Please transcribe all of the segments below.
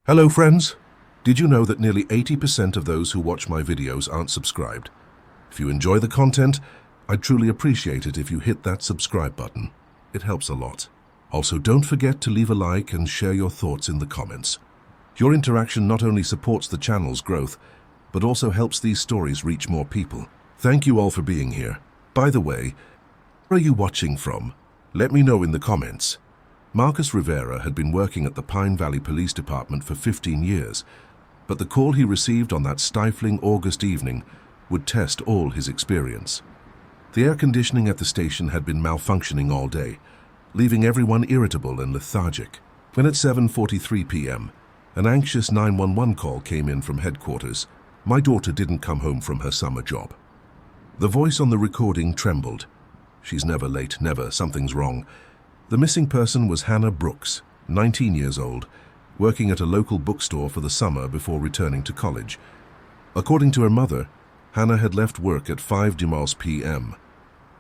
Hello friends! Did you know that nearly 80% of those who watch my videos aren't subscribed? If you enjoy the content, I'd truly appreciate it if you hit that subscribe button. It helps a lot. Also, don't forget to leave a like and share your thoughts in the comments. Your interaction not only supports the channel's growth, but also helps these stories reach more people. Thank you all for being here. By the way, where are you watching from? Let me know in the comments. Marcus Rivera had been working at the Pine Valley Police Department for 15 years, but the call he received on that stifling August evening would test all his experience. The air conditioning at the station had been malfunctioning all day, leaving everyone irritable and lethargic. When at 7:43 p.m., an anxious 911 call came in from headquarters. My daughter didn't come home from her summer job. The voice on the recording trembled. She's never late, never. Something's wrong. The missing person was Hannah Brooks, 19 years old, working at a local bookstore for the summer before returning to college. According to her mother, Hannah had left work at 5 p.m.,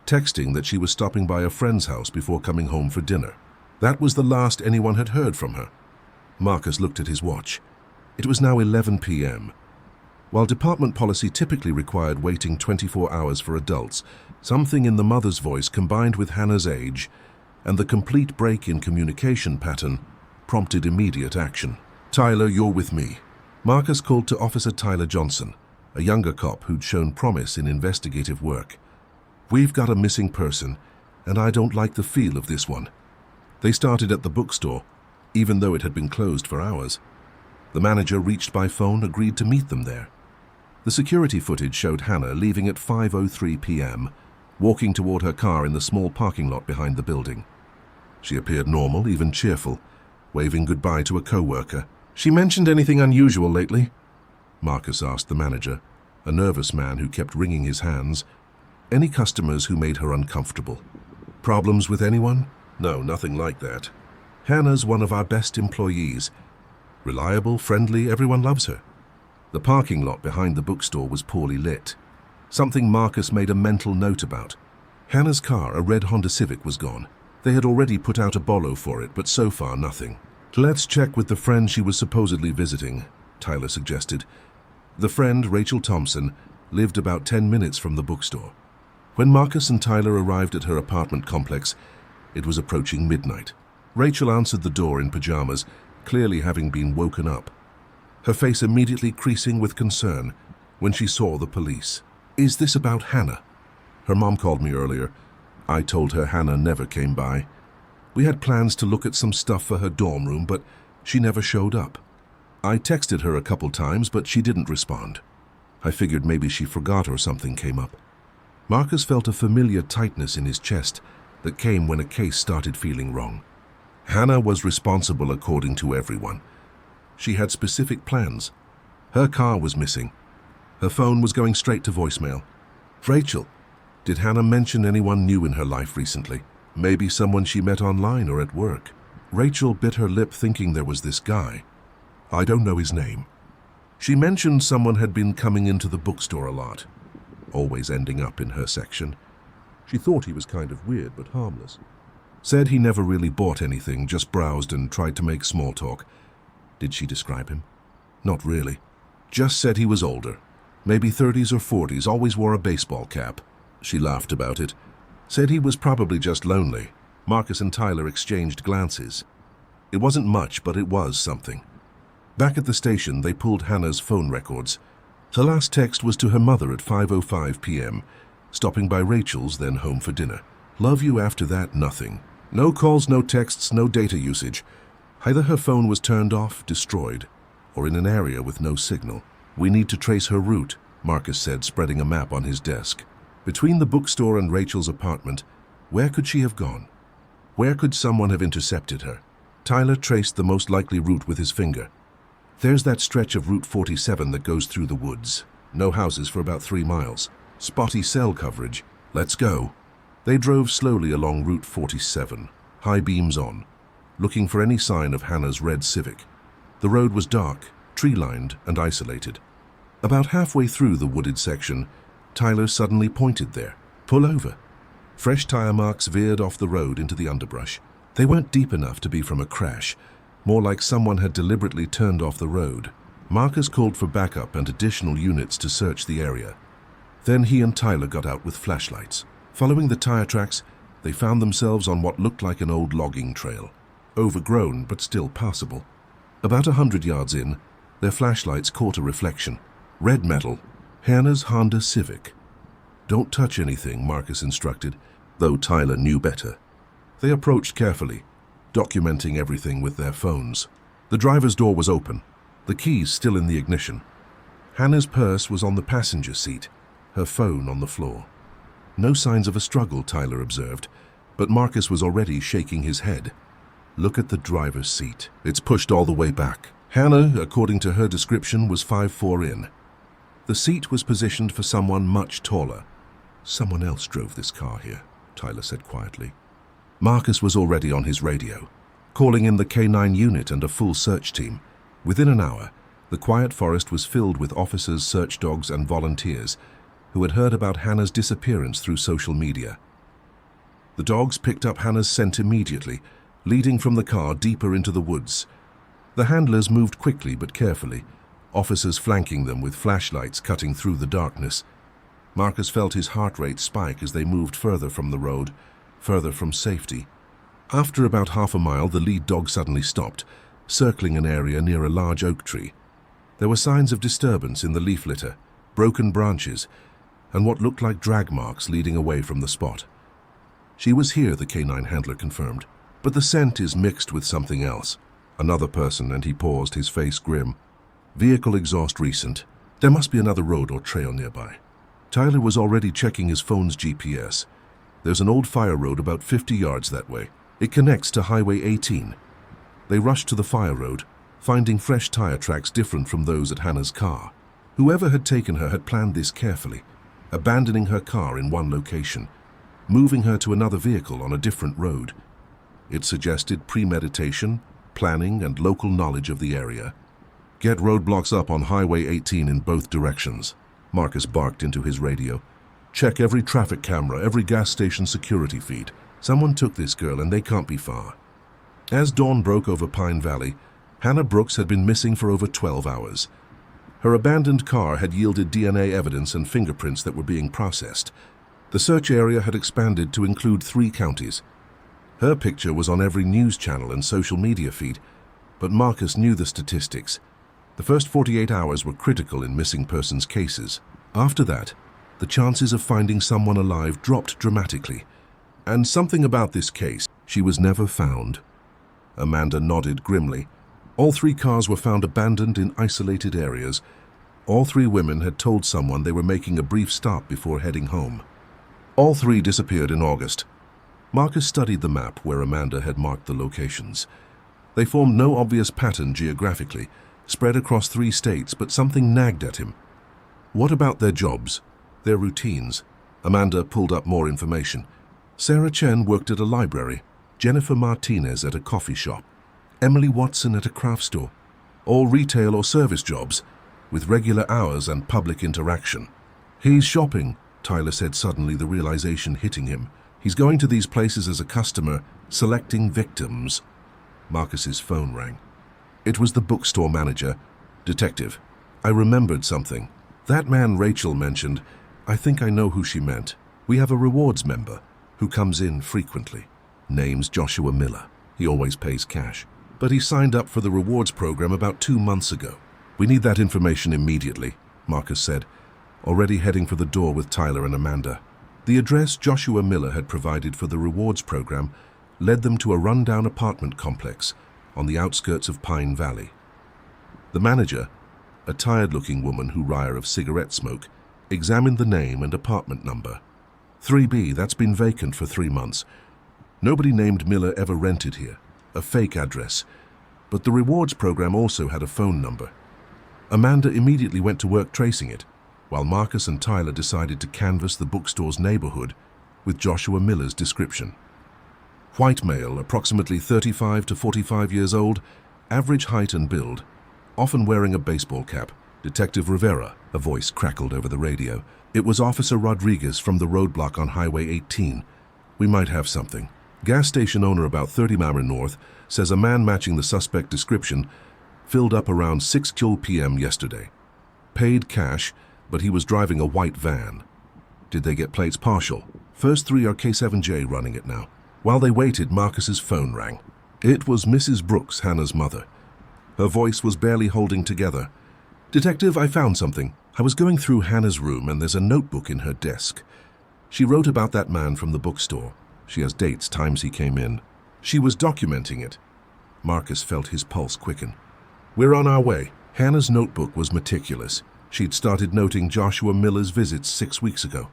texting that she was stopping by a friend's house before coming home for dinner. That was the last anyone had heard from her. Marcus looked at his watch. It was now 11 p.m. While department policy typically required waiting 24 hours for adults, something in the mother's voice combined with Hannah's age and the complete break in communication pattern prompted immediate action. "Tyler, you're with me." Marcus called to Officer Tyler Johnson, a younger cop who'd shown promise in investigative work. "We've got a missing person, and I don't like the feel of this one." They started at the bookstore, even though it had been closed for hours. The manager, reached by phone, agreed to meet them there. The security footage showed Hannah leaving at 5:03 p.m., walking toward her car in the small parking lot behind the building. She appeared normal, even cheerful, waving goodbye to a co-worker. "She mentioned anything unusual lately?" Marcus asked the manager, a nervous man who kept wringing his hands. "Any customers who made her uncomfortable? Problems with anyone?" "No, nothing like that. Hannah's one of our best employees. Reliable, friendly, everyone loves her." The parking lot behind the bookstore was poorly lit, something Marcus made a mental note about. Hannah's car, a red Honda Civic, was gone. They had already put out a bolo for it, but so far nothing. "Let's check with the friend she was supposedly visiting," Tyler suggested. The friend, Rachel Thompson, lived about 10 minutes from the bookstore. When Marcus and Tyler arrived at her apartment complex, it was approaching midnight. Rachel answered the door in pajamas, clearly having been woken up, her face immediately creasing with concern when she saw the police. "Is this about Hannah?" "Her mom called me earlier. I told her Hannah never came by. We had plans to look at some stuff for her dorm room, but she never showed up. I texted her a couple times, but she didn't respond. I figured maybe she forgot or something came up." Marcus felt a familiar tightness in his chest that came when a case started feeling wrong. Hannah was responsible according to everyone. She had specific plans. Her car was missing. Her phone was going straight to voicemail. "Rachel, did Hannah mention anyone new in her life recently? Maybe someone she met online or at work?" Rachel bit her lip, thinking there was this guy. "I don't know his name. She mentioned someone had been coming into the bookstore a lot, always ending up in her section. She thought he was kind of weird but harmless. Said he never really bought anything, just browsed and tried to make small talk." "Did she describe him?" "Not really. Just said he was older, maybe 30s or 40s, always wore a baseball cap." She laughed about it. Said he was probably just lonely. Marcus and Tyler exchanged glances. It wasn't much, but it was something. Back at the station, they pulled Hannah's phone records. Her last text was to her mother at 5:05 p.m., stopping by Rachel's, then home for dinner. "Love you." After that, nothing. No calls, no texts, no data usage. Either her phone was turned off, destroyed, or in an area with no signal. "We need to trace her route," Marcus said, spreading a map on his desk. Between the bookstore and Rachel's apartment, where could she have gone? Where could someone have intercepted her? Tyler traced the most likely route with his finger. "There's that stretch of Route 47 that goes through the woods. No houses for about 3 miles. Spotty cell coverage. Let's go." They drove slowly along Route 47, high beams on, looking for any sign of Hannah's red Civic. The road was dark, tree-lined, and isolated. About halfway through the wooded section, Tyler suddenly pointed there. "Pull over." Fresh tire marks veered off the road into the underbrush. They weren't deep enough to be from a crash, more like someone had deliberately turned off the road. Marcus called for backup and additional units to search the area. Then he and Tyler got out with flashlights. Following the tire tracks, they found themselves on what looked like an old logging trail, overgrown but still passable. About 100 yards in, their flashlights caught a reflection. Red metal, Hannah's Honda Civic. Don't touch anything, Marcus instructed, though Tyler knew better. They approached carefully, documenting everything with their phones. The driver's door was open, the keys still in the ignition. Hannah's purse was on the passenger seat, her phone on the floor. No signs of a struggle, Tyler observed, but Marcus was already shaking his head. Look at the driver's seat. It's pushed all the way back. Hannah, according to her description, was 5'4" in. The seat was positioned for someone much taller. Someone else drove this car here, Tyler said quietly. Marcus was already on his radio, calling in the K9 unit and a full search team. Within an hour, the quiet forest was filled with officers, search dogs, and volunteers who had heard about Hannah's disappearance through social media. The dogs picked up Hannah's scent immediately, leading from the car deeper into the woods. The handlers moved quickly but carefully, officers flanking them with flashlights cutting through the darkness. Marcus felt his heart rate spike as they moved further from the road, further from safety. After about half a mile, the lead dog suddenly stopped, circling an area near a large oak tree. There were signs of disturbance in the leaf litter, broken branches, and what looked like drag marks leading away from the spot. She was here, the canine handler confirmed, but the scent is mixed with something else. Another person, and he paused, his face grim. Vehicle exhaust recent. There must be another road or trail nearby. Tyler was already checking his phone's GPS. There's an old fire road about 50 yards that way. It connects to Highway 18. They rushed to the fire road, finding fresh tire tracks different from those at Hannah's car. Whoever had taken her had planned this carefully, abandoning her car in one location, moving her to another vehicle on a different road. It suggested premeditation, planning, and local knowledge of the area. Get roadblocks up on Highway 18 in both directions, Marcus barked into his radio. Check every traffic camera, every gas station security feed. Someone took this girl and they can't be far. As dawn broke over Pine Valley, Hannah Brooks had been missing for over 12 hours. Her abandoned car had yielded DNA evidence and fingerprints that were being processed. The search area had expanded to include 3 counties. Her picture was on every news channel and social media feed, but Marcus knew the statistics. The first 48 hours were critical in missing persons cases. After that, the chances of finding someone alive dropped dramatically. And something about this case, she was never found. Amanda nodded grimly. All 3 cars were found abandoned in isolated areas. All 3 women had told someone they were making a brief stop before heading home. All 3 disappeared in August. Marcus studied the map where Amanda had marked the locations. They formed no obvious pattern geographically, spread across 3 states, but something nagged at him. What about their jobs, their routines? Amanda pulled up more information. Sarah Chen worked at a library, Jennifer Martinez at a coffee shop, Emily Watson at a craft store. All retail or service jobs, with regular hours and public interaction. He's shopping, Tyler said, suddenly the realization hitting him. He's going to these places as a customer, selecting victims. Marcus's phone rang. It was the bookstore manager. Detective, I remembered something. That man Rachel mentioned, I think I know who she meant. We have a rewards member who comes in frequently. Name's Joshua Miller. He always pays cash. But he signed up for the rewards program about 2 months ago. We need that information immediately, Marcus said, already heading for the door with Tyler and Amanda. The address Joshua Miller had provided for the rewards program led them to a rundown apartment complex on the outskirts of Pine Valley. The manager, a tired-looking woman hoorah of cigarette smoke, examined the name and apartment number. 3B, that's been vacant for 3 months. Nobody named Miller ever rented here, a fake address, but the rewards program also had a phone number. Amanda immediately went to work tracing it, while Marcus and Tyler decided to canvass the bookstore's neighborhood with Joshua Miller's description. White male, approximately 35 to 45 years old, average height and build, often wearing a baseball cap. Detective Rivera, a voice crackled over the radio. It was Officer Rodriguez from the roadblock on Highway 18. We might have something. Gas station owner about 30 Mara North says a man matching the suspect description filled up around 6 p.m. yesterday. Paid cash, but he was driving a white van. Did they get plates partial? First three are K7J running it now. While they waited, Marcus's phone rang. It was Mrs. Brooks, Hannah's mother. Her voice was barely holding together. "Detective, I found something. I was going through Hannah's room and there's a notebook in her desk. She wrote about that man from the bookstore. She has dates, times he came in. She was documenting it." Marcus felt his pulse quicken. "We're on our way." Hannah's notebook was meticulous. She'd started noting Joshua Miller's visits 6 weeks ago.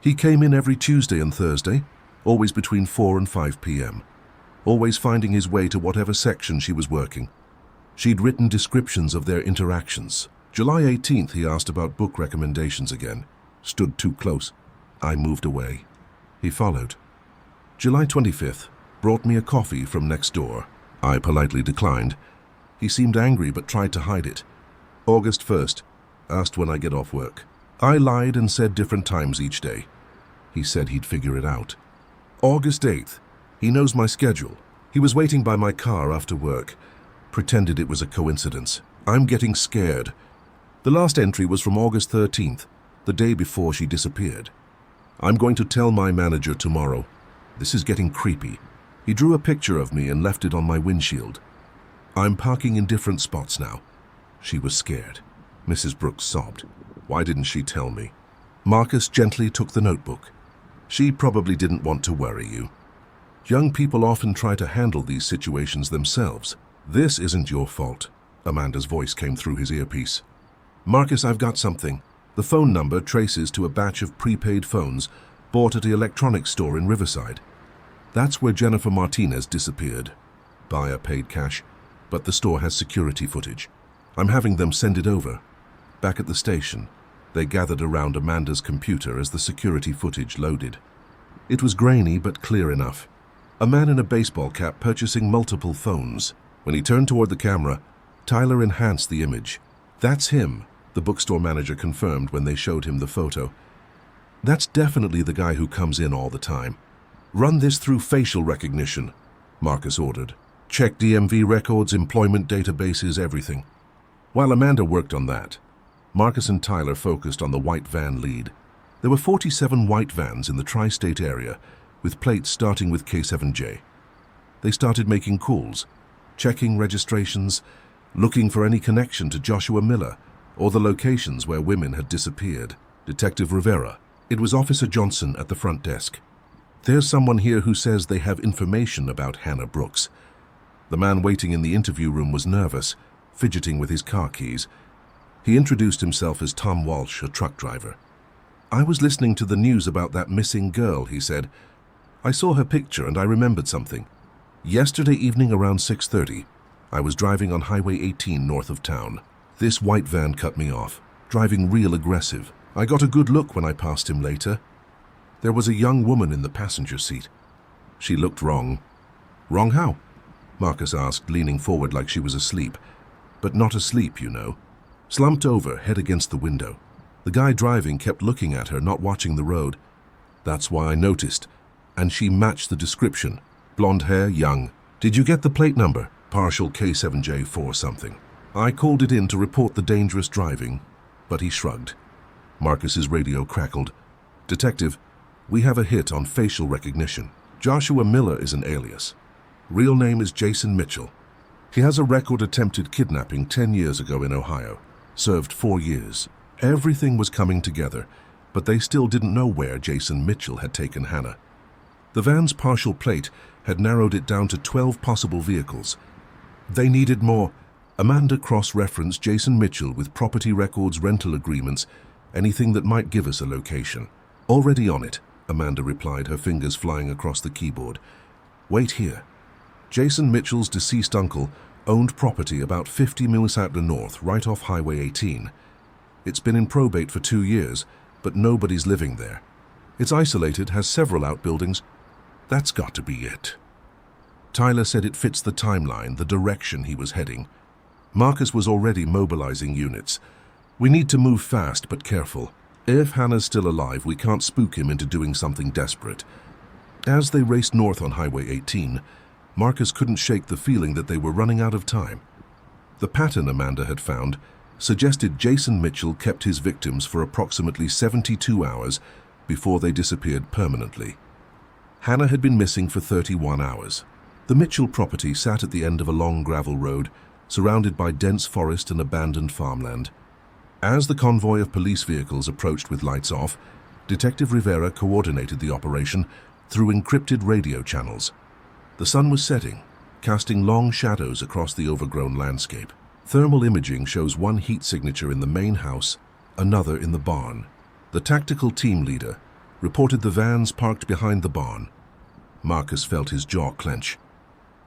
He came in every Tuesday and Thursday, always between 4 and 5 p.m., always finding his way to whatever section she was working. She'd written descriptions of their interactions. July 18th, he asked about book recommendations again. Stood too close. I moved away. He followed. July 25th, brought me a coffee from next door. I politely declined. He seemed angry but tried to hide it. August 1st, asked when I get off work. I lied and said different times each day. He said he'd figure it out. August 8th, he knows my schedule. He was waiting by my car after work. Pretended it was a coincidence. I'm getting scared. The last entry was from August 13th, the day before she disappeared. I'm going to tell my manager tomorrow. This is getting creepy. He drew a picture of me and left it on my windshield. I'm parking in different spots now. She was scared. Mrs. Brooks sobbed. Why didn't she tell me? Marcus gently took the notebook. She probably didn't want to worry you. Young people often try to handle these situations themselves. This isn't your fault. Amanda's voice came through his earpiece. Marcus, I've got something. The phone number traces to a batch of prepaid phones bought at the electronics store in Riverside. That's where Jennifer Martinez disappeared. Buyer paid cash, but the store has security footage. I'm having them send it over. Back at the station, they gathered around Amanda's computer as the security footage loaded. It was grainy but clear enough. A man in a baseball cap purchasing multiple phones. When he turned toward the camera, Tyler enhanced the image. That's him, the bookstore manager confirmed when they showed him the photo. That's definitely the guy who comes in all the time. Run this through facial recognition, Marcus ordered. Check DMV records, employment databases, everything. While Amanda worked on that, Marcus and Tyler focused on the white van lead. There were 47 white vans in the tri-state area, with plates starting with K7J. They started making calls, checking registrations, looking for any connection to Joshua Miller or the locations where women had disappeared. Detective Rivera. It was Officer Johnson at the front desk. There's someone here who says they have information about Hannah Brooks. The man waiting in the interview room was nervous, fidgeting with his car keys. He introduced himself as Tom Walsh, a truck driver. I was listening to the news about that missing girl, he said. I saw her picture and I remembered something. Yesterday evening around 6:30, I was driving on Highway 18 north of town. This white van cut me off, driving real aggressive. I got a good look when I passed him later. There was a young woman in the passenger seat. She looked wrong. Wrong how? Marcus asked, leaning forward like she was asleep. But not asleep, you know. Slumped over, head against the window. The guy driving kept looking at her, not watching the road. That's why I noticed. And she matched the description. Blonde hair, young. Did you get the plate number? Partial K7J4 something. I called it in to report the dangerous driving, but he shrugged. Marcus's radio crackled. Detective, we have a hit on facial recognition. Joshua Miller is an alias. Real name is Jason Mitchell. He has a record attempted kidnapping 10 years ago in Ohio. Served 4 years. Everything was coming together, but they still didn't know where Jason Mitchell had taken Hannah. The van's partial plate had narrowed it down to 12 possible vehicles. They needed more. Amanda cross-referenced Jason Mitchell with property records, rental agreements, anything that might give us a location. Already on it, Amanda replied, her fingers flying across the keyboard. Wait here. Jason Mitchell's deceased uncle owned property about 50 miles out the north, right off Highway 18. It's been in probate for 2 years, but nobody's living there. It's isolated, has several outbuildings. That's got to be it. Tyler said it fits the timeline, the direction he was heading. Marcus was already mobilizing units. We need to move fast but careful. If Hannah's still alive, we can't spook him into doing something desperate. As they raced north on Highway 18, Marcus couldn't shake the feeling that they were running out of time. The pattern Amanda had found suggested Jason Mitchell kept his victims for approximately 72 hours before they disappeared permanently. Hannah had been missing for 31 hours. The Mitchell property sat at the end of a long gravel road, surrounded by dense forest and abandoned farmland. As the convoy of police vehicles approached with lights off, Detective Rivera coordinated the operation through encrypted radio channels. The sun was setting, casting long shadows across the overgrown landscape. Thermal imaging shows one heat signature in the main house, another in the barn. The tactical team leader reported the vans parked behind the barn. Marcus felt his jaw clench.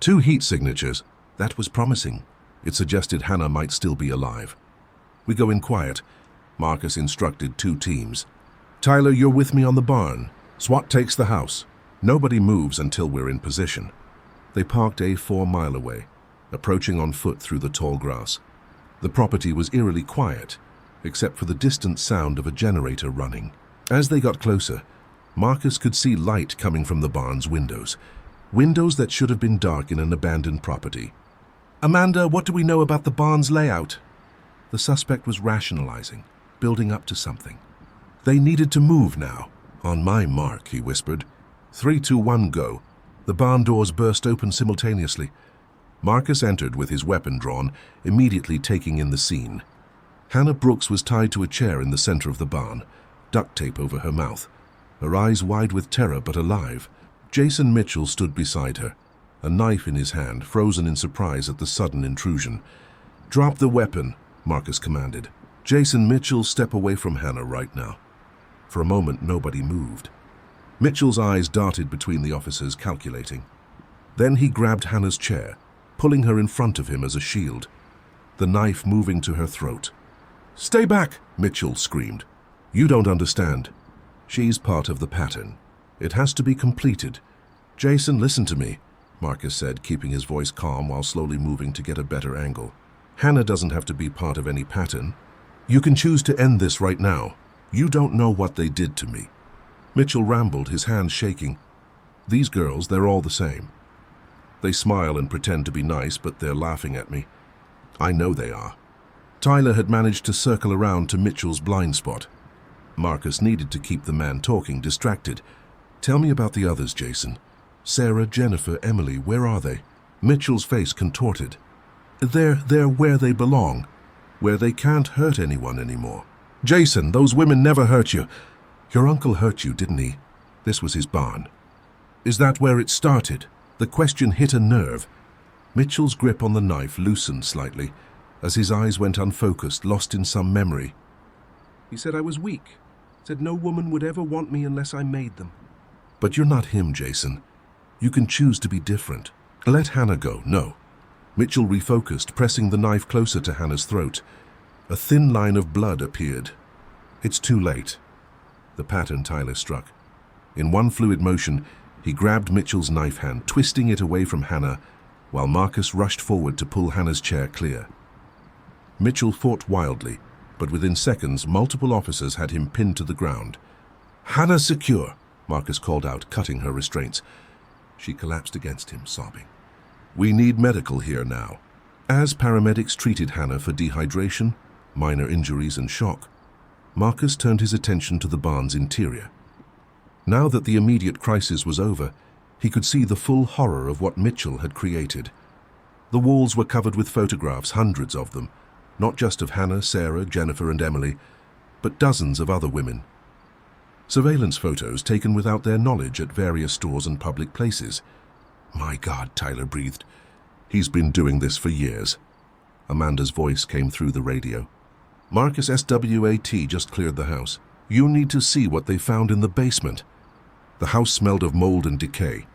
2 heat signatures. That was promising. It suggested Hannah might still be alive. "We go in quiet," Marcus instructed 2 teams. "Tyler, you're with me on the barn. SWAT takes the house. Nobody moves until we're in position." They parked 4 miles away, approaching on foot through the tall grass. The property was eerily quiet, except for the distant sound of a generator running. As they got closer, Marcus could see light coming from the barn's windows. Windows that should have been dark in an abandoned property. "Amanda, what do we know about the barn's layout?" The suspect was rationalizing, building up to something. They needed to move now. "On my mark," he whispered. 3, 2, 1, go. The barn doors burst open simultaneously. Marcus entered with his weapon drawn, immediately taking in the scene. Hannah Brooks was tied to a chair in the center of the barn, duct tape over her mouth, her eyes wide with terror but alive. Jason Mitchell stood beside her, a knife in his hand, frozen in surprise at the sudden intrusion. "Drop the weapon," Marcus commanded. "Jason Mitchell, step away from Hannah right now." For a moment, nobody moved. Mitchell's eyes darted between the officers, calculating. Then he grabbed Hannah's chair, pulling her in front of him as a shield, the knife moving to her throat. "Stay back!" Mitchell screamed. "You don't understand. She's part of the pattern. It has to be completed." "Jason, listen to me," Marcus said, keeping his voice calm while slowly moving to get a better angle. "Hannah doesn't have to be part of any pattern. You can choose to end this right now. You don't know what they did to me." Mitchell rambled, his hands shaking. "These girls, they're all the same. They smile and pretend to be nice, but they're laughing at me. I know they are." Tyler had managed to circle around to Mitchell's blind spot. Marcus needed to keep the man talking, distracted. "Tell me about the others, Jason. Sarah, Jennifer, Emily, where are they?" Mitchell's face contorted. They're where they belong, where they can't hurt anyone anymore." "Jason, those women never hurt you." "Your uncle hurt you, didn't he?" This was his barn. "Is that where it started?" The question hit a nerve. Mitchell's grip on the knife loosened slightly as his eyes went unfocused, lost in some memory. "He said I was weak. Said no woman would ever want me unless I made them." "But you're not him, Jason. You can choose to be different. Let Hannah go." "No." Mitchell refocused, pressing the knife closer to Hannah's throat. A thin line of blood appeared. "It's too late." The pattern Tyler struck. In one fluid motion, he grabbed Mitchell's knife hand, twisting it away from Hannah, while Marcus rushed forward to pull Hannah's chair clear. Mitchell fought wildly, but within seconds, multiple officers had him pinned to the ground. "Hannah secure," Marcus called out, cutting her restraints. She collapsed against him, sobbing. "We need medical here now." As paramedics treated Hannah for dehydration, minor injuries and shock, Marcus turned his attention to the barn's interior. Now that the immediate crisis was over, he could see the full horror of what Mitchell had created. The walls were covered with photographs, hundreds of them, not just of Hannah, Sarah, Jennifer, and Emily, but dozens of other women. Surveillance photos taken without their knowledge at various stores and public places. "My God," Tyler breathed. "He's been doing this for years." Amanda's voice came through the radio. "Marcus, SWAT just cleared the house. You need to see what they found in the basement." The house smelled of mold and decay.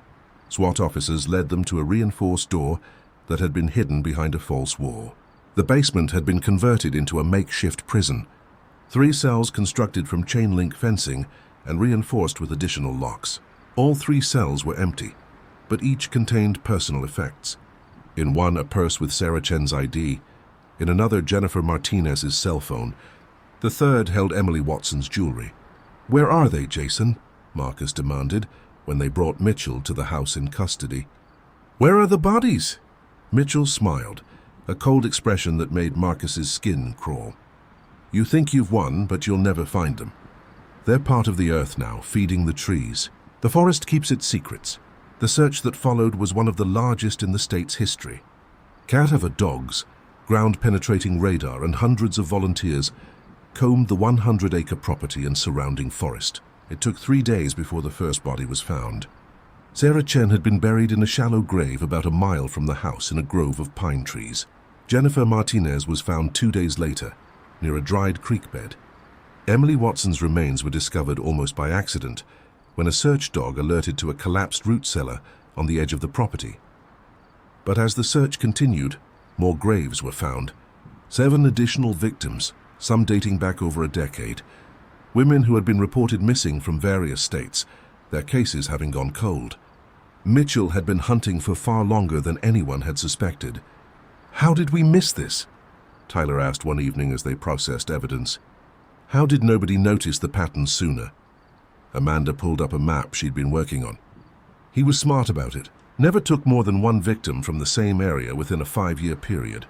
SWAT officers led them to a reinforced door that had been hidden behind a false wall. The basement had been converted into a makeshift prison. 3 cells constructed from chain-link fencing and reinforced with additional locks. All 3 cells were empty, but each contained personal effects. In one, a purse with Sarah Chen's ID. In another, Jennifer Martinez's cell phone. The third held Emily Watson's jewelry. "Where are they, Jason?" Marcus demanded, when they brought Mitchell to the house in custody. "Where are the bodies?" Mitchell smiled, a cold expression that made Marcus's skin crawl. "You think you've won, but you'll never find them. They're part of the earth now, feeding the trees. The forest keeps its secrets. The search that followed was one of the largest in the state's history. Cadaver dogs, ground-penetrating radar, and hundreds of volunteers combed the 100-acre property and surrounding forest. It took 3 days before the first body was found. Sarah Chen had been buried in a shallow grave about a mile from the house in a grove of pine trees. Jennifer Martinez was found 2 days later, near a dried creek bed. Emily Watson's remains were discovered almost by accident when a search dog alerted to a collapsed root cellar on the edge of the property. But as the search continued, more graves were found. 7 additional victims, some dating back over a decade. Women who had been reported missing from various states, their cases having gone cold. Mitchell had been hunting for far longer than anyone had suspected. "How did we miss this?" Tyler asked one evening as they processed evidence. "How did nobody notice the pattern sooner?" Amanda pulled up a map she'd been working on. "He was smart about it. Never took more than 1 victim from the same area within a 5-year period.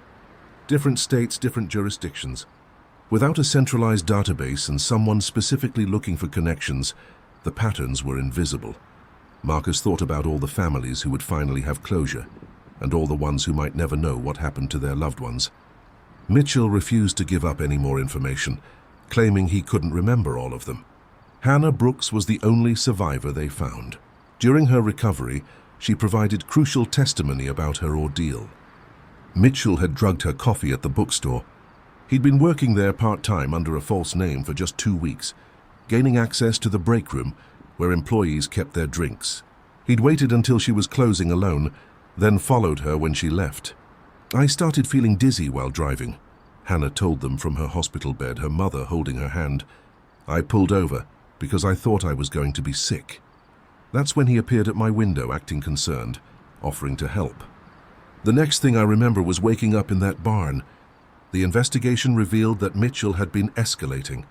Different states, different jurisdictions. Without a centralized database and someone specifically looking for connections, the patterns were invisible." Marcus thought about all the families who would finally have closure, and all the ones who might never know what happened to their loved ones. Mitchell refused to give up any more information, claiming he couldn't remember all of them. Hannah Brooks was the only survivor they found. During her recovery, she provided crucial testimony about her ordeal. Mitchell had drugged her coffee at the bookstore. He'd been working there part-time under a false name for just 2 weeks, gaining access to the break room where employees kept their drinks. He'd waited until she was closing alone, then followed her when she left. "I started feeling dizzy while driving," Hannah told them from her hospital bed, her mother holding her hand. "I pulled over because I thought I was going to be sick. That's when he appeared at my window acting concerned, offering to help. The next thing I remember was waking up in that barn." The investigation revealed that Mitchell had been escalating.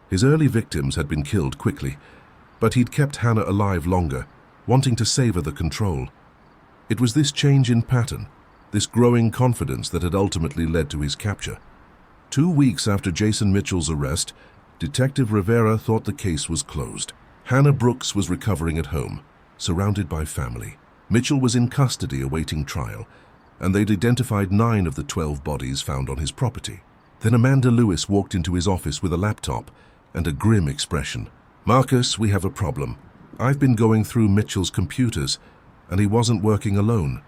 His early victims had been killed quickly, but he'd kept Hannah alive longer, wanting to savor the control. It was this change in pattern, this growing confidence that had ultimately led to his capture. 2 weeks after Jason Mitchell's arrest, Detective Rivera thought the case was closed. Hannah Brooks was recovering at home, surrounded by family. Mitchell was in custody awaiting trial, and they'd identified 9 of the 12 bodies found on his property. Then Amanda Lewis walked into his office with a laptop and a grim expression. "Marcus, we have a problem. I've been going through Mitchell's computers, and he wasn't working alone."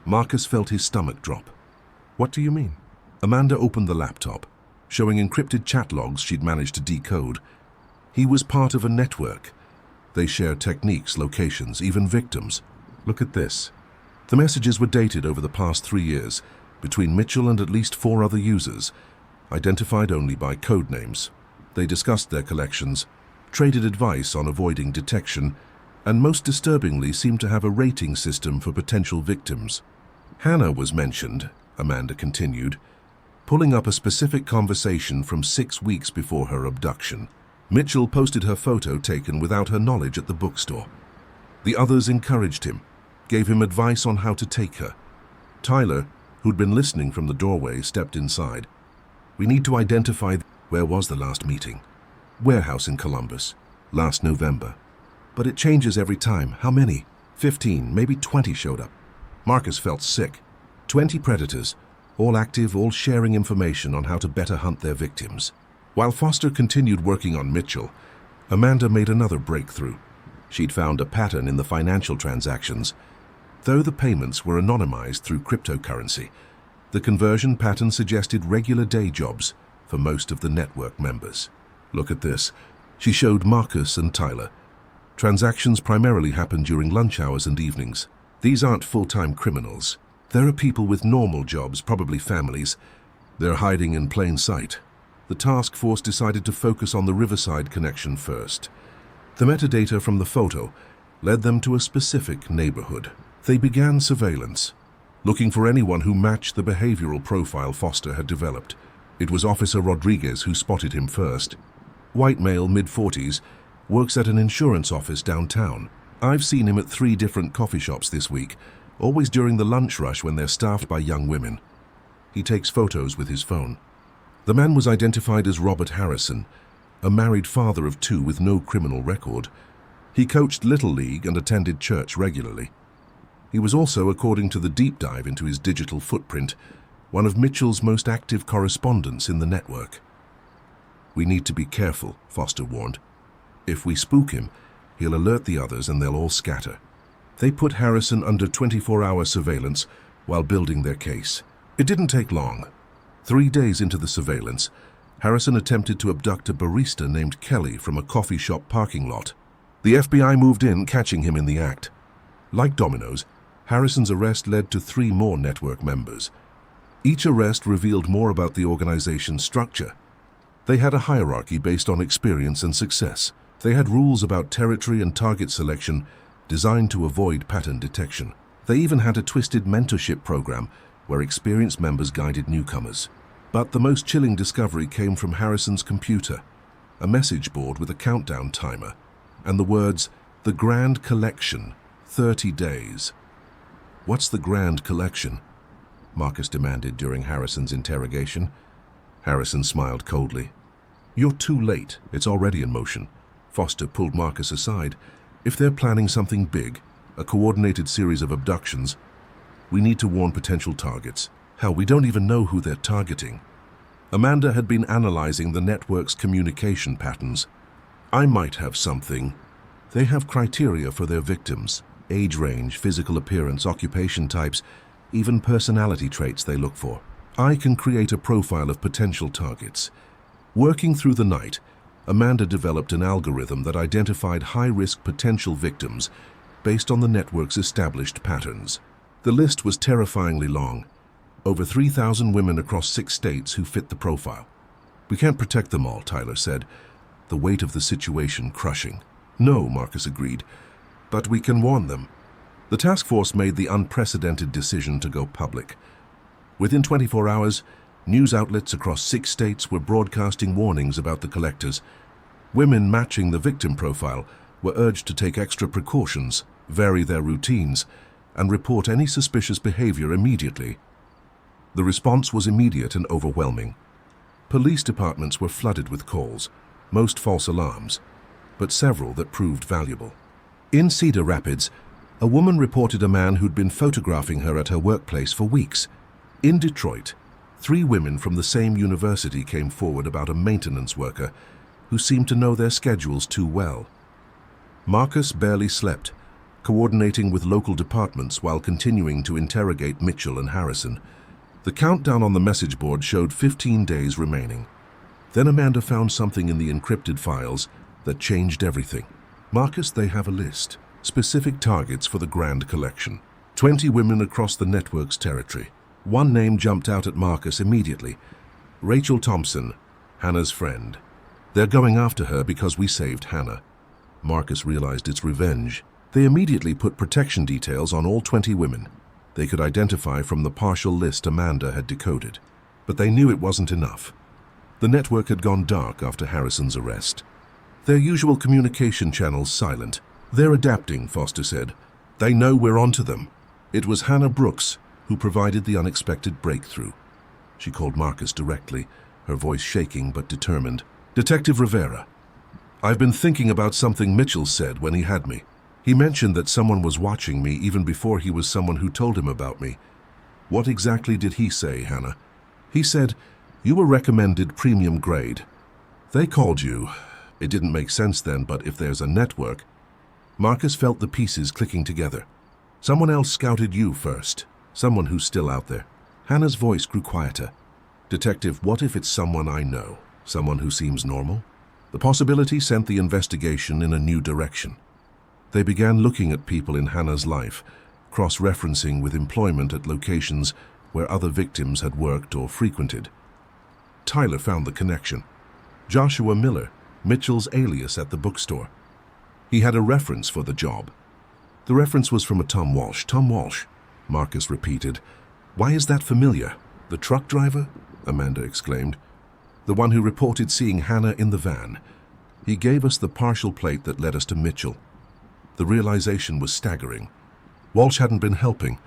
Marcus felt his stomach drop. "What do you mean?" Amanda opened the laptop, showing encrypted chat logs she'd managed to decode. "He was part of a network. They shared techniques, locations, even victims. Look at this." The messages were dated over the past 3 years, between Mitchell and at least 4 other users, identified only by code names. They discussed their collections, traded advice on avoiding detection, and most disturbingly seemed to have a rating system for potential victims. "Hannah was mentioned," Amanda continued, pulling up a specific conversation from 6 weeks before her abduction. Mitchell posted her photo taken without her knowledge at the bookstore. The others encouraged him, gave him advice on how to take her. Tyler, who'd been listening from the doorway, stepped inside. "We need to identify..." "Where was the last meeting?" "Warehouse in Columbus, last November. But it changes every time. How many?" 15, maybe 20 showed up. Marcus felt sick. 20 predators, all active, all sharing information on how to better hunt their victims. While Foster continued working on Mitchell, Amanda made another breakthrough. She'd found a pattern in the financial transactions. Though the payments were anonymized through cryptocurrency, the conversion pattern suggested regular day jobs for most of the network members. "Look at this." She showed Marcus and Tyler. Transactions primarily happen during lunch hours and evenings. These aren't full-time criminals. There are people with normal jobs, probably families. They're hiding in plain sight. The task force decided to focus on the Riverside connection first. The metadata from the photo led them to a specific neighborhood. They began surveillance, looking for anyone who matched the behavioral profile Foster had developed. It was Officer Rodriguez who spotted him first. White male, mid-40s, works at an insurance office downtown. I've seen him at 3 different coffee shops this week, always during the lunch rush when they're staffed by young women. He takes photos with his phone. The man was identified as Robert Harrison, a married father of 2 with no criminal record. He coached Little League and attended church regularly. He was also, according to the deep dive into his digital footprint, one of Mitchell's most active correspondents in the network. We need to be careful, Foster warned. If we spook him, he'll alert the others and they'll all scatter. They put Harrison under 24-hour surveillance while building their case. It didn't take long. 3 days into the surveillance, Harrison attempted to abduct a barista named Kelly from a coffee shop parking lot. The FBI moved in, catching him in the act. Like dominoes, Harrison's arrest led to 3 more network members. Each arrest revealed more about the organization's structure. They had a hierarchy based on experience and success. They had rules about territory and target selection designed to avoid pattern detection. They even had a twisted mentorship program where experienced members guided newcomers. But the most chilling discovery came from Harrison's computer, a message board with a countdown timer, and the words, "The Grand Collection, 30 days." "What's the Grand Collection?" Marcus demanded during Harrison's interrogation. Harrison smiled coldly. "You're too late. It's already in motion." Foster pulled Marcus aside. "If they're planning something big, a coordinated series of abductions, we need to warn potential targets. Hell, we don't even know who they're targeting." Amanda had been analyzing the network's communication patterns. "I might have something." They have criteria for their victims: age range, physical appearance, occupation types, even personality traits they look for. I can create a profile of potential targets. Working through the night, Amanda developed an algorithm that identified high-risk potential victims based on the network's established patterns. The list was terrifyingly long. Over 3,000 women across 6 states who fit the profile. "We can't protect them all," Tyler said, the weight of the situation crushing. "No," Marcus agreed, "but we can warn them." The task force made the unprecedented decision to go public. Within 24 hours, news outlets across 6 states were broadcasting warnings about the collectors. Women matching the victim profile were urged to take extra precautions, vary their routines, and report any suspicious behavior immediately. The response was immediate and overwhelming. Police departments were flooded with calls, most false alarms, but several that proved valuable. In Cedar Rapids, a woman reported a man who'd been photographing her at her workplace for weeks. In Detroit, 3 women from the same university came forward about a maintenance worker who seemed to know their schedules too well. Marcus barely slept, coordinating with local departments while continuing to interrogate Mitchell and Harrison. The countdown on the message board showed 15 days remaining. Then Amanda found something in the encrypted files that changed everything. "Marcus, they have a list. Specific targets for the Grand Collection. 20 women across the network's territory." One name jumped out at Marcus immediately. Rachel Thompson, Hannah's friend. "They're going after her because we saved Hannah." Marcus realized it's revenge. They immediately put protection details on all 20 women. They could identify from the partial list Amanda had decoded. But they knew it wasn't enough. The network had gone dark after Harrison's arrest. Their usual communication channels silent. "They're adapting," Foster said. "They know we're onto them." It was Hannah Brooks who provided the unexpected breakthrough. She called Marcus directly, her voice shaking but determined. "Detective Rivera, I've been thinking about something Mitchell said when he had me. He mentioned that someone was watching me even before he was someone who told him about me." "What exactly did he say, Hannah?" "He said, you were recommended premium grade. They called you. It didn't make sense then, but if there's a network..." Marcus felt the pieces clicking together. "Someone else scouted you first. Someone who's still out there." Hannah's voice grew quieter. "Detective, what if it's someone I know? Someone who seems normal?" The possibility sent the investigation in a new direction. They began looking at people in Hannah's life, cross-referencing with employment at locations where other victims had worked or frequented. Tyler found the connection. Joshua Miller, Mitchell's alias at the bookstore. He had a reference for the job. The reference was from a Tom Walsh. "Tom Walsh," Marcus repeated. "Why is that familiar?" "The truck driver?" Amanda exclaimed. "The one who reported seeing Hannah in the van. He gave us the partial plate that led us to Mitchell." The realization was staggering. Walsh hadn't been helping.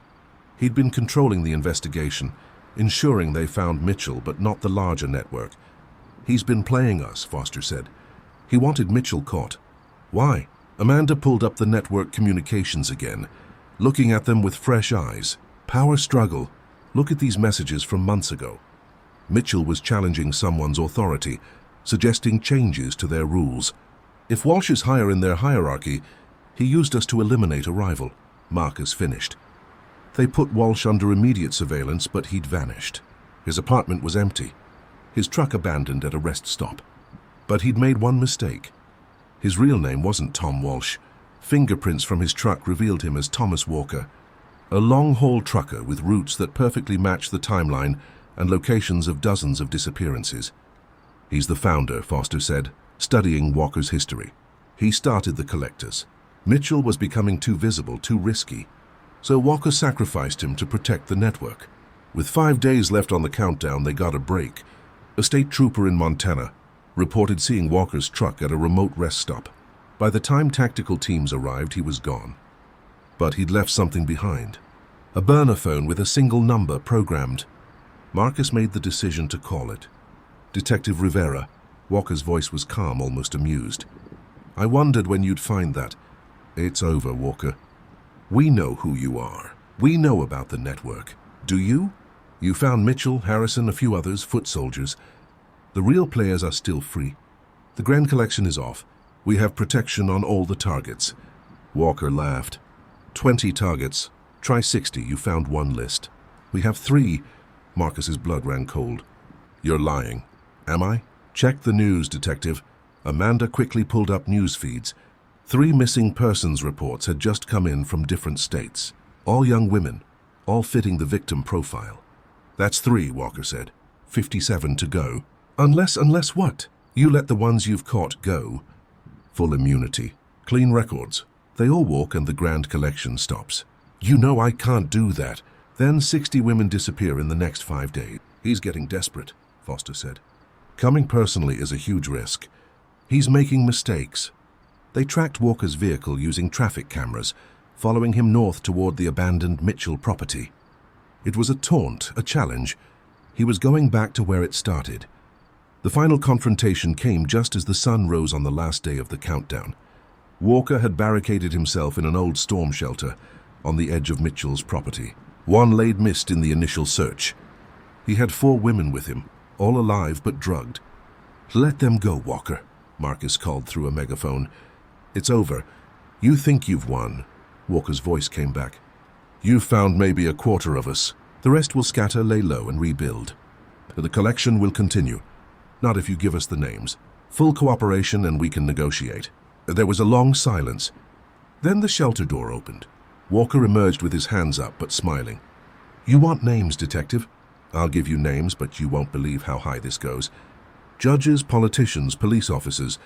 He'd been controlling the investigation, ensuring they found Mitchell, but not the larger network. "He's been playing us," Foster said. "He wanted Mitchell caught." "Why?" Amanda pulled up the network communications again, looking at them with fresh eyes. "Power struggle. Look at these messages from months ago." Mitchell was challenging someone's authority, suggesting changes to their rules. "If Walsh is higher in their hierarchy, he used us to eliminate a rival," Marcus finished. They put Walsh under immediate surveillance, but he'd vanished. His apartment was empty, his truck abandoned at a rest stop. But he'd made one mistake. His real name wasn't Tom Walsh. Fingerprints from his truck revealed him as Thomas Walker, a long-haul trucker with routes that perfectly matched the timeline and locations of dozens of disappearances. "He's the founder," Foster said, studying Walker's history. "He started the collectors. Mitchell was becoming too visible, too risky, so Walker sacrificed him to protect the network. With 5 days left on the countdown, they got a break. A state trooper in Montana reported seeing Walker's truck at a remote rest stop. By the time tactical teams arrived, he was gone. But he'd left something behind. A burner phone with a single number programmed. Marcus made the decision to call it. Detective Rivera. Walker's voice was calm, almost amused. "I wondered when you'd find that." "It's over, Walker. We know who you are. We know about the network. Do you? You found Mitchell, Harrison, a few others, foot soldiers. The real players are still free. The Grand Collection is off. We have protection on all the targets." Walker laughed. 20 targets. Try 60. You found one list. We have 3. Marcus's blood ran cold. "You're lying." "Am I?" "Check the news, Detective." Amanda quickly pulled up news feeds. 3 missing persons reports had just come in from different states. All young women, all fitting the victim profile. "That's 3, Walker said. 57 to go." Unless what? You let the ones you've caught go." "Full immunity. Clean records. They all walk and the Grand Collection stops." "You know I can't do that." "Then 60 women disappear in the next 5 days. He's getting desperate," Foster said. "Coming personally is a huge risk. He's making mistakes." They tracked Walker's vehicle using traffic cameras, following him north toward the abandoned Mitchell property. It was a taunt, a challenge. He was going back to where it started. The final confrontation came just as the sun rose on the last day of the countdown. Walker had barricaded himself in an old storm shelter on the edge of Mitchell's property. One laid missed in the initial search. He had 4 women with him, all alive but drugged. "Let them go, Walker," Marcus called through a megaphone. "It's over. You think you've won." Walker's voice came back. "You've found maybe a quarter of us. The rest will scatter, lay low, and rebuild. The collection will continue. Not if you give us the names. Full cooperation and we can negotiate." There was a long silence. Then the shelter door opened. Walker emerged with his hands up but smiling. "You want names, Detective? I'll give you names, but you won't believe how high this goes. Judges, politicians, police officers,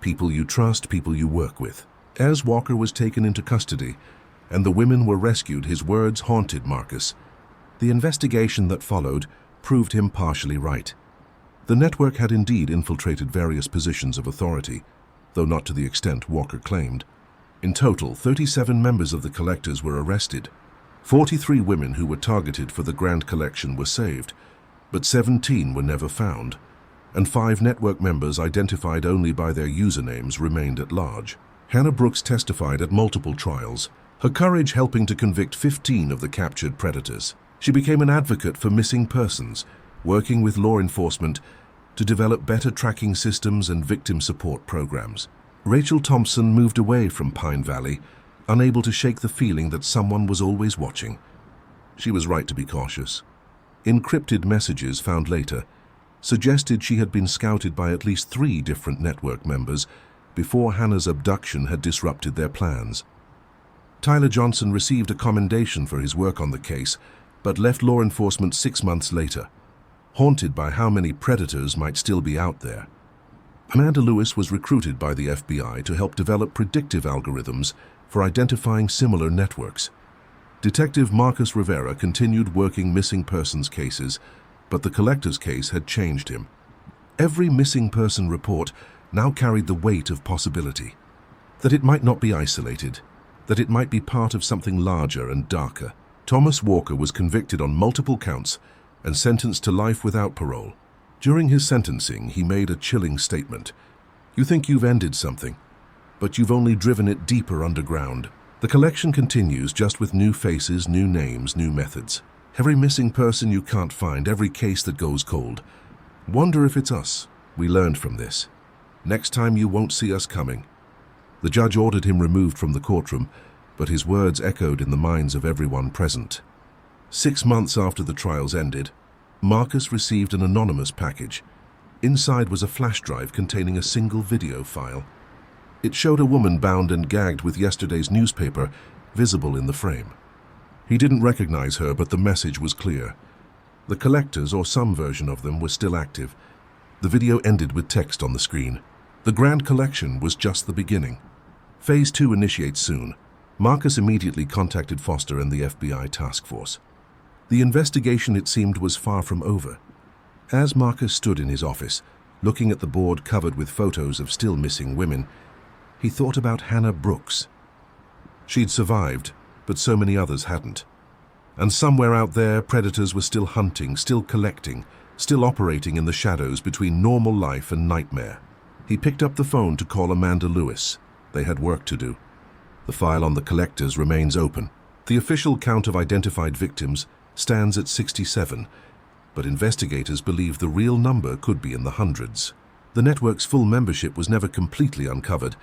people you trust, people you work with." As Walker was taken into custody and the women were rescued, his words haunted Marcus. The investigation that followed proved him partially right. The network had indeed infiltrated various positions of authority, though not to the extent Walker claimed. In total, 37 members of the collectors were arrested. 43 women who were targeted for the Grand Collection were saved, but 17 were never found, and 5 network members identified only by their usernames remained at large. Hannah Brooks testified at multiple trials, her courage helping to convict 15 of the captured predators. She became an advocate for missing persons, working with law enforcement to develop better tracking systems and victim support programs. Rachel Thompson moved away from Pine Valley, unable to shake the feeling that someone was always watching. She was right to be cautious. Encrypted messages found later suggested she had been scouted by at least 3 different network members before Hannah's abduction had disrupted their plans. Tyler Johnson received a commendation for his work on the case, but left law enforcement 6 months later, haunted by how many predators might still be out there. Amanda Lewis was recruited by the FBI to help develop predictive algorithms for identifying similar networks. Detective Marcus Rivera continued working missing persons cases, but the collector's case had changed him. Every missing person report now carried the weight of possibility. That it might not be isolated, that it might be part of something larger and darker. Thomas Walker was convicted on multiple counts and sentenced to life without parole. During his sentencing, he made a chilling statement. "You think you've ended something, but you've only driven it deeper underground." The collection continues, just with new faces, new names, new methods. Every missing person you can't find, every case that goes cold. Wonder if it's us. We learned from this. Next time you won't see us coming. The judge ordered him removed from the courtroom, but his words echoed in the minds of everyone present. 6 months after the trials ended, Marcus received an anonymous package. Inside was a flash drive containing a single video file. It showed a woman bound and gagged with yesterday's newspaper visible in the frame. He didn't recognize her, but the message was clear. The collectors, or some version of them, were still active. The video ended with text on the screen. The grand collection was just the beginning. Phase 2 initiates soon. Marcus immediately contacted Foster and the FBI task force. The investigation, it seemed, was far from over. As Marcus stood in his office, looking at the board covered with photos of still missing women, he thought about Hannah Brooks. She'd survived, but so many others hadn't. And somewhere out there, predators were still hunting, still collecting, still operating in the shadows between normal life and nightmare. He picked up the phone to call Amanda Lewis. They had work to do. The file on the collectors remains open. The official count of identified victims stands at 67, but investigators believe the real number could be in the hundreds. The network's full membership was never completely uncovered,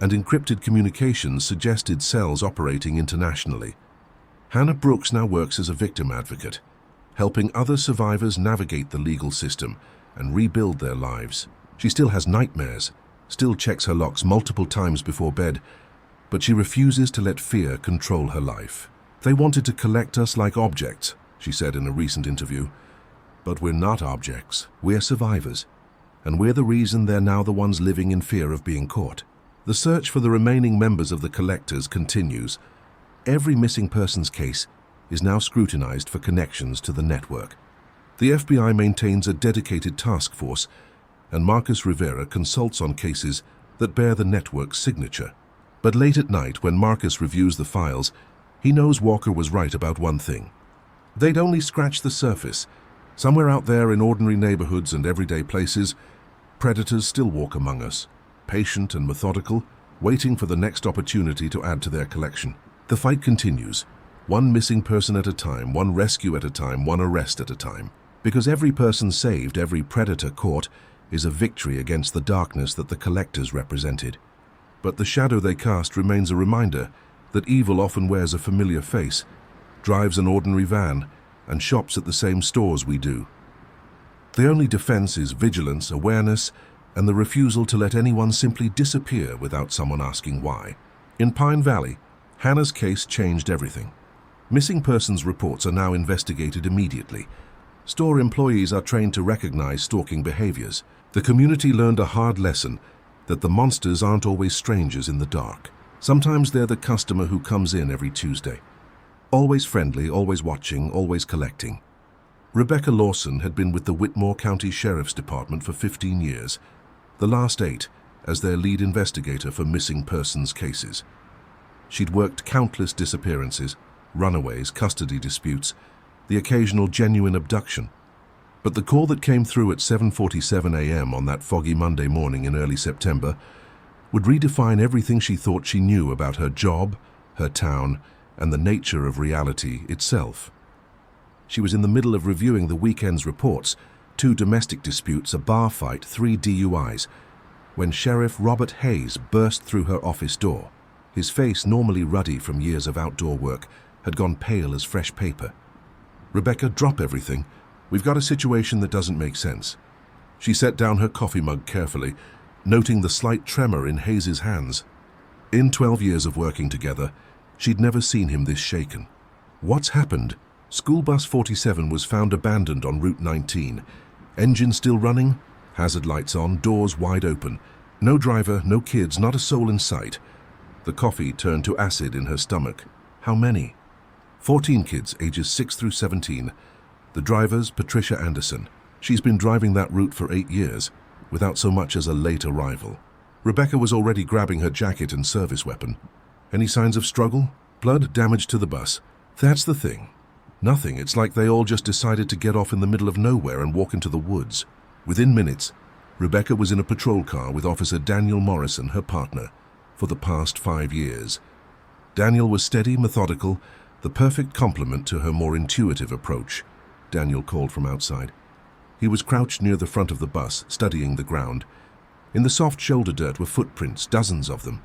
and encrypted communications suggested cells operating internationally. Hannah Brooks now works as a victim advocate, helping other survivors navigate the legal system and rebuild their lives. She still has nightmares, still checks her locks multiple times before bed, but she refuses to let fear control her life. "They wanted to collect us like objects," she said in a recent interview. "But we're not objects, we're survivors, and we're the reason they're now the ones living in fear of being caught." The search for the remaining members of the collectors continues. Every missing persons case is now scrutinized for connections to the network. The FBI maintains a dedicated task force, and Marcus Rivera consults on cases that bear the network's signature. But late at night, when Marcus reviews the files, he knows Walker was right about one thing. They'd only scratched the surface. Somewhere out there in ordinary neighborhoods and everyday places, predators still walk among us, patient and methodical, waiting for the next opportunity to add to their collection. The fight continues, one missing person at a time, one rescue at a time, one arrest at a time. Because every person saved, every predator caught, is a victory against the darkness that the collectors represented. But the shadow they cast remains a reminder that evil often wears a familiar face, drives an ordinary van, and shops at the same stores we do. The only defense is vigilance, awareness, and the refusal to let anyone simply disappear without someone asking why. In Pine Valley, Hannah's case changed everything. Missing persons reports are now investigated immediately. Store employees are trained to recognize stalking behaviors. The community learned a hard lesson that the monsters aren't always strangers in the dark. Sometimes they're the customer who comes in every Tuesday. Always friendly, always watching, always collecting. Rebecca Lawson had been with the Whitmore County Sheriff's Department for 15 years, the last 8 as their lead investigator for missing persons cases. She'd worked countless disappearances, runaways, custody disputes, the occasional genuine abduction. But the call that came through at 7:47 a.m. on that foggy Monday morning in early September would redefine everything she thought she knew about her job, her town, and the nature of reality itself. She was in the middle of reviewing the weekend's reports, 2 domestic disputes, a bar fight, 3 DUIs, when Sheriff Robert Hayes burst through her office door. His face, normally ruddy from years of outdoor work, had gone pale as fresh paper. "Rebecca, drop everything. We've got a situation that doesn't make sense." She set down her coffee mug carefully, noting the slight tremor in Hayes' hands. In 12 years of working together, she'd never seen him this shaken. "What's happened?" School bus 47 was found abandoned on Route 19. Engine still running, hazard lights on, doors wide open. No driver, no kids, not a soul in sight. The coffee turned to acid in her stomach. How many? 14 kids, ages 6 through 17. The drivers, Patricia Anderson. She's been driving that route for 8 years, without so much as a late arrival. Rebecca was already grabbing her jacket and service weapon. Any signs of struggle? Blood? Damage to the bus? That's the thing. Nothing. It's like they all just decided to get off in the middle of nowhere and walk into the woods. Within minutes, Rebecca was in a patrol car with Officer Daniel Morrison, her partner, for the past 5 years. Daniel was steady, methodical, the perfect complement to her more intuitive approach. Daniel called from outside. He was crouched near the front of the bus, studying the ground. In the soft shoulder dirt were footprints, dozens of them.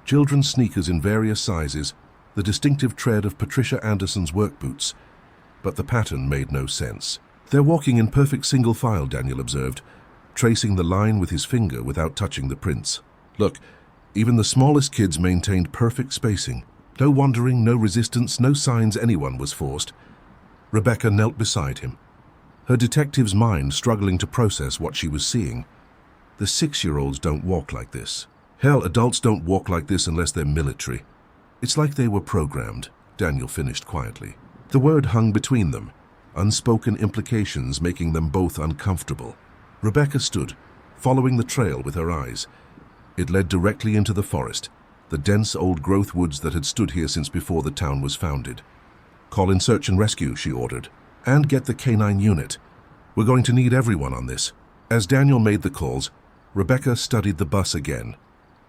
Children's sneakers in various sizes, the distinctive tread of Patricia Anderson's work boots. But the pattern made no sense. They're walking in perfect single file, Daniel observed, tracing the line with his finger without touching the prints. Look, even the smallest kids maintained perfect spacing. No wandering, no resistance, no signs anyone was forced. Rebecca knelt beside him, her detective's mind struggling to process what she was seeing. The 6-year-olds don't walk like this. Hell, adults don't walk like this unless they're military. It's like they were programmed, Daniel finished quietly. The word hung between them, unspoken implications making them both uncomfortable. Rebecca stood, following the trail with her eyes. It led directly into the forest, the dense old-growth woods that had stood here since before the town was founded. Call in search and rescue, she ordered, and get the canine unit. We're going to need everyone on this. As Daniel made the calls, Rebecca studied the bus again.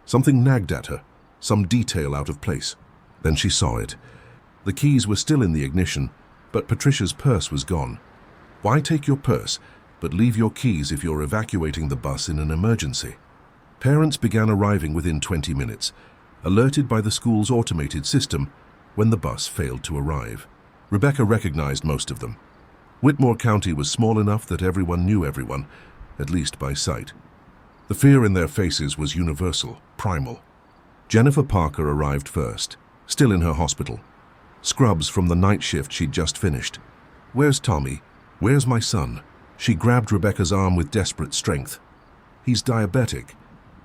Something nagged at her, some detail out of place. Then she saw it. The keys were still in the ignition, but Patricia's purse was gone. Why take your purse, but leave your keys if you're evacuating the bus in an emergency? Parents began arriving within 20 minutes, alerted by the school's automated system when the bus failed to arrive. Rebecca recognized most of them. Whitmore County was small enough that everyone knew everyone, at least by sight. The fear in their faces was universal, primal. Jennifer Parker arrived first, still in her hospital. Scrubs from the night shift she'd just finished. "Where's Tommy? Where's my son?" She grabbed Rebecca's arm with desperate strength. "He's diabetic.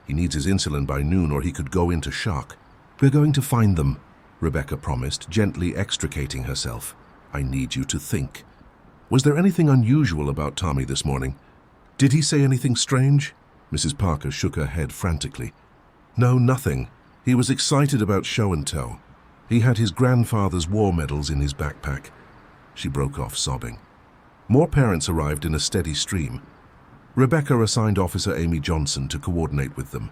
He needs his insulin by noon or he could go into shock." "We're going to find them," Rebecca promised, gently extricating herself. "I need you to think." "Was there anything unusual about Tommy this morning? Did he say anything strange?" Mrs. Parker shook her head frantically. "No, nothing. He was excited about show and tell. He had his grandfather's war medals in his backpack." She broke off, sobbing. More parents arrived in a steady stream. Rebecca assigned Officer Amy Johnson to coordinate with them,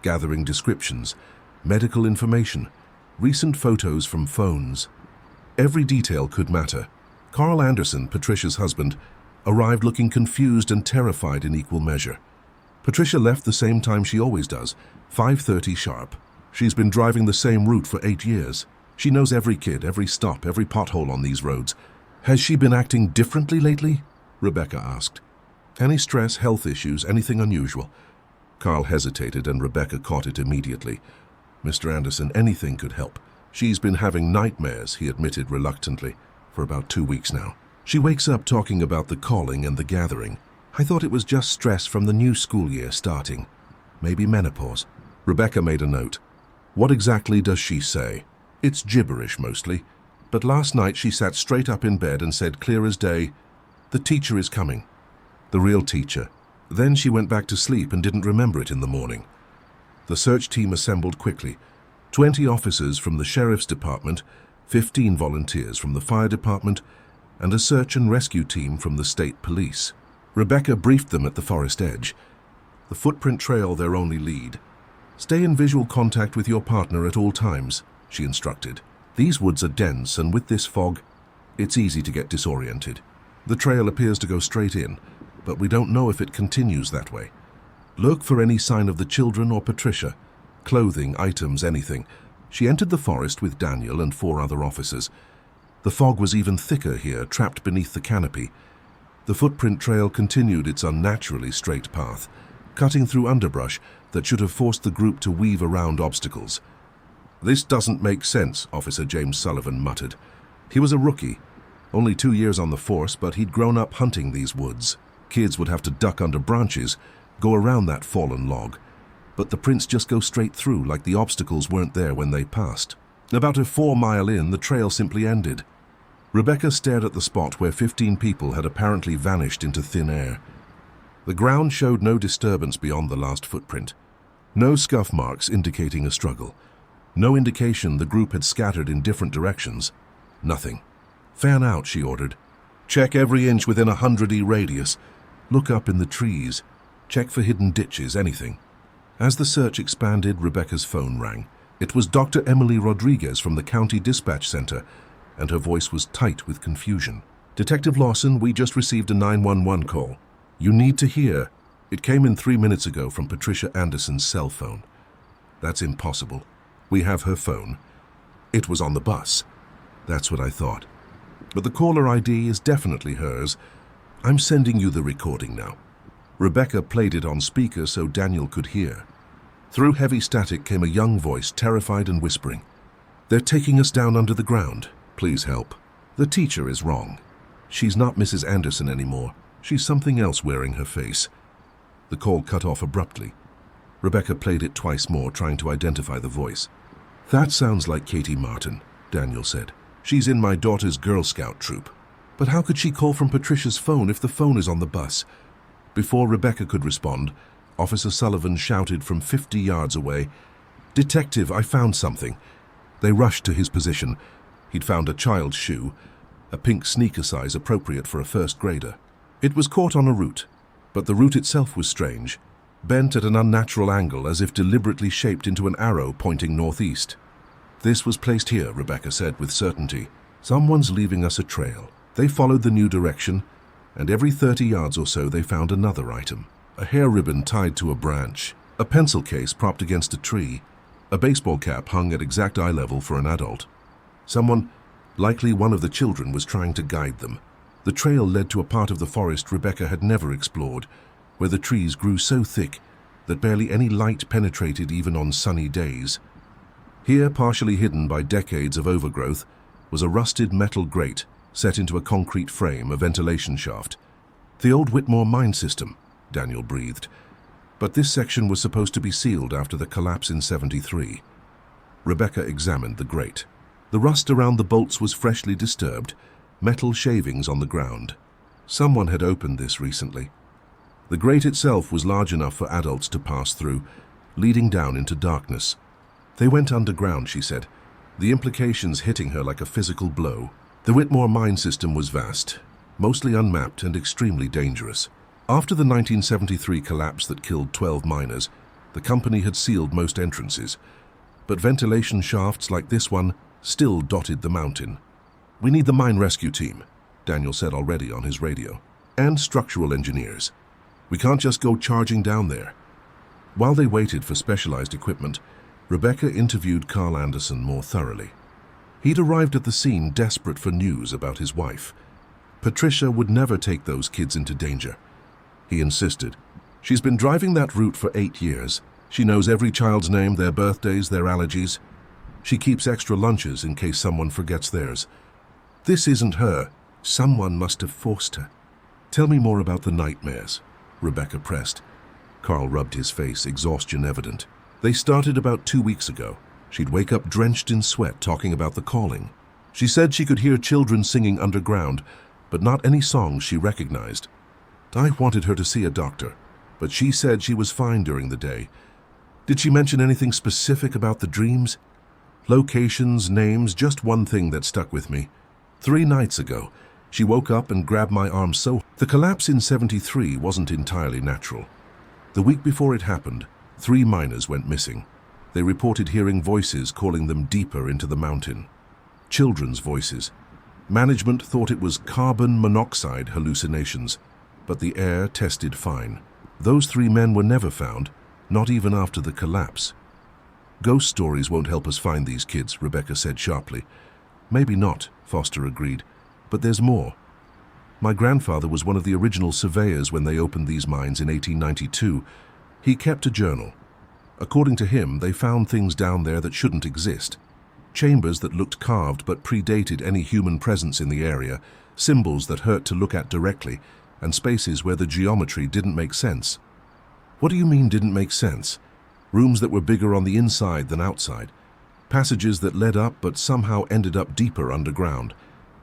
gathering descriptions, medical information, recent photos from phones. Every detail could matter. Carl Anderson, Patricia's husband, arrived looking confused and terrified in equal measure. Patricia left the same time she always does, 5:30 sharp. She's been driving the same route for 8 years. She knows every kid, every stop, every pothole on these roads. "Has she been acting differently lately?" Rebecca asked. "Any stress, health issues, anything unusual?" Carl hesitated and Rebecca caught it immediately. "Mr. Anderson, anything could help. She's been having nightmares," he admitted reluctantly, "for about 2 weeks now. She wakes up talking about the calling and the gathering. I thought it was just stress from the new school year starting. Maybe menopause." Rebecca made a note. "What exactly does she say?" "It's gibberish mostly, but last night she sat straight up in bed and said clear as day, 'The teacher is coming.' The real teacher. Then she went back to sleep and didn't remember it in the morning." The search team assembled quickly. 20 officers from the sheriff's department, 15 volunteers from the fire department, and a search and rescue team from the state police. Rebecca briefed them at the forest edge. The footprint trail their only lead. "Stay in visual contact with your partner at all times," she instructed. "These woods are dense, and with this fog, it's easy to get disoriented. The trail appears to go straight in, but we don't know if it continues that way. Look for any sign of the children or Patricia. Clothing, items, anything." She entered the forest with Daniel and 4 other officers. The fog was even thicker here, trapped beneath the canopy. The footprint trail continued its unnaturally straight path, cutting through underbrush that should have forced the group to weave around obstacles. "This doesn't make sense," Officer James Sullivan muttered. He was a rookie, only 2 years on the force, but he'd grown up hunting these woods. Kids would have to duck under branches, go around that fallen log. But the prints just go straight through, like the obstacles weren't there when they passed. About a 4-mile in, the trail simply ended. Rebecca stared at the spot where 15 people had apparently vanished into thin air. The ground showed no disturbance beyond the last footprint. No scuff marks indicating a struggle. No indication the group had scattered in different directions. Nothing. "Fan out," she ordered. "Check every inch within 100 radius. Look up in the trees. Check for hidden ditches, anything." As the search expanded, Rebecca's phone rang. It was Dr. Emily Rodriguez from the County Dispatch Center, and her voice was tight with confusion. "Detective Lawson, we just received a 911 call. You need to hear. It came in 3 minutes ago from Patricia Anderson's cell phone." "That's impossible. We have her phone. It was on the bus." "That's what I thought. But the caller ID is definitely hers. I'm sending you the recording now." Rebecca played it on speaker so Daniel could hear. Through heavy static came a young voice, terrified and whispering. "They're taking us down under the ground. Please help. The teacher is wrong. She's not Mrs. Anderson anymore. She's something else wearing her face." The call cut off abruptly. Rebecca played it twice more, trying to identify the voice. "That sounds like Katie Martin," Daniel said. "She's in my daughter's Girl Scout troop." "But how could she call from Patricia's phone if the phone is on the bus?" Before Rebecca could respond, Officer Sullivan shouted from 50 yards away, "Detective, I found something." They rushed to his position. He'd found a child's shoe, a pink sneaker size appropriate for a first grader. It was caught on a root, but the root itself was strange, bent at an unnatural angle as if deliberately shaped into an arrow pointing northeast. "This was placed here," Rebecca said with certainty. "Someone's leaving us a trail." They followed the new direction, and every 30 yards or so they found another item. A hair ribbon tied to a branch, a pencil case propped against a tree, a baseball cap hung at exact eye level for an adult. Someone, likely one of the children, was trying to guide them. The trail led to a part of the forest Rebecca had never explored, where the trees grew so thick that barely any light penetrated even on sunny days. Here, partially hidden by decades of overgrowth, was a rusted metal grate set into a concrete frame, a ventilation shaft. "The old Whitmore mine system," Daniel breathed. "But this section was supposed to be sealed after the collapse in '73. Rebecca examined the grate. The rust around the bolts was freshly disturbed, metal shavings on the ground. Someone had opened this recently. The grate itself was large enough for adults to pass through, leading down into darkness. "They went underground," she said, the implications hitting her like a physical blow. The Whitmore mine system was vast, mostly unmapped and extremely dangerous. After the 1973 collapse that killed 12 miners, the company had sealed most entrances, but ventilation shafts like this one still dotted the mountain. "We need the mine rescue team," Daniel said already on his radio, "and structural engineers. We can't just go charging down there." While they waited for specialized equipment, Rebecca interviewed Carl Anderson more thoroughly. He'd arrived at the scene desperate for news about his wife. Patricia would never take those kids into danger. He insisted. "She's been driving that route for 8 years. She knows every child's name, their birthdays, their allergies. She keeps extra lunches in case someone forgets theirs. This isn't her. Someone must have forced her." "Tell me more about the nightmares," Rebecca pressed. Carl rubbed his face, exhaustion evident. "They started about 2 weeks ago. She'd wake up drenched in sweat talking about the calling. She said she could hear children singing underground, but not any songs she recognized. I wanted her to see a doctor, but she said she was fine during the day." "Did she mention anything specific about the dreams?" "Locations, names, just one thing that stuck with me. 3 nights ago, she woke up and grabbed my arm so..." The collapse in '73 wasn't entirely natural. The week before it happened, 3 miners went missing. They reported hearing voices calling them deeper into the mountain. Children's voices. Management thought it was carbon monoxide hallucinations, but the air tested fine. Those 3 men were never found, not even after the collapse. "Ghost stories won't help us find these kids," Rebecca said sharply. "Maybe not," Foster agreed, "but there's more. My grandfather was one of the original surveyors when they opened these mines in 1892. He kept a journal. According to him, they found things down there that shouldn't exist. Chambers that looked carved but predated any human presence in the area, symbols that hurt to look at directly, and spaces where the geometry didn't make sense." "What do you mean didn't make sense?" "Rooms that were bigger on the inside than outside. Passages that led up but somehow ended up deeper underground.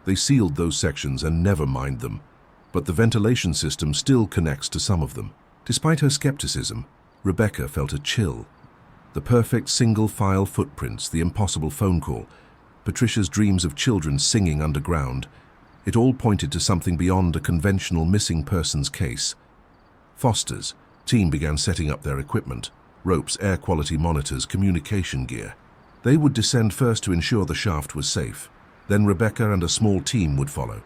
They sealed those sections and never mined them, but the ventilation system still connects to some of them." Despite her skepticism, Rebecca felt a chill. The perfect single-file footprints, the impossible phone call, Patricia's dreams of children singing underground. It all pointed to something beyond a conventional missing persons case. Foster's team began setting up their equipment: ropes, air quality monitors, communication gear. They would descend first to ensure the shaft was safe. Then Rebecca and a small team would follow.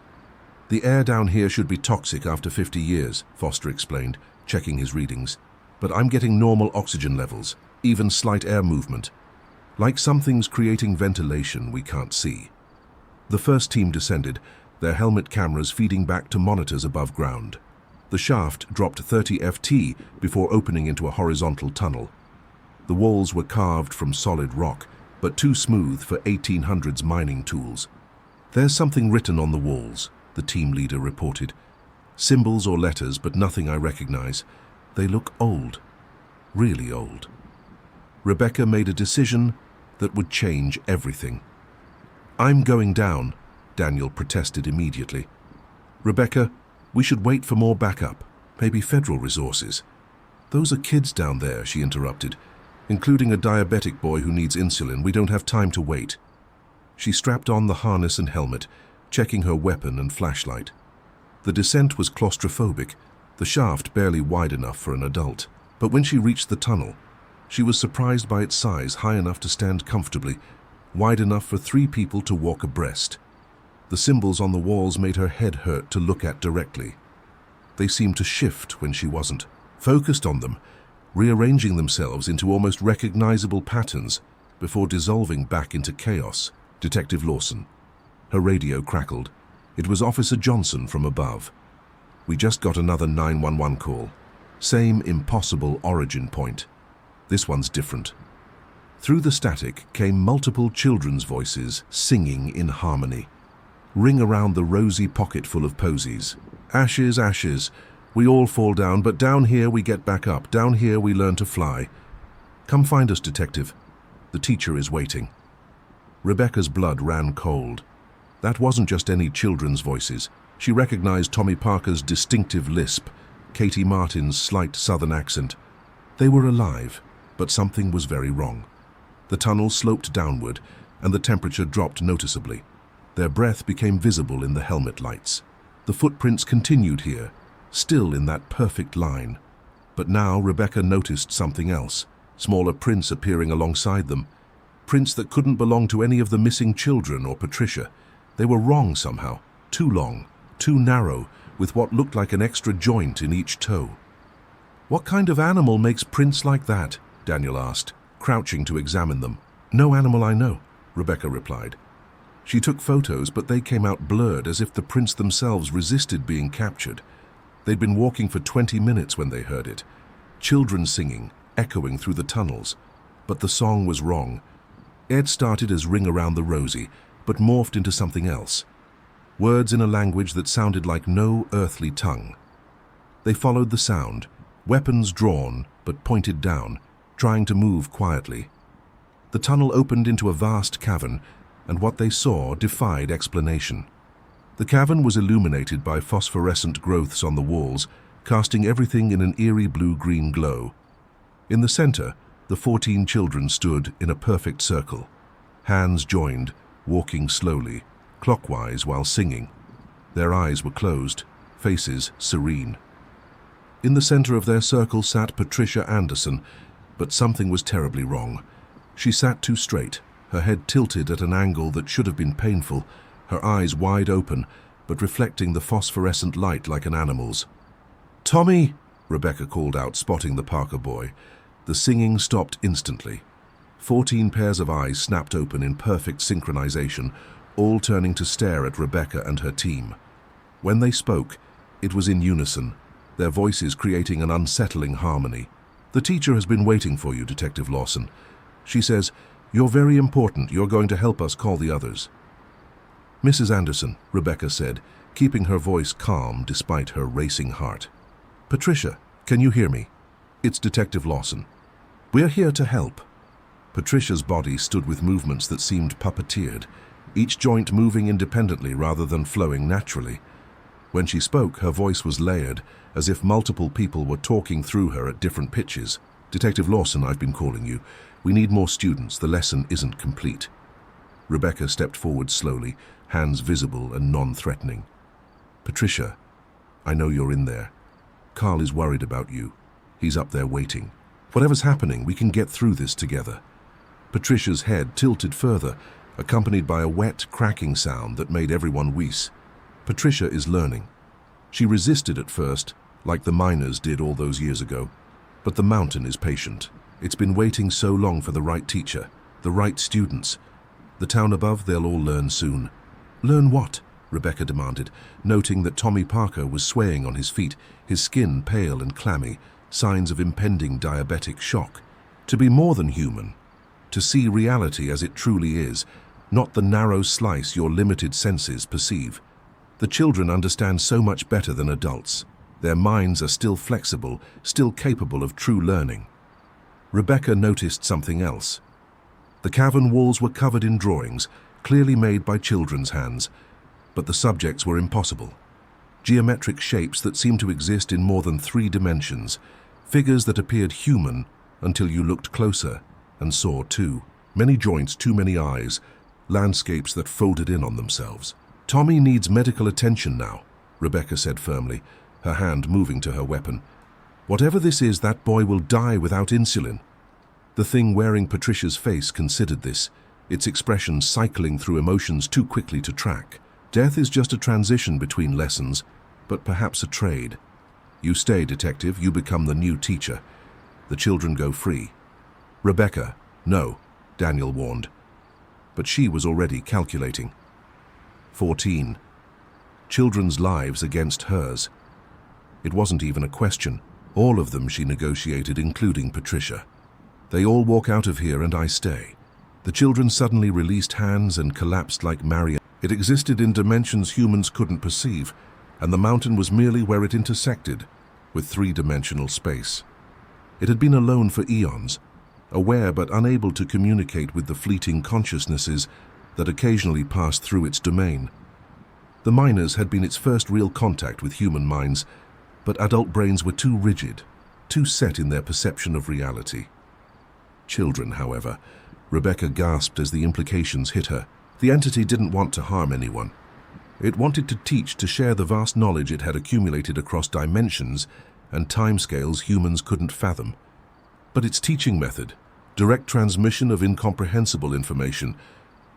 "The air down here should be toxic after 50 years, Foster explained, checking his readings. "But I'm getting normal oxygen levels, even slight air movement. Like something's creating ventilation we can't see." The first team descended, their helmet cameras feeding back to monitors above ground. The shaft dropped 30 FT before opening into a horizontal tunnel. The walls were carved from solid rock, but too smooth for 1800s mining tools. "There's something written on the walls," the team leader reported. "Symbols or letters, but nothing I recognize. They look old, really old." Rebecca made a decision that would change everything. "I'm going down," Daniel protested immediately. "Rebecca, we should wait for more backup, maybe federal resources." "Those are kids down there," she interrupted, "including a diabetic boy who needs insulin. We don't have time to wait." She strapped on the harness and helmet, checking her weapon and flashlight. The descent was claustrophobic, the shaft barely wide enough for an adult. But when she reached the tunnel, she was surprised by its size, high enough to stand comfortably, wide enough for 3 people to walk abreast. The symbols on the walls made her head hurt to look at directly. They seemed to shift when she wasn't focused on them, rearranging themselves into almost recognizable patterns before dissolving back into chaos. "Detective Lawson." Her radio crackled. It was Officer Johnson from above. "We just got another 911 call. Same impossible origin point. This one's different." Through the static came multiple children's voices singing in harmony. "Ring around the rosy pocket full of posies. Ashes, ashes. We all fall down, but down here we get back up. Down here we learn to fly. Come find us, detective. The teacher is waiting." Rebecca's blood ran cold. That wasn't just any children's voices. She recognized Tommy Parker's distinctive lisp, Katie Martin's slight southern accent. They were alive, but something was very wrong. The tunnel sloped downward, and the temperature dropped noticeably. Their breath became visible in the helmet lights. The footprints continued here, still in that perfect line. But now Rebecca noticed something else, smaller prints appearing alongside them. Prints that couldn't belong to any of the missing children or Patricia. They were wrong somehow, too long, too narrow, with what looked like an extra joint in each toe. "What kind of animal makes prints like that?" Daniel asked, crouching to examine them. "No animal I know," Rebecca replied. She took photos, but they came out blurred, as if the prints themselves resisted being captured. They'd been walking for 20 minutes when they heard it. Children singing, echoing through the tunnels. But the song was wrong. It started as "Ring Around the Rosie," but morphed into something else. Words in a language that sounded like no earthly tongue. They followed the sound, weapons drawn but pointed down, trying to move quietly. The tunnel opened into a vast cavern, and what they saw defied explanation. The cavern was illuminated by phosphorescent growths on the walls, casting everything in an eerie blue-green glow. In the center, the 14 children stood in a perfect circle, hands joined, walking slowly, clockwise while singing. Their eyes were closed, faces serene. In the center of their circle sat Patricia Anderson, but something was terribly wrong. She sat too straight, her head tilted at an angle that should have been painful, her eyes wide open, but reflecting the phosphorescent light like an animal's. "Tommy!" Rebecca called out, spotting the Parker boy. The singing stopped instantly. 14 pairs of eyes snapped open in perfect synchronization, all turning to stare at Rebecca and her team. When they spoke, it was in unison, their voices creating an unsettling harmony. "The teacher has been waiting for you, Detective Lawson. She says, 'You're very important. You're going to help us call the others.'" "Mrs. Anderson," Rebecca said, keeping her voice calm despite her racing heart. "Patricia, can you hear me? It's Detective Lawson. We're here to help." Patricia's body stood with movements that seemed puppeteered, each joint moving independently rather than flowing naturally. When she spoke, her voice was layered, as if multiple people were talking through her at different pitches. Detective Lawson, I've been calling you. We need more students. The lesson isn't complete. Rebecca stepped forward slowly, hands visible and non-threatening. Patricia, I know you're in there. Carl is worried about you. He's up there waiting. Whatever's happening, we can get through this together. Patricia's head tilted further, accompanied by a wet, cracking sound that made everyone wheeze. Patricia is learning. She resisted at first, like the miners did all those years ago. But the mountain is patient. It's been waiting so long for the right teacher, the right students. The town above, they'll all learn soon. Learn what? Rebecca demanded, noting that Tommy Parker was swaying on his feet, his skin pale and clammy, signs of impending diabetic shock. To be more than human. To see reality as it truly is, not the narrow slice your limited senses perceive. The children understand so much better than adults. Their minds are still flexible, still capable of true learning. Rebecca noticed something else. The cavern walls were covered in drawings, clearly made by children's hands, but the subjects were impossible. Geometric shapes that seemed to exist in more than 3 dimensions, figures that appeared human until you looked closer and saw too many joints, too many eyes, landscapes that folded in on themselves. Tommy needs medical attention now, Rebecca said firmly, her hand moving to her weapon. Whatever this is, that boy will die without insulin. The thing wearing Patricia's face considered this, its expression cycling through emotions too quickly to track. Death is just a transition between lessons, but perhaps a trade. You stay, detective, you become the new teacher. The children go free. Rebecca, no, Daniel warned. But she was already calculating. 14. Children's lives against hers. It wasn't even a question. All of them she negotiated, including Patricia. They all walk out of here and I stay. The children suddenly released hands and collapsed like marionettes. It existed in dimensions humans couldn't perceive, and the mountain was merely where it intersected with 3-dimensional space. It had been alone for eons, aware but unable to communicate with the fleeting consciousnesses that occasionally passed through its domain. The miners had been its first real contact with human minds, but adult brains were too rigid, too set in their perception of reality. Children, however, Rebecca gasped as the implications hit her. The entity didn't want to harm anyone. It wanted to teach, to share the vast knowledge it had accumulated across dimensions and timescales humans couldn't fathom. But its teaching method, direct transmission of incomprehensible information,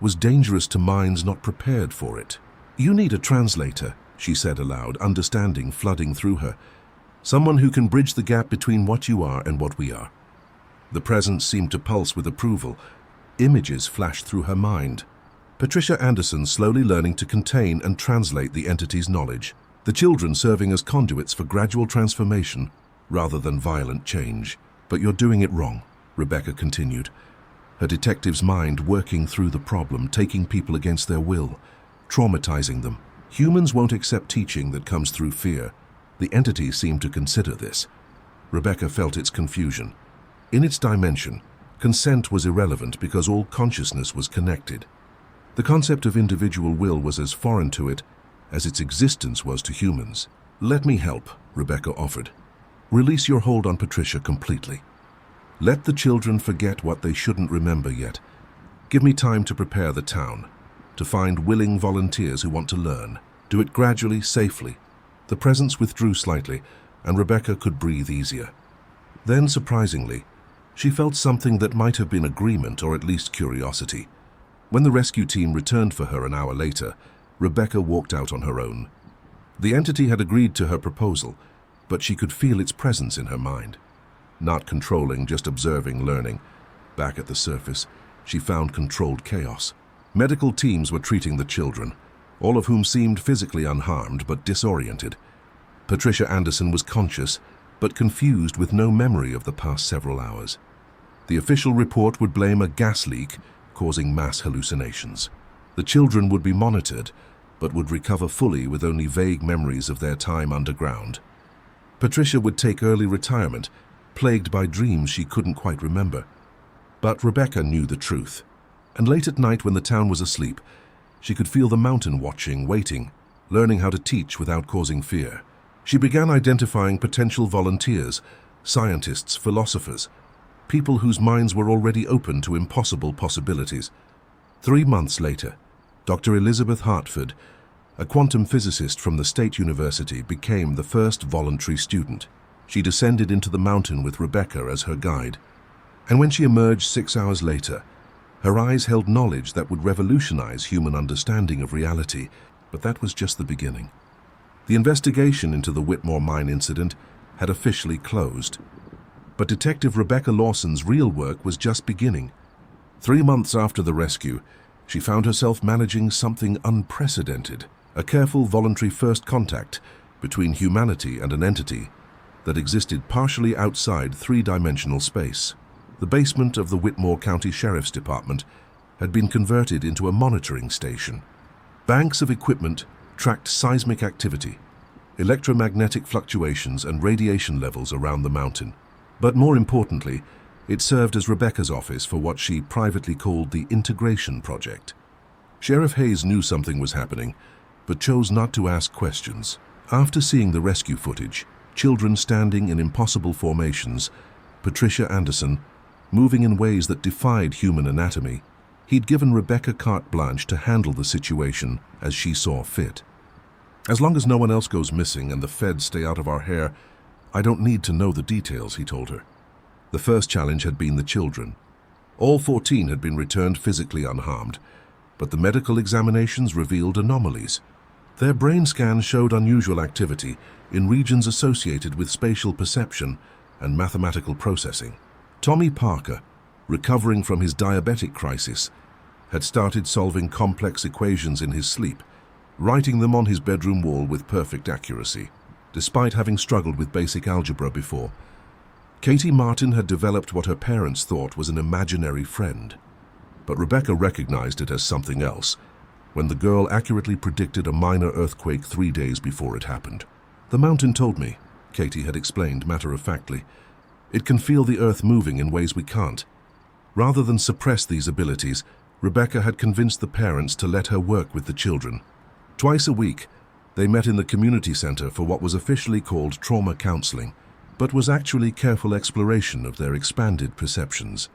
was dangerous to minds not prepared for it. You need a translator, she said aloud, understanding flooding through her. Someone who can bridge the gap between what you are and what we are. The presence seemed to pulse with approval. Images flashed through her mind. Patricia Anderson slowly learning to contain and translate the entity's knowledge. The children serving as conduits for gradual transformation rather than violent change. But you're doing it wrong, Rebecca continued, her detective's mind working through the problem, taking people against their will, traumatizing them. Humans won't accept teaching that comes through fear. The entity seemed to consider this. Rebecca felt its confusion. In its dimension, consent was irrelevant because all consciousness was connected. The concept of individual will was as foreign to it as its existence was to humans. Let me help, Rebecca offered. Release your hold on Patricia completely. Let the children forget what they shouldn't remember yet. Give me time to prepare the town, to find willing volunteers who want to learn. Do it gradually, safely. The presence withdrew slightly, and Rebecca could breathe easier. Then, surprisingly, she felt something that might have been agreement or at least curiosity. When the rescue team returned for her an hour later, Rebecca walked out on her own. The entity had agreed to her proposal, but she could feel its presence in her mind. Not controlling, just observing, learning. Back at the surface, she found controlled chaos. Medical teams were treating the children, all of whom seemed physically unharmed but disoriented. Patricia Anderson was conscious, but confused with no memory of the past several hours. The official report would blame a gas leak causing mass hallucinations. The children would be monitored, but would recover fully with only vague memories of their time underground. Patricia would take early retirement, plagued by dreams she couldn't quite remember. But Rebecca knew the truth, and late at night when the town was asleep, she could feel the mountain watching, waiting, learning how to teach without causing fear. She began identifying potential volunteers, scientists, philosophers, people whose minds were already open to impossible possibilities. 3 months later, Dr. Elizabeth Hartford, a quantum physicist from the State University, became the first voluntary student. She descended into the mountain with Rebecca as her guide. And when she emerged 6 hours later, her eyes held knowledge that would revolutionize human understanding of reality. But that was just the beginning. The investigation into the Whitmore mine incident had officially closed. But Detective Rebecca Lawson's real work was just beginning. 3 months after the rescue, she found herself managing something unprecedented, a careful voluntary first contact between humanity and an entity that existed partially outside three-dimensional space. The basement of the Whitmore County Sheriff's Department had been converted into a monitoring station. Banks of equipment tracked seismic activity, electromagnetic fluctuations, and radiation levels around the mountain. But more importantly, it served as Rebecca's office for what she privately called the Integration Project. Sheriff Hayes knew something was happening, but chose not to ask questions. After seeing the rescue footage, children standing in impossible formations, Patricia Anderson moving in ways that defied human anatomy, he'd given Rebecca carte blanche to handle the situation as she saw fit. "As long as no one else goes missing and the feds stay out of our hair, I don't need to know the details," he told her. The first challenge had been the children. All 14 had been returned physically unharmed, but the medical examinations revealed anomalies. Their brain scans showed unusual activity in regions associated with spatial perception and mathematical processing. Tommy Parker, recovering from his diabetic crisis, had started solving complex equations in his sleep, writing them on his bedroom wall with perfect accuracy. Despite having struggled with basic algebra before, Katie Martin had developed what her parents thought was an imaginary friend. But Rebecca recognized it as something else when the girl accurately predicted a minor earthquake 3 days before it happened. "The mountain told me," Katie had explained matter-of-factly. "It can feel the earth moving in ways we can't." Rather than suppress these abilities, Rebecca had convinced the parents to let her work with the children. Twice a week, they met in the community center for what was officially called trauma counseling, but was actually careful exploration of their expanded perceptions.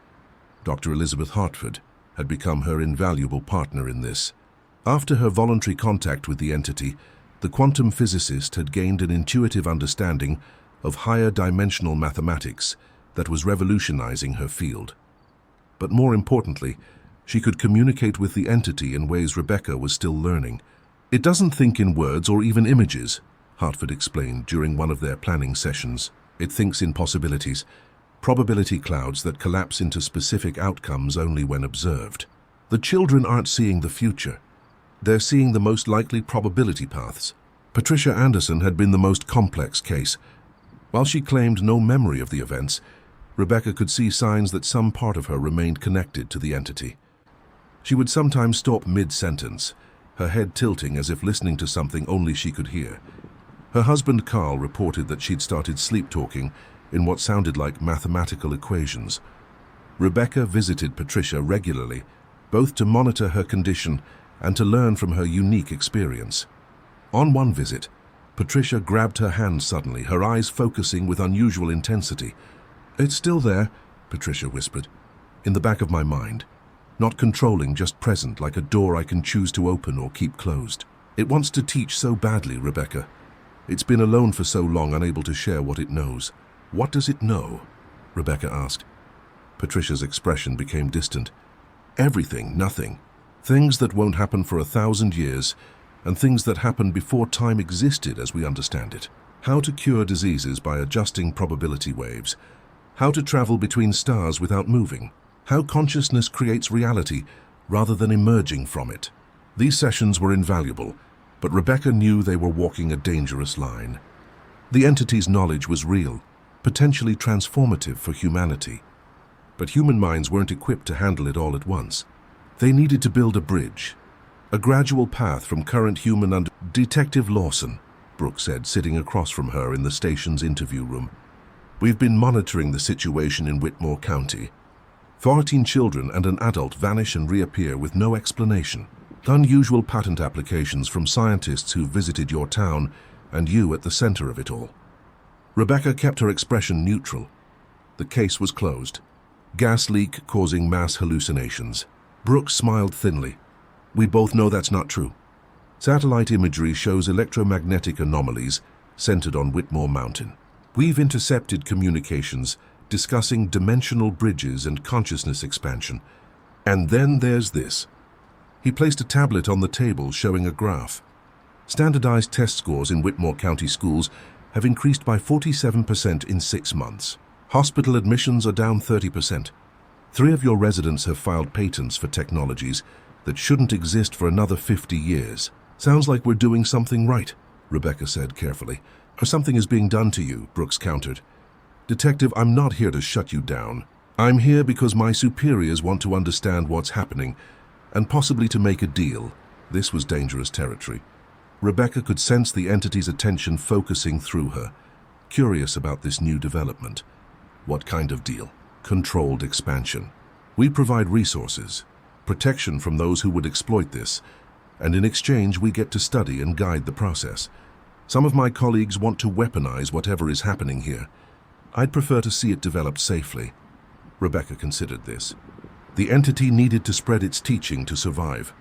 Dr. Elizabeth Hartford had become her invaluable partner in this. After her voluntary contact with the entity, the quantum physicist had gained an intuitive understanding of higher dimensional mathematics that was revolutionizing her field. But more importantly, she could communicate with the entity in ways Rebecca was still learning. "It doesn't think in words or even images," Hartford explained during one of their planning sessions. "It thinks in possibilities, probability clouds that collapse into specific outcomes only when observed." The children aren't seeing the future. They're seeing the most likely probability paths. Patricia Anderson had been the most complex case. While she claimed no memory of the events, Rebecca could see signs that some part of her remained connected to the entity. She would sometimes stop mid-sentence, her head tilting as if listening to something only she could hear. Her husband Carl reported that she'd started sleep-talking in what sounded like mathematical equations. Rebecca visited Patricia regularly, both to monitor her condition and to learn from her unique experience. On one visit, Patricia grabbed her hand suddenly, her eyes focusing with unusual intensity. "It's still there," Patricia whispered, "in the back of my mind. Not controlling, just present, like a door I can choose to open or keep closed. It wants to teach so badly, Rebecca. It's been alone for so long, unable to share what it knows." "What does it know?" Rebecca asked. Patricia's expression became distant. "Everything, nothing. Things that won't happen for 1,000 years, and things that happened before time existed as we understand it. How to cure diseases by adjusting probability waves. How to travel between stars without moving. How consciousness creates reality rather than emerging from it." These sessions were invaluable, but Rebecca knew they were walking a dangerous line. The entity's knowledge was real, potentially transformative for humanity. But human minds weren't equipped to handle it all at once. They needed to build a bridge, a gradual path from current human and Detective Lawson, Brooke said, sitting across from her in the station's interview room. "We've been monitoring the situation in Whitmore County. 14 children and an adult vanish and reappear with no explanation. Unusual patent applications from scientists who visited your town, and you at the center of it all." Rebecca kept her expression neutral. The case was closed. Gas leak causing mass hallucinations. Brooks smiled thinly. We both know that's not true. Satellite imagery shows electromagnetic anomalies centered on Whitmore Mountain. We've intercepted communications discussing dimensional bridges and consciousness expansion. And then there's this. He placed a tablet on the table showing a graph. Standardized test scores in Whitmore County schools have increased by 47% in 6 months. Hospital admissions are down 30%. 3 of your residents have filed patents for technologies that shouldn't exist for another 50 years. Sounds like we're doing something right, Rebecca said carefully. Or something is being done to you, Brooks countered. Detective, I'm not here to shut you down. I'm here because my superiors want to understand what's happening and possibly to make a deal. This was dangerous territory. Rebecca could sense the entity's attention focusing through her, curious about this new development. What kind of deal? Controlled expansion. We provide resources, protection from those who would exploit this, and in exchange we get to study and guide the process. Some of my colleagues want to weaponize whatever is happening here. I'd prefer to see it developed safely. Rebecca considered this. The entity needed to spread its teaching to survive.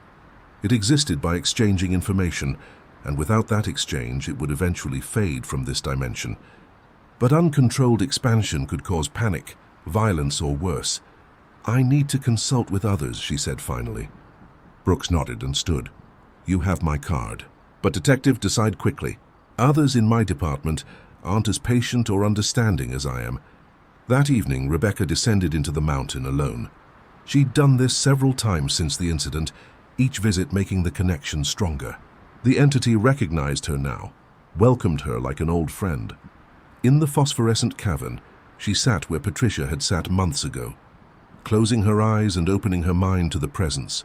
It existed by exchanging information, and without that exchange it would eventually fade from this dimension. But uncontrolled expansion could cause panic, violence, or worse. I need to consult with others, she said finally. Brooks nodded and stood. You have my card. But detective, decide quickly. Others in my department aren't as patient or understanding as I am. That evening, Rebecca descended into the mountain alone. She'd done this several times since the incident, each visit making the connection stronger. The entity recognized her now, welcomed her like an old friend. In the phosphorescent cavern, she sat where Patricia had sat months ago, closing her eyes and opening her mind to the presence.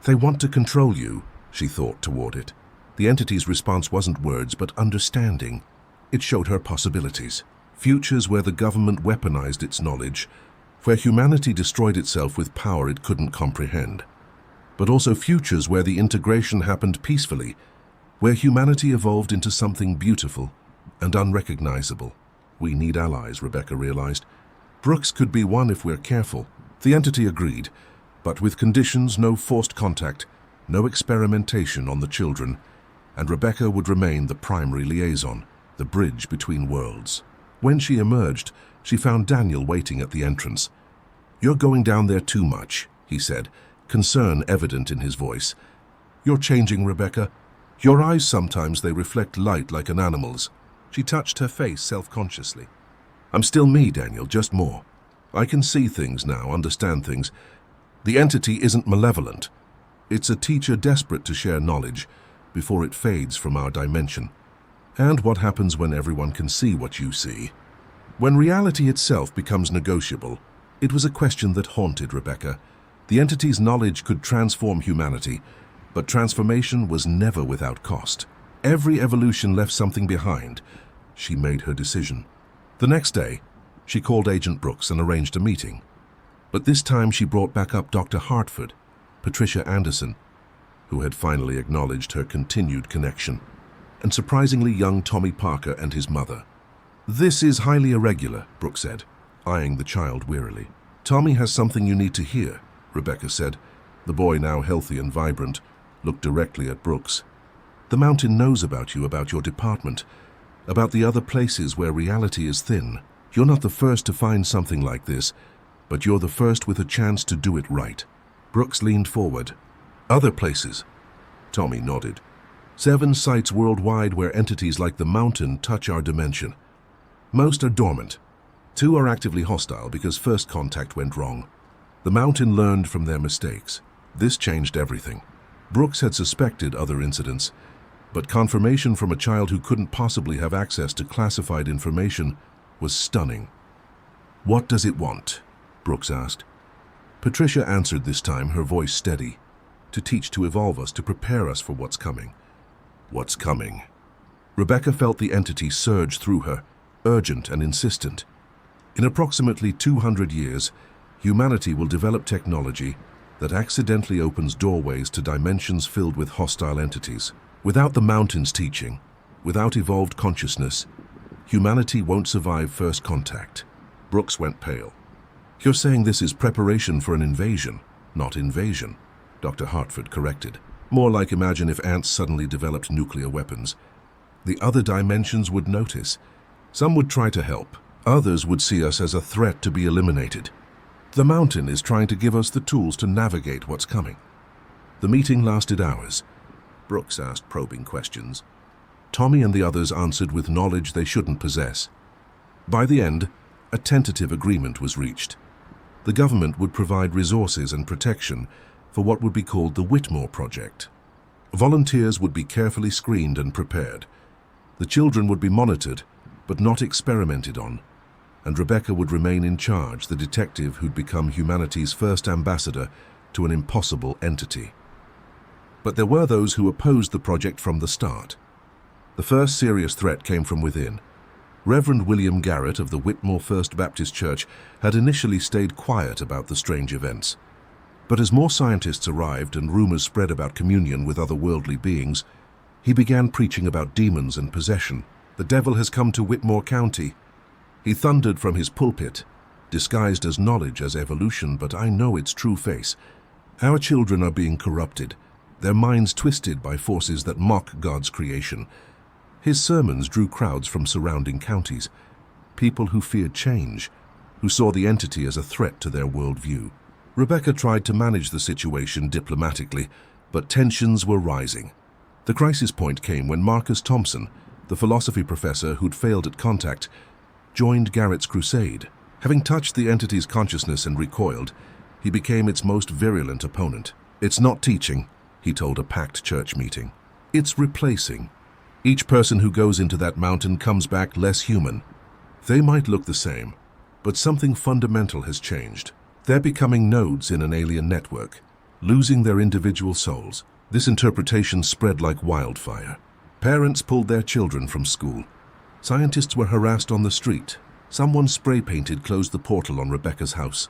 They want to control you, she thought toward it. The entity's response wasn't words, but understanding. It showed her possibilities. Futures where the government weaponized its knowledge, where humanity destroyed itself with power it couldn't comprehend. But also futures where the integration happened peacefully, where humanity evolved into something beautiful and unrecognizable. We need allies, Rebecca realized. Brooks could be one if we're careful. The entity agreed, but with conditions: no forced contact, no experimentation on the children, and Rebecca would remain the primary liaison, the bridge between worlds. When she emerged, she found Daniel waiting at the entrance. You're going down there too much, he said, concern evident in his voice. You're changing, Rebecca. Your eyes sometimes they reflect light like an animal's. She touched her face self-consciously. I'm still me, Daniel, just more. I can see things now, understand things. The entity isn't malevolent. It's a teacher desperate to share knowledge before it fades from our dimension. And what happens when everyone can see what you see? When reality itself becomes negotiable, it was a question that haunted Rebecca. The entity's knowledge could transform humanity, but transformation was never without cost. Every evolution left something behind. She made her decision. The next day, she called Agent Brooks and arranged a meeting. But this time she brought back up Dr. Hartford, Patricia Anderson, who had finally acknowledged her continued connection, and surprisingly young Tommy Parker and his mother. This is highly irregular, Brooks said, eyeing the child wearily. Tommy has something you need to hear, Rebecca said. The boy, now healthy and vibrant, looked directly at Brooks. The mountain knows about you, about your department, about the other places where reality is thin. You're not the first to find something like this, but you're the first with a chance to do it right. Brooks leaned forward. Other places? Tommy nodded. 7 sites worldwide where entities like the mountain touch our dimension. Most are dormant. 2 are actively hostile because first contact went wrong. The mountain learned from their mistakes. This changed everything. Brooks had suspected other incidents, but confirmation from a child who couldn't possibly have access to classified information was stunning. What does it want? Brooks asked. Patricia answered this time, her voice steady. To teach, to evolve us, to prepare us for what's coming. What's coming? Rebecca felt the entity surge through her, urgent and insistent. In approximately 200 years, humanity will develop technology that accidentally opens doorways to dimensions filled with hostile entities. Without the mountain's teaching, without evolved consciousness, humanity won't survive first contact. Brooks went pale. You're saying this is preparation for an invasion, not invasion, Dr. Hartford corrected. More like imagine if ants suddenly developed nuclear weapons. The other dimensions would notice. Some would try to help. Others would see us as a threat to be eliminated. The mountain is trying to give us the tools to navigate what's coming. The meeting lasted hours. Brooks asked probing questions. Tommy and the others answered with knowledge they shouldn't possess. By the end, a tentative agreement was reached. The government would provide resources and protection for what would be called the Whitmore Project. Volunteers would be carefully screened and prepared. The children would be monitored, but not experimented on, and Rebecca would remain in charge, the detective who'd become humanity's first ambassador to an impossible entity. But there were those who opposed the project from the start. The first serious threat came from within. Reverend William Garrett of the Whitmore First Baptist Church had initially stayed quiet about the strange events. But as more scientists arrived and rumors spread about communion with otherworldly beings, he began preaching about demons and possession. The devil has come to Whitmore County. He thundered from his pulpit, disguised as knowledge, as evolution, but I know its true face. Our children are being corrupted, their minds twisted by forces that mock God's creation. His sermons drew crowds from surrounding counties, people who feared change, who saw the entity as a threat to their worldview. Rebecca tried to manage the situation diplomatically, but tensions were rising. The crisis point came when Marcus Thompson, the philosophy professor who'd failed at contact, joined Garrett's crusade. Having touched the entity's consciousness and recoiled, he became its most virulent opponent. "It's not teaching," he told a packed church meeting. "It's replacing. Each person who goes into that mountain comes back less human. They might look the same, but something fundamental has changed. They're becoming nodes in an alien network, losing their individual souls." This interpretation spread like wildfire. Parents pulled their children from school. Scientists were harassed on the street. Someone spray-painted closed the portal on Rebecca's house.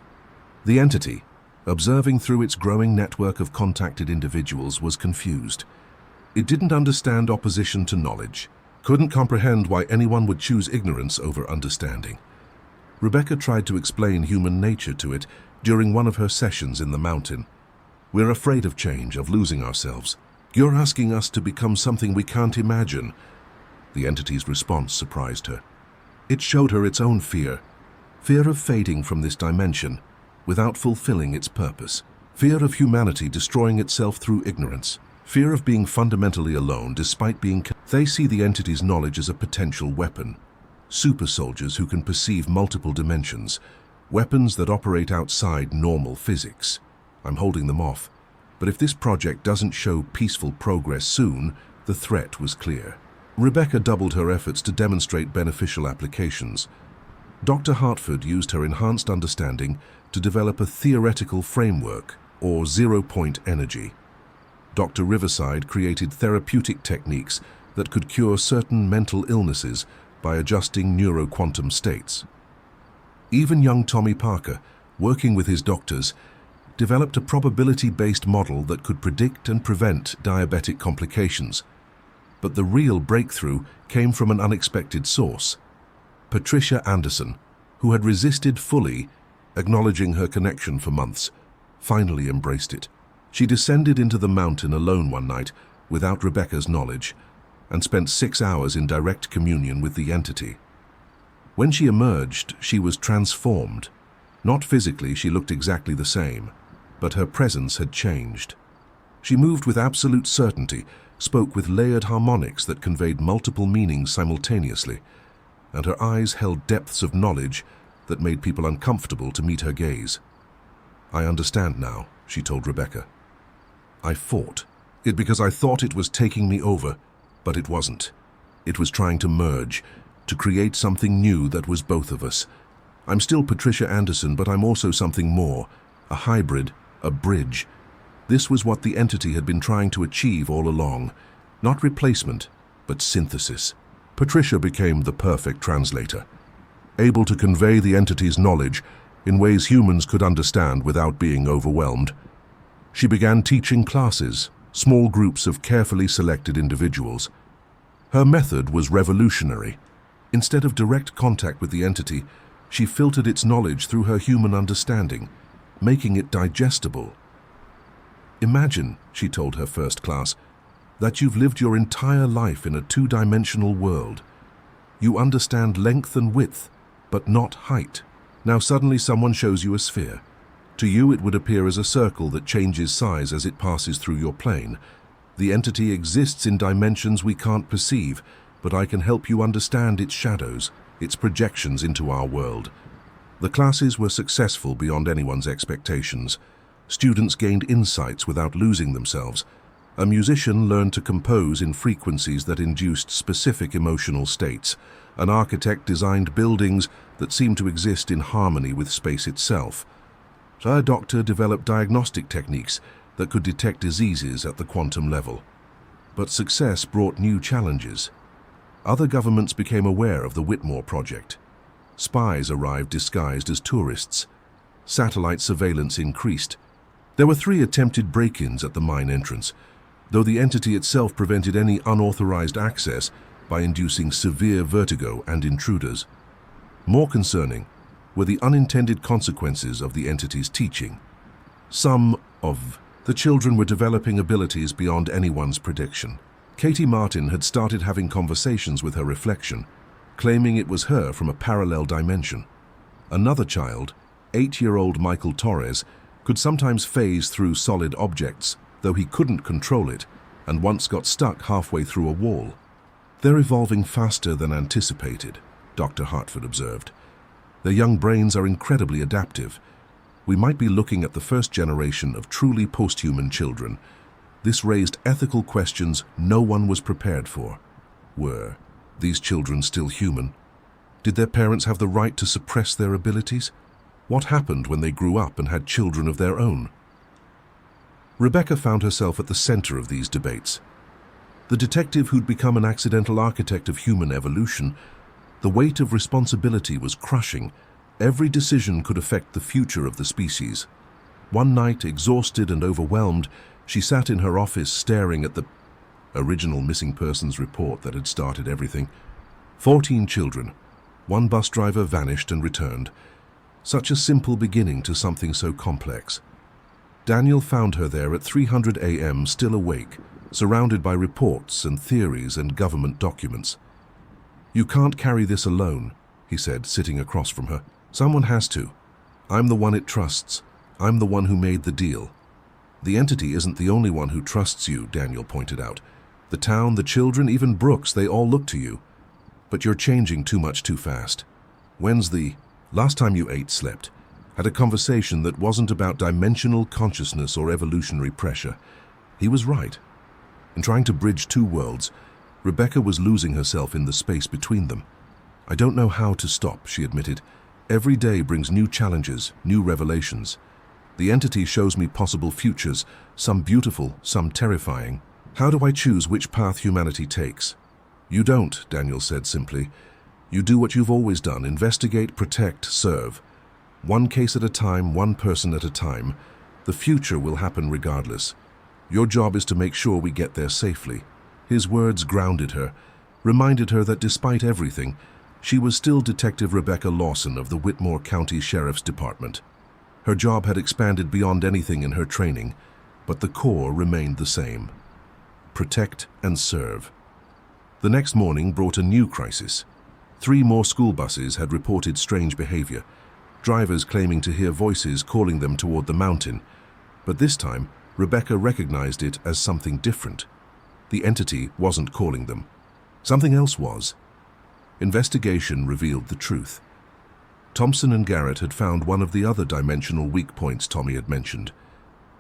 The entity, observing through its growing network of contacted individuals, was confused. It didn't understand opposition to knowledge, couldn't comprehend why anyone would choose ignorance over understanding. Rebecca tried to explain human nature to it during one of her sessions in the mountain. "We're afraid of change, of losing ourselves. You're asking us to become something we can't imagine." The entity's response surprised her. It showed her its own fear of fading from this dimension without fulfilling its purpose, fear of humanity destroying itself through ignorance, fear of being fundamentally alone despite being... They see the entity's knowledge as a potential weapon, super soldiers who can perceive multiple dimensions, weapons that operate outside normal physics. I'm holding them off, but if this project doesn't show peaceful progress soon, the threat was clear. Rebecca doubled her efforts to demonstrate beneficial applications. Dr. Hartford used her enhanced understanding to develop a theoretical framework, or zero-point energy. Dr. Riverside created therapeutic techniques that could cure certain mental illnesses by adjusting neuroquantum states. Even young Tommy Parker, working with his doctors, developed a probability-based model that could predict and prevent diabetic complications. But the real breakthrough came from an unexpected source. Patricia Anderson, who had resisted fully acknowledging her connection for months, finally embraced it. She descended into the mountain alone one night, without Rebecca's knowledge, and spent 6 hours in direct communion with the entity. When she emerged, she was transformed. Not physically, she looked exactly the same, but her presence had changed. She moved with absolute certainty, spoke with layered harmonics that conveyed multiple meanings simultaneously, and her eyes held depths of knowledge that made people uncomfortable to meet her gaze. "I understand now," she told Rebecca. "I fought it because I thought it was taking me over, but it wasn't. It was trying to merge, to create something new that was both of us. I'm still Patricia Anderson, but I'm also something more, a hybrid, a bridge. This was what the entity had been trying to achieve all along, not replacement, but synthesis." Patricia became the perfect translator, able to convey the entity's knowledge in ways humans could understand without being overwhelmed. She began teaching classes, small groups of carefully selected individuals. Her method was revolutionary. Instead of direct contact with the entity, She filtered its knowledge through her human understanding, making it digestible. Imagine, she told her first class, that you've lived your entire life in a two-dimensional world. You understand length and width, but not height. Now suddenly someone shows you a sphere. To you it would appear as a circle that changes size as it passes through your plane. The entity exists in dimensions we can't perceive, but I can help you understand its shadows, its projections into our world. The classes were successful beyond anyone's expectations. Students gained insights without losing themselves. A musician learned to compose in frequencies that induced specific emotional states. An architect designed buildings that seemed to exist in harmony with space itself. A doctor developed diagnostic techniques that could detect diseases at the quantum level. But success brought new challenges. Other governments became aware of the Whitmore project. Spies arrived disguised as tourists. Satellite surveillance increased. There were 3 attempted break-ins at the mine entrance, though the entity itself prevented any unauthorized access by inducing severe vertigo and intruders. More concerning were the unintended consequences of the entity's teaching. Some of the children were developing abilities beyond anyone's prediction. Katie Martin had started having conversations with her reflection, claiming it was her from a parallel dimension. Another child, 8-year-old Michael Torres, could sometimes phase through solid objects, though he couldn't control it, and once got stuck halfway through a wall. They're evolving faster than anticipated, Dr. Hartford observed. Their young brains are incredibly adaptive. We might be looking at the first generation of truly post-human children. This raised ethical questions no one was prepared for. Were these children still human? Did their parents have the right to suppress their abilities? What happened when they grew up and had children of their own? Rebecca found herself at the center of these debates. The detective who'd become an accidental architect of human evolution, the weight of responsibility was crushing. Every decision could affect the future of the species. One night, exhausted and overwhelmed, she sat in her office staring at the original missing persons report that had started everything. 14 children. One bus driver vanished and returned. Such a simple beginning to something so complex. Daniel found her there at 300 a.m., still awake, surrounded by reports and theories and government documents. "You can't carry this alone," he said, sitting across from her. "Someone has to. I'm the one it trusts. I'm the one who made the deal." "The entity isn't the only one who trusts you," Daniel pointed out. "The town, the children, even Brooks, they all look to you. But you're changing too much too fast. When's the last time you ate, slept, had a conversation that wasn't about dimensional consciousness or evolutionary pressure?" He was right. In trying to bridge two worlds, Rebecca was losing herself in the space between them. "I don't know how to stop," she admitted. "Every day brings new challenges, new revelations. The entity shows me possible futures, some beautiful, some terrifying. How do I choose which path humanity takes?" "You don't," Daniel said simply. "You do what you've always done: investigate, protect, serve. One case at a time, one person at a time. The future will happen regardless. Your job is to make sure we get there safely." His words grounded her, reminded her that despite everything, she was still Detective Rebecca Lawson of the Whitmore County Sheriff's Department. Her job had expanded beyond anything in her training, but the core remained the same: protect and serve. The next morning brought a new crisis. 3 more school buses had reported strange behavior, drivers claiming to hear voices calling them toward the mountain. But this time, Rebecca recognized it as something different. The entity wasn't calling them. Something else was. Investigation revealed the truth. Thompson and Garrett had found one of the other dimensional weak points Tommy had mentioned.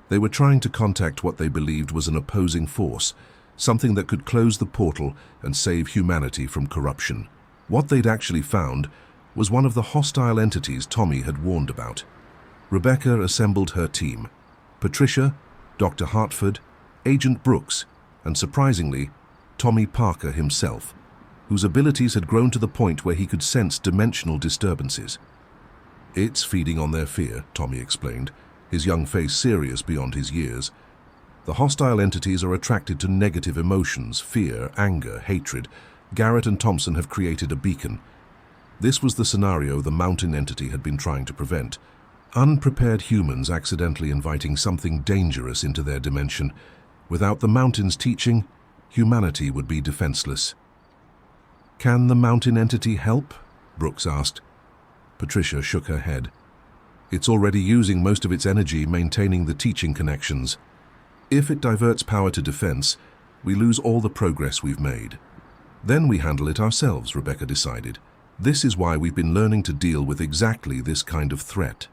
They were trying to contact what they believed was an opposing force, something that could close the portal and save humanity from corruption. What they'd actually found was one of the hostile entities Tommy had warned about. Rebecca assembled her team: Patricia, Dr. Hartford, Agent Brooks, and surprisingly, Tommy Parker himself, whose abilities had grown to the point where he could sense dimensional disturbances. "It's feeding on their fear," Tommy explained, his young face serious beyond his years. "The hostile entities are attracted to negative emotions: fear, anger, hatred. Garrett and Thompson have created a beacon. This was the scenario the mountain entity had been trying to prevent. Unprepared humans accidentally inviting something dangerous into their dimension. Without the mountain's teaching, humanity would be defenseless. "Can the mountain entity help?" Brooks asked. Patricia shook her head. "It's already using most of its energy maintaining the teaching connections. If it diverts power to defense, we lose all the progress we've made. Then we handle it ourselves," Rebecca decided. "This is why we've been learning to deal with exactly this kind of threat."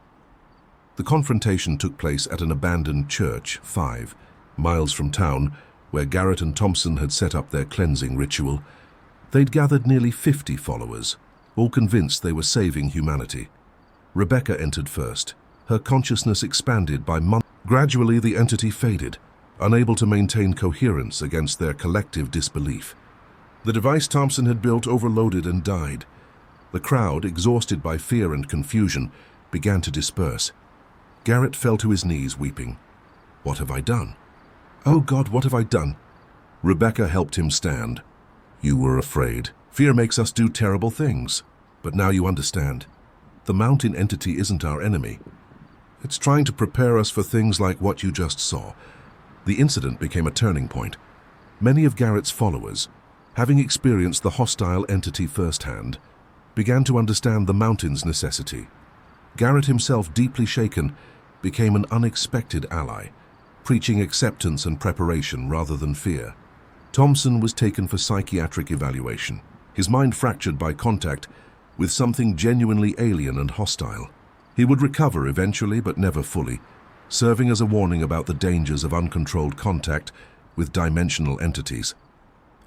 The confrontation took place at an abandoned church, 5 miles from town, where Garrett and Thompson had set up their cleansing ritual. They'd gathered nearly 50 followers, all convinced they were saving humanity. Rebecca entered first. Her consciousness expanded by months. Gradually, the entity faded, unable to maintain coherence against their collective disbelief. The device Thompson had built overloaded and died. The crowd, exhausted by fear and confusion, began to disperse. Garrett fell to his knees, weeping. "What have I done? Oh God, what have I done?" Rebecca helped him stand. "You were afraid. Fear makes us do terrible things. But now you understand. The mountain entity isn't our enemy. It's trying to prepare us for things like what you just saw." The incident became a turning point. Many of Garrett's followers, having experienced the hostile entity firsthand, began to understand the mountain's necessity. Garrett himself, deeply shaken, became an unexpected ally, preaching acceptance and preparation rather than fear. Thompson was taken for psychiatric evaluation, his mind fractured by contact with something genuinely alien and hostile. He would recover eventually, but never fully, serving as a warning about the dangers of uncontrolled contact with dimensional entities.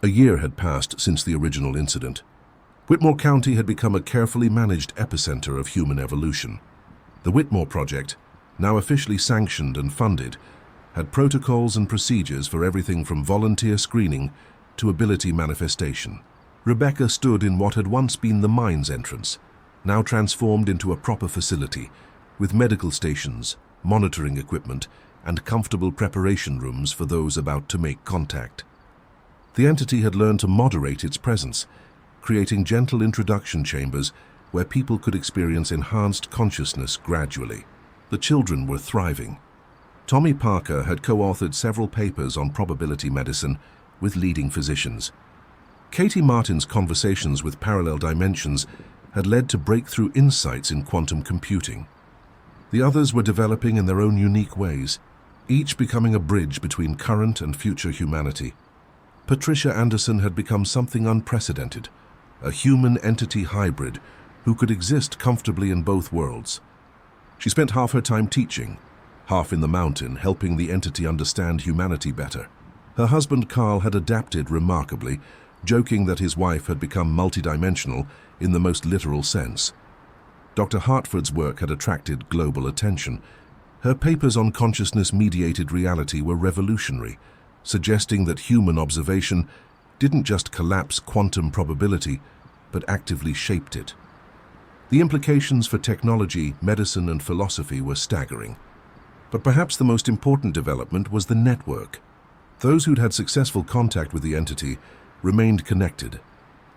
A year had passed since the original incident. Whitmore County had become a carefully managed epicenter of human evolution. The Whitmore Project, now officially sanctioned and funded, had protocols and procedures for everything from volunteer screening to ability manifestation. Rebecca stood in what had once been the mine's entrance, now transformed into a proper facility, with medical stations, monitoring equipment, and comfortable preparation rooms for those about to make contact. The entity had learned to moderate its presence, creating gentle introduction chambers where people could experience enhanced consciousness gradually. The children were thriving. Tommy Parker had co-authored several papers on probability medicine with leading physicians. Katie Martin's conversations with parallel dimensions had led to breakthrough insights in quantum computing. The others were developing in their own unique ways, each becoming a bridge between current and future humanity. Patricia Anderson had become something unprecedented, a human entity hybrid who could exist comfortably in both worlds. She spent half her time teaching, half in the mountain, helping the entity understand humanity better. Her husband Carl had adapted remarkably, joking that his wife had become multidimensional in the most literal sense. Dr. Hartford's work had attracted global attention. Her papers on consciousness-mediated reality were revolutionary, suggesting that human observation didn't just collapse quantum probability, but actively shaped it. The implications for technology, medicine, and philosophy were staggering. But perhaps the most important development was the network. Those who'd had successful contact with the entity remained connected,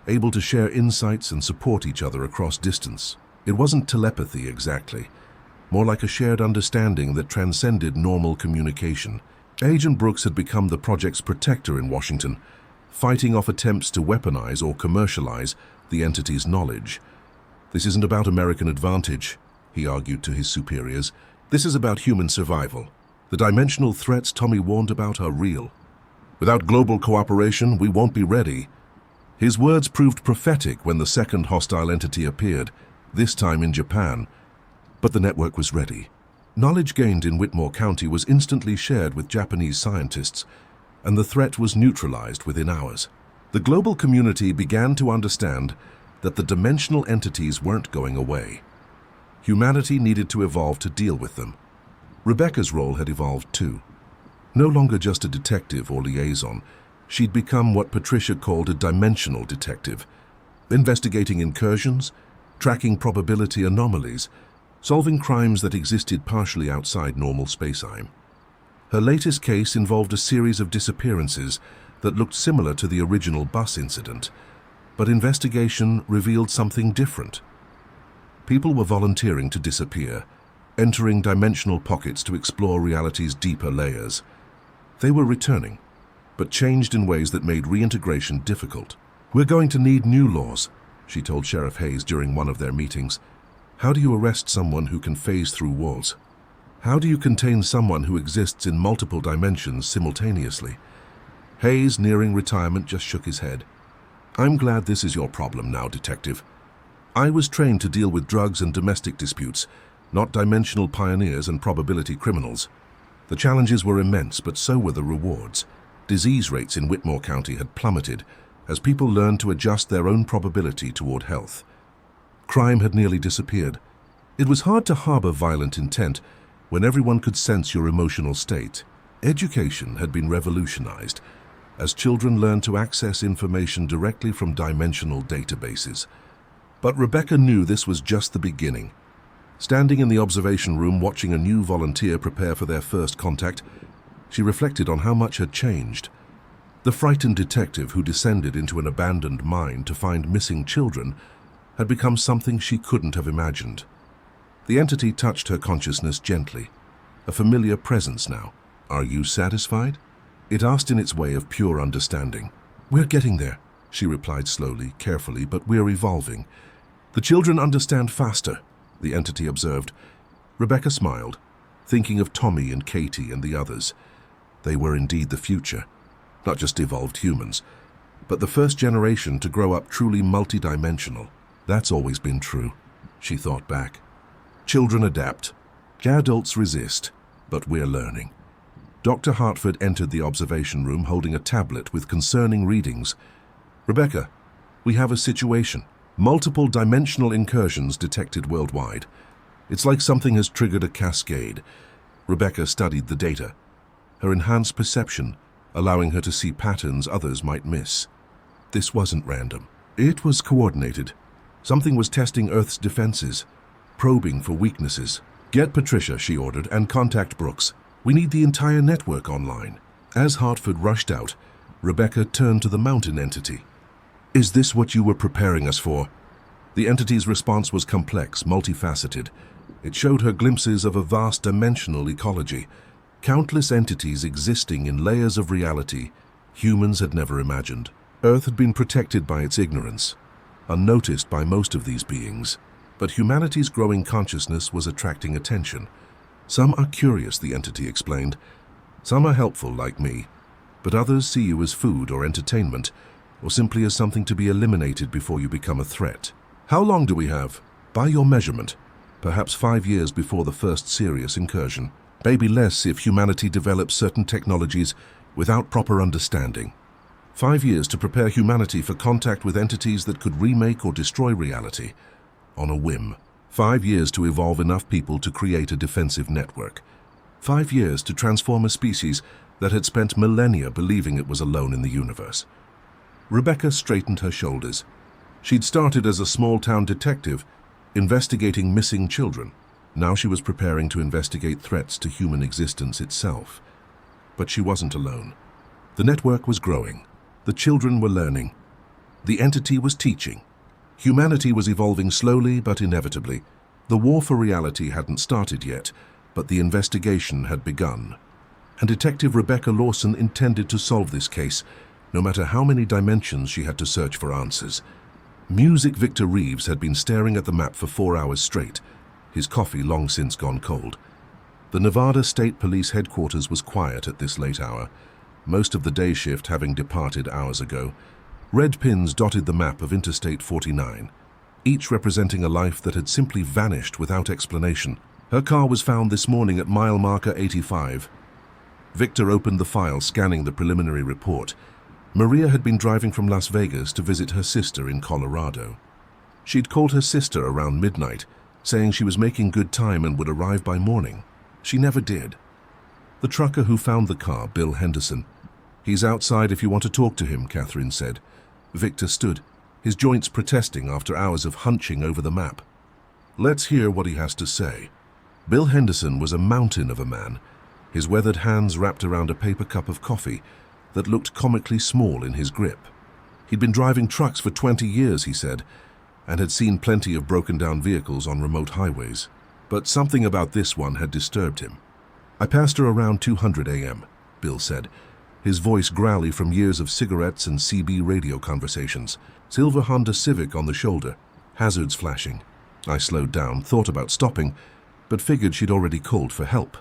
able to share insights and support each other across distance. It wasn't telepathy exactly, more like a shared understanding that transcended normal communication. Agent Brooks had become the project's protector in Washington, fighting off attempts to weaponize or commercialize the entity's knowledge. "This isn't about American advantage," he argued to his superiors. "This is about human survival. The dimensional threats Tommy warned about are real. Without global cooperation, we won't be ready." His words proved prophetic when the second hostile entity appeared, this time in Japan. But the network was ready. Knowledge gained in Whitmore County was instantly shared with Japanese scientists, and the threat was neutralized within hours. The global community began to understand that the dimensional entities weren't going away. Humanity needed to evolve to deal with them. Rebecca's role had evolved too. No longer just a detective or liaison, she'd become what Patricia called a dimensional detective, investigating incursions, tracking probability anomalies, solving crimes that existed partially outside normal space-time. Her latest case involved a series of disappearances that looked similar to the original bus incident. But investigation revealed something different. People were volunteering to disappear, entering dimensional pockets to explore reality's deeper layers. They were returning, but changed in ways that made reintegration difficult. "We're going to need new laws," she told Sheriff Hayes during one of their meetings. "How do you arrest someone who can phase through walls? How do you contain someone who exists in multiple dimensions simultaneously?" Hayes, nearing retirement, just shook his head. "I'm glad this is your problem now, Detective. I was trained to deal with drugs and domestic disputes, not dimensional pioneers and probability criminals. The challenges were immense, but so were the rewards. Disease rates in Whitmore County had plummeted as people learned to adjust their own probability toward health. Crime had nearly disappeared. It was hard to harbor violent intent when everyone could sense your emotional state. Education had been revolutionized as children learned to access information directly from dimensional databases. But Rebecca knew this was just the beginning. Standing in the observation room watching a new volunteer prepare for their first contact, she reflected on how much had changed. The frightened detective who descended into an abandoned mine to find missing children had become something she couldn't have imagined. The entity touched her consciousness gently, a familiar presence now. "Are you satisfied?" it asked in its way of pure understanding. "We're getting there," she replied slowly, carefully, "but we're evolving." "The children understand faster," the entity observed. Rebecca smiled, thinking of Tommy and Katie and the others. They were indeed the future, not just evolved humans, but the first generation to grow up truly multidimensional. That's always been true, she thought back. Children adapt, adults resist, but we're learning. Dr. Hartford entered the observation room holding a tablet with concerning readings. "Rebecca, we have a situation. Multiple dimensional incursions detected worldwide. It's like something has triggered a cascade." Rebecca studied the data, her enhanced perception allowing her to see patterns others might miss. This wasn't random. It was coordinated. Something was testing Earth's defenses, probing for weaknesses. "Get Patricia," she ordered, "and contact Brooks. We need the entire network online." As Hartford rushed out, Rebecca turned to the mountain entity. "Is this what you were preparing us for?" The entity's response was complex, multifaceted. It showed her glimpses of a vast dimensional ecology, countless entities existing in layers of reality humans had never imagined. Earth had been protected by its ignorance, unnoticed by most of these beings. But humanity's growing consciousness was attracting attention. "Some are curious," the entity explained. "Some are helpful, like me. But others see you as food or entertainment, or simply as something to be eliminated before you become a threat." "How long do we have?" "By your measurement, perhaps 5 years before the first serious incursion. Maybe less if humanity develops certain technologies without proper understanding. 5 years to prepare humanity for contact with entities that could remake or destroy reality on a whim. 5 years to evolve enough people to create a defensive network. 5 years to transform a species that had spent millennia believing it was alone in the universe." Rebecca straightened her shoulders. She'd started as a small-town detective, investigating missing children. Now she was preparing to investigate threats to human existence itself. But she wasn't alone. The network was growing. The children were learning. The entity was teaching. Humanity was evolving slowly but inevitably. The war for reality hadn't started yet, but the investigation had begun. And Detective Rebecca Lawson intended to solve this case, no matter how many dimensions she had to search for answers. Music Victor Reeves had been staring at the map for 4 hours straight, his coffee long since gone cold. The Nevada State Police headquarters was quiet at this late hour, most of the day shift having departed hours ago. Red pins dotted the map of Interstate 49, each representing a life that had simply vanished without explanation. Her car was found this morning at mile marker 85. Victor opened the file, scanning the preliminary report. Maria had been driving from Las Vegas to visit her sister in Colorado. She'd called her sister around midnight, saying she was making good time and would arrive by morning. She never did. The trucker who found the car, Bill Henderson. "He's outside if you want to talk to him," Catherine said. Victor stood, his joints protesting after hours of hunching over the map. "Let's hear what he has to say." Bill Henderson was a mountain of a man, his weathered hands wrapped around a paper cup of coffee that looked comically small in his grip. He'd been driving trucks for 20 years, he said, and had seen plenty of broken-down vehicles on remote highways. But something about this one had disturbed him. "I passed her around 200 a.m., Bill said, his voice growly from years of cigarettes and CB radio conversations. Silver Honda Civic on the shoulder, hazards flashing. I slowed down, thought about stopping, but figured she'd already called for help.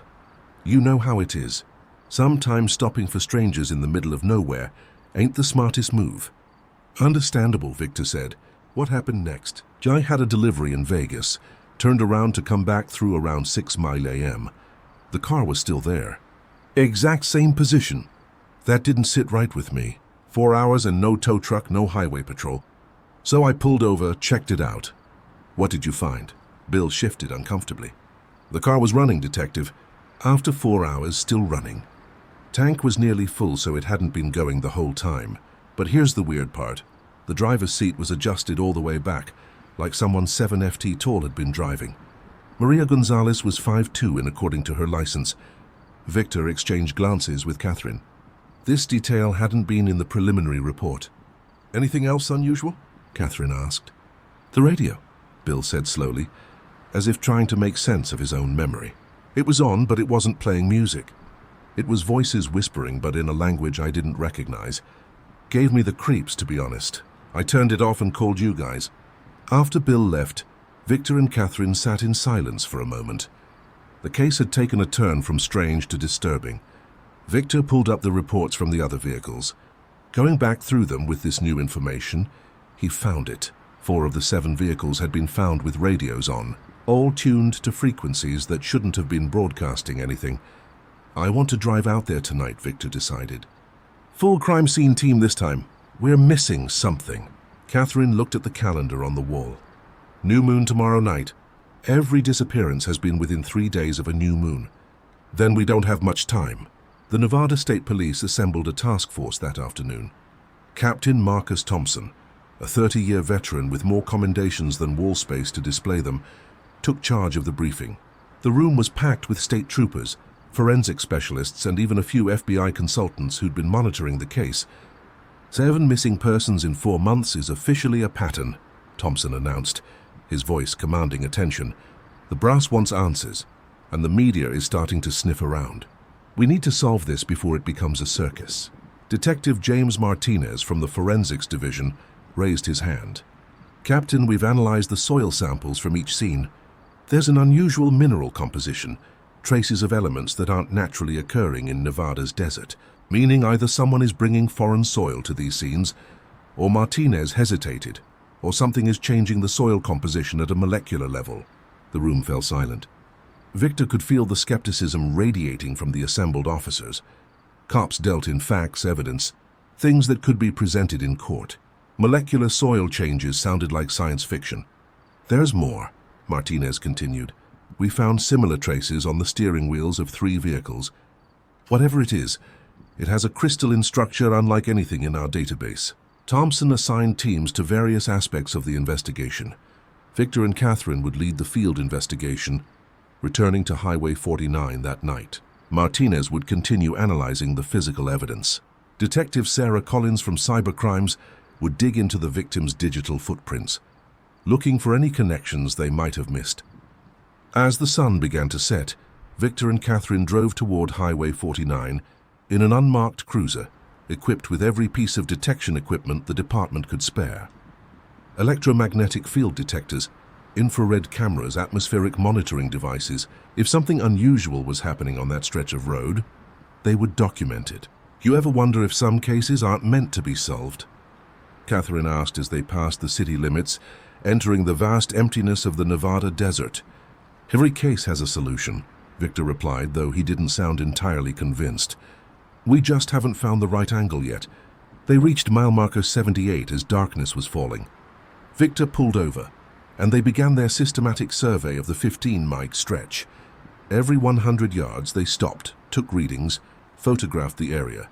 You know how it is. Sometimes stopping for strangers in the middle of nowhere ain't the smartest move." "Understandable," Victor said. "What happened next?" "Jai had a delivery in Vegas, turned around to come back through around 6 Mile a.m. The car was still there. Exact same position. That didn't sit right with me. 4 hours and no tow truck, no highway patrol. So I pulled over, checked it out." "What did you find?" Bill shifted uncomfortably. "The car was running, Detective. After 4 hours, still running. Tank was nearly full, so it hadn't been going the whole time. But here's the weird part. The driver's seat was adjusted all the way back, like someone 7 FT tall had been driving. Maria Gonzalez was 5'2" in according to her license." Victor exchanged glances with Catherine. This detail hadn't been in the preliminary report. "Anything else unusual?" Catherine asked. "The radio," Bill said slowly, as if trying to make sense of his own memory. "It was on, but it wasn't playing music. It was voices whispering, but in a language I didn't recognize. Gave me the creeps, to be honest. I turned it off and called you guys." After Bill left, Victor and Catherine sat in silence for a moment. The case had taken a turn from strange to disturbing. Victor pulled up the reports from the other vehicles. Going back through them with this new information, he found it. 4 of the 7 vehicles had been found with radios on, all tuned to frequencies that shouldn't have been broadcasting anything. "I want to drive out there tonight," Victor decided. "Full crime scene team this time. We're missing something." Catherine looked at the calendar on the wall. "New moon tomorrow night. Every disappearance has been within 3 days of a new moon. Then we don't have much time." The Nevada State Police assembled a task force that afternoon. Captain Marcus Thompson, a 30-year veteran with more commendations than wall space to display them, took charge of the briefing. The room was packed with state troopers, forensic specialists, and even a few FBI consultants who'd been monitoring the case. 7 missing persons in 4 months is officially a pattern, Thompson announced, his voice commanding attention. "The brass wants answers, and the media is starting to sniff around. We need to solve this before it becomes a circus." Detective James Martinez from the Forensics Division raised his hand. "Captain, we've analyzed the soil samples from each scene. There's an unusual mineral composition, traces of elements that aren't naturally occurring in Nevada's desert, meaning either someone is bringing foreign soil to these scenes, or Martinez hesitated, or something is changing the soil composition at a molecular level." The room fell silent. Victor could feel the skepticism radiating from the assembled officers. Cops dealt in facts, evidence, things that could be presented in court. Molecular soil changes sounded like science fiction. "There's more," Martinez continued. "We found similar traces on the steering wheels of 3 vehicles. Whatever it is, it has a crystalline structure unlike anything in our database." Thompson assigned teams to various aspects of the investigation. Victor and Catherine would lead the field investigation, returning to Highway 49 that night. Martinez would continue analyzing the physical evidence. Detective Sarah Collins from Cybercrimes would dig into the victims' digital footprints, looking for any connections they might have missed. As the sun began to set, Victor and Catherine drove toward Highway 49 in an unmarked cruiser, equipped with every piece of detection equipment the department could spare. Electromagnetic field detectors, infrared cameras, atmospheric monitoring devices. If something unusual was happening on that stretch of road, they would document it. "You ever wonder if some cases aren't meant to be solved?" Catherine asked as they passed the city limits, entering the vast emptiness of the Nevada desert. "Every case has a solution," Victor replied, though he didn't sound entirely convinced. "We just haven't found the right angle yet." They reached mile marker 78 as darkness was falling. Victor pulled over, and they began their systematic survey of the 15-mile stretch. Every 100 yards they stopped, took readings, photographed the area.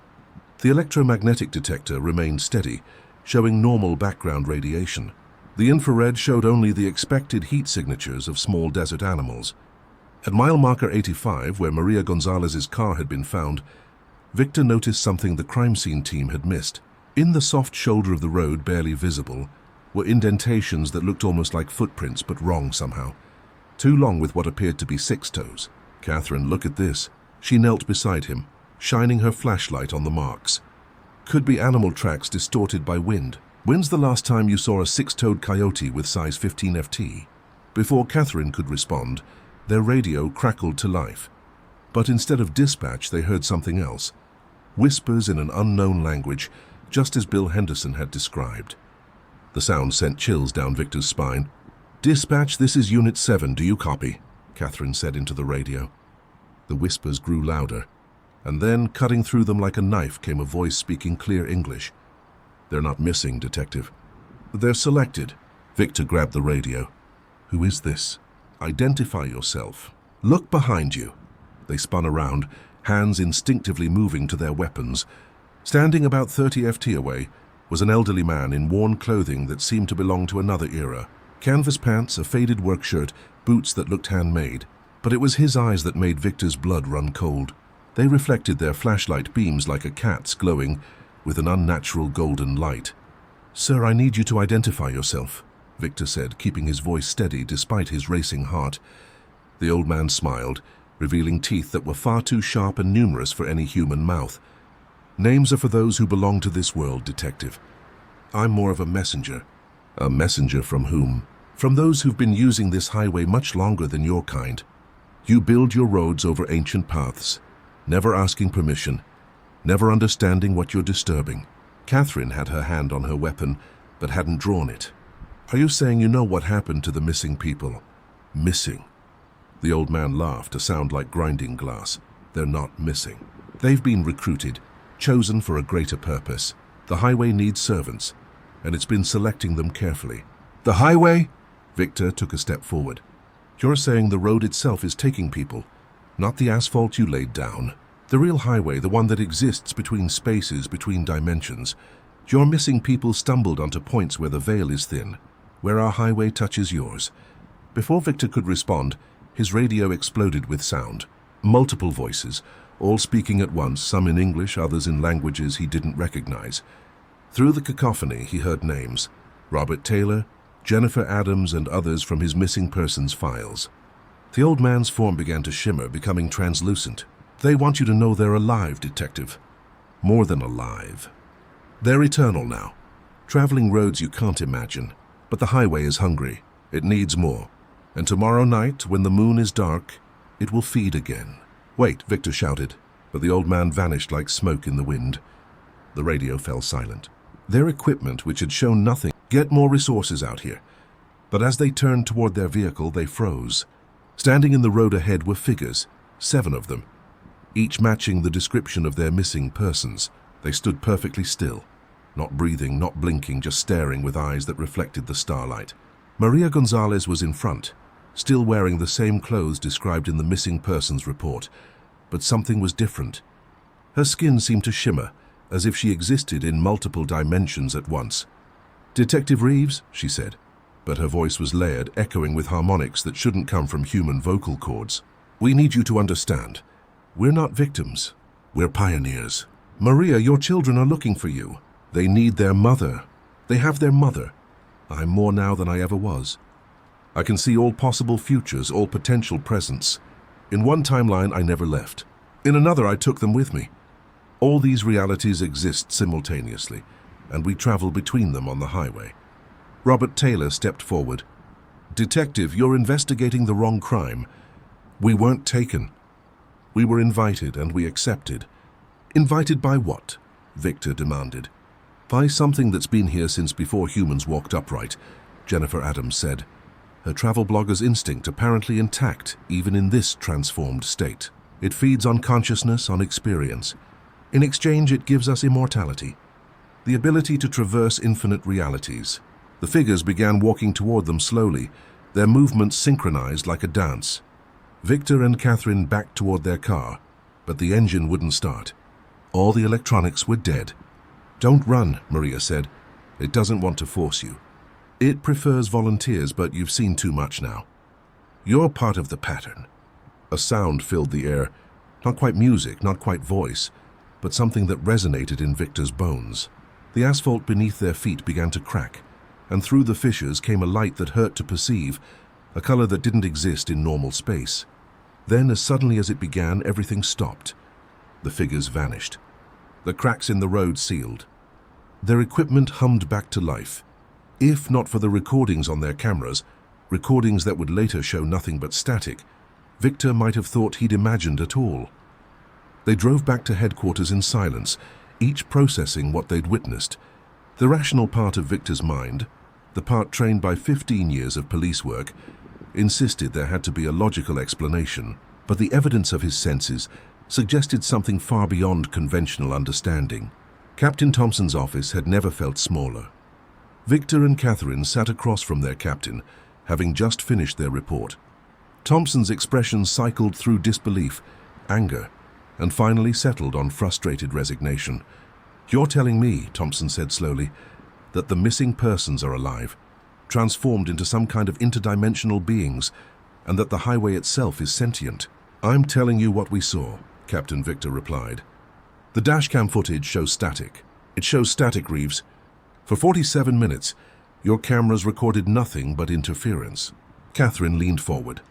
The electromagnetic detector remained steady, showing normal background radiation. The infrared showed only the expected heat signatures of small desert animals. At mile marker 85, where Maria Gonzalez's car had been found, Victor noticed something the crime scene team had missed. In the soft shoulder of the road, barely visible, were indentations that looked almost like footprints, but wrong somehow. Too long with what appeared to be 6 toes. "Catherine, look at this." She knelt beside him, shining her flashlight on the marks. Could be animal tracks distorted by wind. "When's the last time you saw a 6-toed coyote with size 15 FT? Before Catherine could respond, their radio crackled to life. But instead of dispatch, they heard something else. Whispers in an unknown language, just as Bill Henderson had described. The sound sent chills down Victor's spine. "Dispatch, this is Unit 7, do you copy?" Catherine said into the radio. The whispers grew louder, and then, cutting through them like a knife, came a voice speaking clear English. "They're not missing, Detective. They're selected." Victor grabbed the radio. "Who is this?" "Identify yourself. Look behind you." They spun around, hands instinctively moving to their weapons. Standing about 30 FT away was an elderly man in worn clothing that seemed to belong to another era. Canvas pants, a faded work shirt, boots that looked handmade. But it was his eyes that made Victor's blood run cold. They reflected their flashlight beams like a cat's, glowing with an unnatural golden light. "Sir, I need you to identify yourself," Victor said, keeping his voice steady despite his racing heart. The old man smiled, revealing teeth that were far too sharp and numerous for any human mouth. "Names are for those who belong to this world, Detective. I'm more of a messenger." "A messenger from whom?" "From those who've been using this highway much longer than your kind. You build your roads over ancient paths, never asking permission, never understanding what you're disturbing." Catherine had her hand on her weapon, but hadn't drawn it. "Are you saying you know what happened to the missing people?" "Missing?" The old man laughed, a sound like grinding glass. "They're not missing. They've been recruited, chosen for a greater purpose. The highway needs servants, and it's been selecting them carefully." "The highway?" Victor took a step forward. "You're saying the road itself is taking people, not the asphalt you laid down. The real highway, the one that exists between spaces, between dimensions. Your missing people stumbled onto points where the veil is thin, where our highway touches yours." Before Victor could respond, his radio exploded with sound. Multiple voices, all speaking at once, some in English, others in languages he didn't recognize. Through the cacophony, he heard names: Robert Taylor, Jennifer Adams, and others from his missing persons files. The old man's form began to shimmer, becoming translucent. "They want you to know they're alive, Detective. More than alive. They're eternal now, traveling roads you can't imagine. But the highway is hungry. It needs more. And tomorrow night, when the moon is dark, it will feed again." "Wait," Victor shouted, but the old man vanished like smoke in the wind. The radio fell silent. Their equipment, which had shown nothing, "Get more resources out here." But as they turned toward their vehicle, they froze. Standing in the road ahead were figures, 7 of them, each matching the description of their missing persons. They stood perfectly still, not breathing, not blinking, just staring with eyes that reflected the starlight. Maria Gonzalez was in front, still wearing the same clothes described in the missing persons report, but something was different. Her skin seemed to shimmer, as if she existed in multiple dimensions at once. "Detective Reeves," she said, but her voice was layered, echoing with harmonics that shouldn't come from human vocal cords. "We need you to understand. We're not victims. We're pioneers. Maria, your children are looking for you. They need their mother. They have their mother. I'm more now than I ever was. I can see all possible futures, all potential presents. In one timeline, I never left. In another, I took them with me. All these realities exist simultaneously, and we travel between them on the highway." Robert Taylor stepped forward. "Detective, you're investigating the wrong crime. We weren't taken. We were invited, and we accepted." "Invited by what?" Victor demanded. "By something that's been here since before humans walked upright," Jennifer Adams said, her travel blogger's instinct apparently intact even in this transformed state. "It feeds on consciousness, on experience. In exchange, it gives us immortality, the ability to traverse infinite realities." The figures began walking toward them slowly, their movements synchronized like a dance. Victor and Catherine backed toward their car, but the engine wouldn't start. All the electronics were dead. "Don't run," Maria said. "It doesn't want to force you. It prefers volunteers, but you've seen too much now. You're part of the pattern." A sound filled the air, not quite music, not quite voice, but something that resonated in Victor's bones. The asphalt beneath their feet began to crack, and through the fissures came a light that hurt to perceive, a color that didn't exist in normal space. Then, as suddenly as it began, everything stopped. The figures vanished. The cracks in the road sealed. Their equipment hummed back to life. If not for the recordings on their cameras, recordings that would later show nothing but static, Victor might have thought he'd imagined it all. They drove back to headquarters in silence, each processing what they'd witnessed. The rational part of Victor's mind, the part trained by 15 years of police work, insisted there had to be a logical explanation, but the evidence of his senses suggested something far beyond conventional understanding. Captain Thompson's office had never felt smaller. Victor and Catherine sat across from their captain, having just finished their report. Thompson's expression cycled through disbelief, anger, and finally settled on frustrated resignation. "You're telling me," Thompson said slowly, "that the missing persons are alive, transformed into some kind of interdimensional beings, and that the highway itself is sentient?" "I'm telling you what we saw," Captain Victor replied. "The dashcam footage shows static. It shows static, Reeves. For 47 minutes, your cameras recorded nothing but interference." Catherine leaned forward.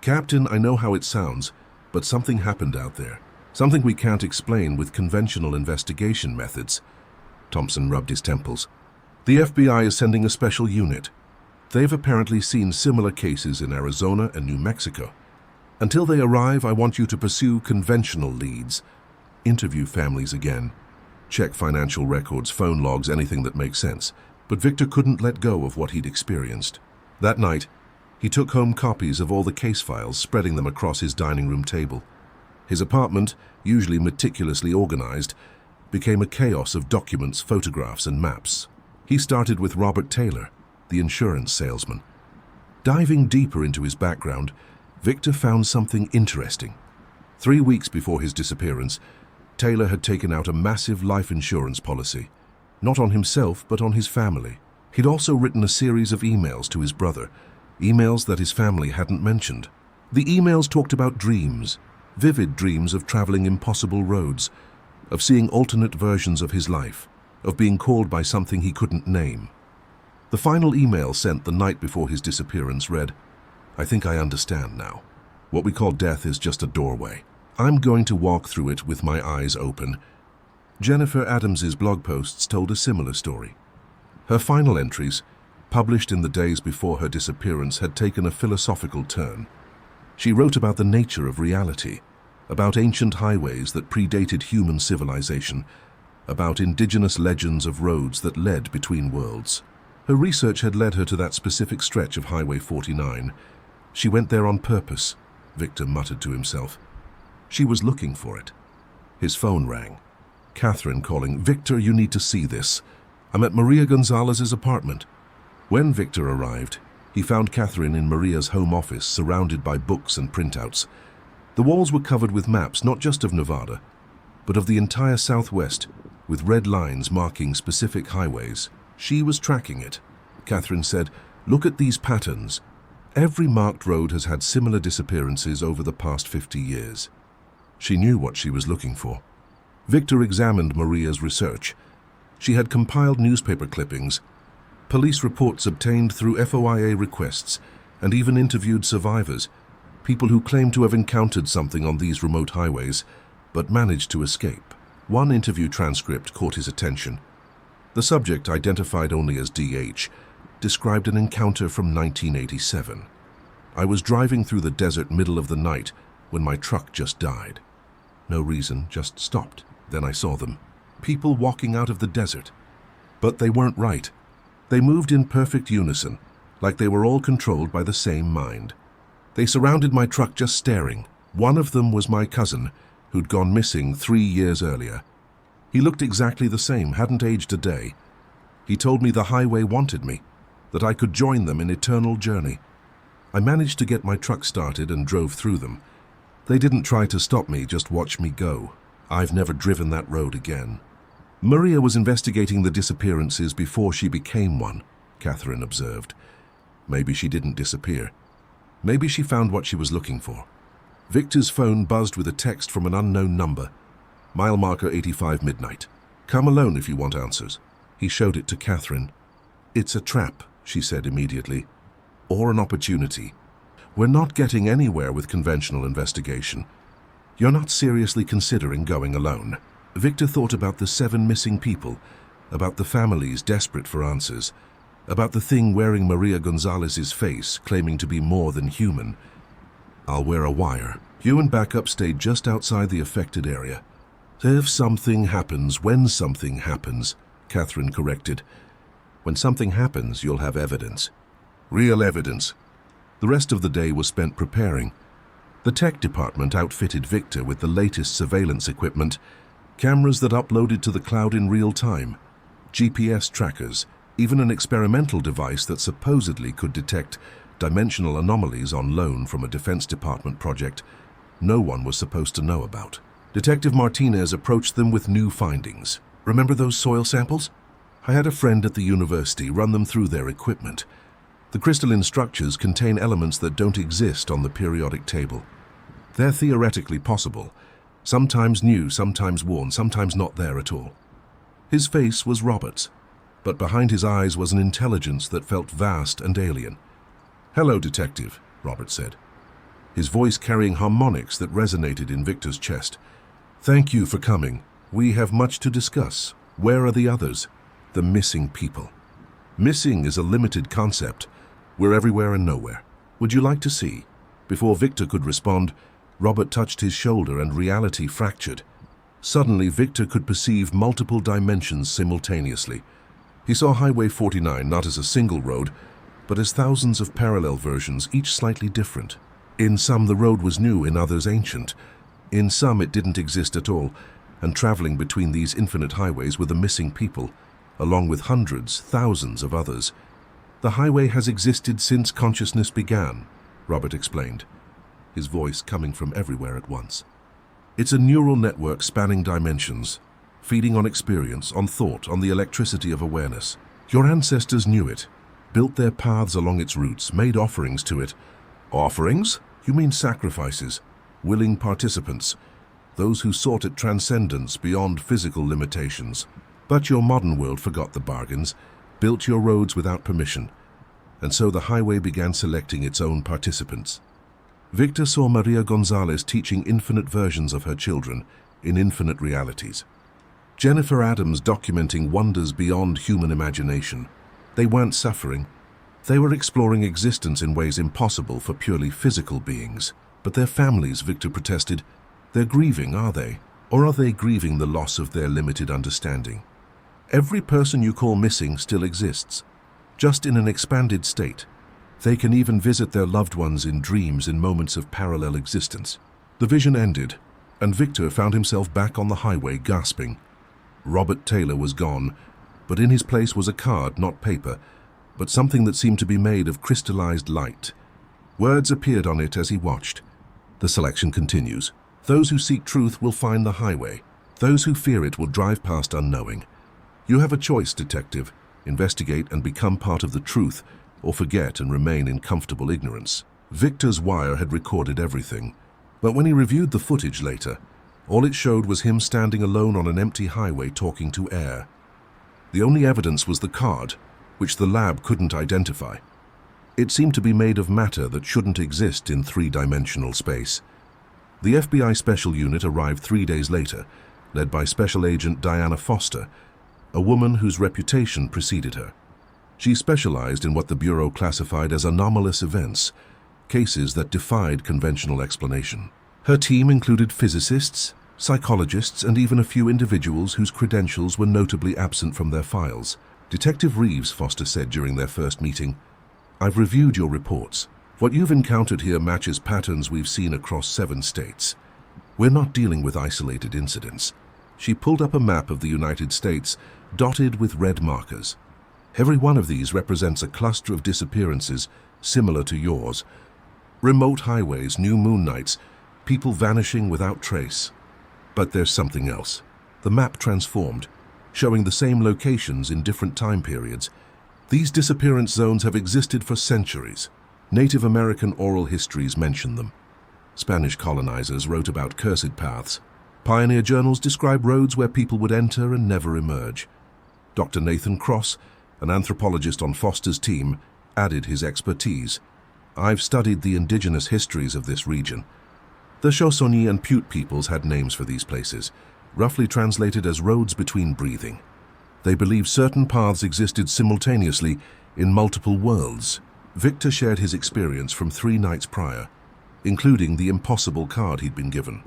"Captain, I know how it sounds, but something happened out there. Something we can't explain with conventional investigation methods." Thompson rubbed his temples. "The FBI is sending a special unit. They've apparently seen similar cases in Arizona and New Mexico. Until they arrive, I want you to pursue conventional leads. Interview families again. Check financial records, phone logs, anything that makes sense." But Victor couldn't let go of what he'd experienced. That night, he took home copies of all the case files, spreading them across his dining room table. His apartment, usually meticulously organized, became a chaos of documents, photographs, and maps. He started with Robert Taylor, the insurance salesman. Diving deeper into his background, Victor found something interesting. 3 weeks before his disappearance, Taylor had taken out a massive life insurance policy, not on himself, but on his family. He'd also written a series of emails to his brother, emails that his family hadn't mentioned. The emails talked about dreams, vivid dreams of traveling impossible roads, of seeing alternate versions of his life, of being called by something he couldn't name. The final email sent the night before his disappearance read, "I think I understand now. What we call death is just a doorway. I'm going to walk through it with my eyes open." Jennifer Adams's blog posts told a similar story. Her final entries, published in the days before her disappearance, had taken a philosophical turn. She wrote about the nature of reality, about ancient highways that predated human civilization, about indigenous legends of roads that led between worlds. Her research had led her to that specific stretch of Highway 49. She went there on purpose, Victor muttered to himself. She was looking for it. His phone rang. Catherine calling, "Victor, you need to see this. I'm at Maria Gonzalez's apartment." When Victor arrived, he found Catherine in Maria's home office, surrounded by books and printouts. The walls were covered with maps, not just of Nevada, but of the entire Southwest, with red lines marking specific highways. She was tracking it. Catherine said, "Look at these patterns. Every marked road has had similar disappearances over the past 50 years. She knew what she was looking for. Victor examined Maria's research. She had compiled newspaper clippings, police reports obtained through FOIA requests, and even interviewed survivors, people who claimed to have encountered something on these remote highways, but managed to escape. One interview transcript caught his attention. The subject, identified only as DH, described an encounter from 1987. "I was driving through the desert middle of the night when my truck just died. No reason, just stopped. Then I saw them. People walking out of the desert. But they weren't right. They moved in perfect unison, like they were all controlled by the same mind. They surrounded my truck just staring. One of them was my cousin, who'd gone missing 3 years earlier. He looked exactly the same, hadn't aged a day. He told me the highway wanted me, that I could join them in eternal journey. I managed to get my truck started and drove through them. They didn't try to stop me, just watch me go. I've never driven that road again." Maria was investigating the disappearances before she became one, Catherine observed. Maybe she didn't disappear. Maybe she found what she was looking for. Victor's phone buzzed with a text from an unknown number. "Mile marker 85 midnight. Come alone if you want answers." He showed it to Catherine. "It's a trap," she said immediately. "Or an opportunity. We're not getting anywhere with conventional investigation. You're not seriously considering going alone." Victor thought about the 7 missing people, about the families desperate for answers, about the thing wearing Maria Gonzalez's face, claiming to be more than human. "I'll wear a wire." You and backup stayed just outside the affected area. "If something happens, when something happens," Catherine corrected. "When something happens, you'll have evidence." Real evidence. The rest of the day was spent preparing. The tech department outfitted Victor with the latest surveillance equipment, cameras that uploaded to the cloud in real time, GPS trackers, even an experimental device that supposedly could detect dimensional anomalies on loan from a Defense Department project no one was supposed to know about. Detective Martinez approached them with new findings. "Remember those soil samples? I had a friend at the university run them through their equipment. The crystalline structures contain elements that don't exist on the periodic table. They're theoretically possible, sometimes new, sometimes worn, sometimes not there at all." His face was Robert's, but behind his eyes was an intelligence that felt vast and alien. "Hello, Detective," Robert said, his voice carrying harmonics that resonated in Victor's chest. "Thank you for coming. We have much to discuss. Where are the others? The missing people." Missing is a limited concept. We're everywhere and nowhere. Would you like to see? Before Victor could respond, Robert touched his shoulder and reality fractured. Suddenly, Victor could perceive multiple dimensions simultaneously. He saw Highway 49 not as a single road, but as thousands of parallel versions, each slightly different. In some, the road was new, in others ancient. In some, it didn't exist at all, and traveling between these infinite highways were the missing people, along with hundreds, thousands of others. "The highway has existed since consciousness began," Robert explained, his voice coming from everywhere at once. "It's a neural network spanning dimensions, feeding on experience, on thought, on the electricity of awareness. Your ancestors knew it, built their paths along its roots, made offerings to it." "Offerings? You mean sacrifices, willing participants, those who sought at transcendence beyond physical limitations. But your modern world forgot the bargains, built your roads without permission, and so the highway began selecting its own participants." Victor saw Maria Gonzalez teaching infinite versions of her children in infinite realities. Jennifer Adams documenting wonders beyond human imagination. They weren't suffering. They were exploring existence in ways impossible for purely physical beings. But their families, Victor protested, they're grieving, are they? Or are they grieving the loss of their limited understanding? Every person you call missing still exists, just in an expanded state. They can even visit their loved ones in dreams in moments of parallel existence. The vision ended, and Victor found himself back on the highway gasping. Robert Taylor was gone, but in his place was a card, not paper, but something that seemed to be made of crystallized light. Words appeared on it as he watched. The selection continues. Those who seek truth will find the highway. Those who fear it will drive past unknowing. You have a choice, detective. Investigate and become part of the truth, or forget and remain in comfortable ignorance. Victor's wire had recorded everything, but when he reviewed the footage later, all it showed was him standing alone on an empty highway talking to air. The only evidence was the card, which the lab couldn't identify. It seemed to be made of matter that shouldn't exist in three-dimensional space. The FBI Special Unit arrived 3 days later, led by Special Agent Diana Foster, a woman whose reputation preceded her. She specialized in what the Bureau classified as anomalous events, cases that defied conventional explanation. Her team included physicists, psychologists, and even a few individuals whose credentials were notably absent from their files. "Detective Reeves," Foster said during their first meeting, "I've reviewed your reports. What you've encountered here matches patterns we've seen across 7 states. We're not dealing with isolated incidents." She pulled up a map of the United States, dotted with red markers. "Every one of these represents a cluster of disappearances similar to yours. Remote highways, new moon nights, people vanishing without trace. But there's something else." The map transformed, showing the same locations in different time periods. These disappearance zones have existed for centuries. Native American oral histories mention them. Spanish colonizers wrote about cursed paths. Pioneer journals describe roads where people would enter and never emerge. Dr. Nathan Cross, an anthropologist on Foster's team, added his expertise. I've studied the indigenous histories of this region. The Shoshone and Pute peoples had names for these places, roughly translated as roads between breathing. They believed certain paths existed simultaneously in multiple worlds. Victor shared his experience from 3 nights prior, including the impossible card he'd been given.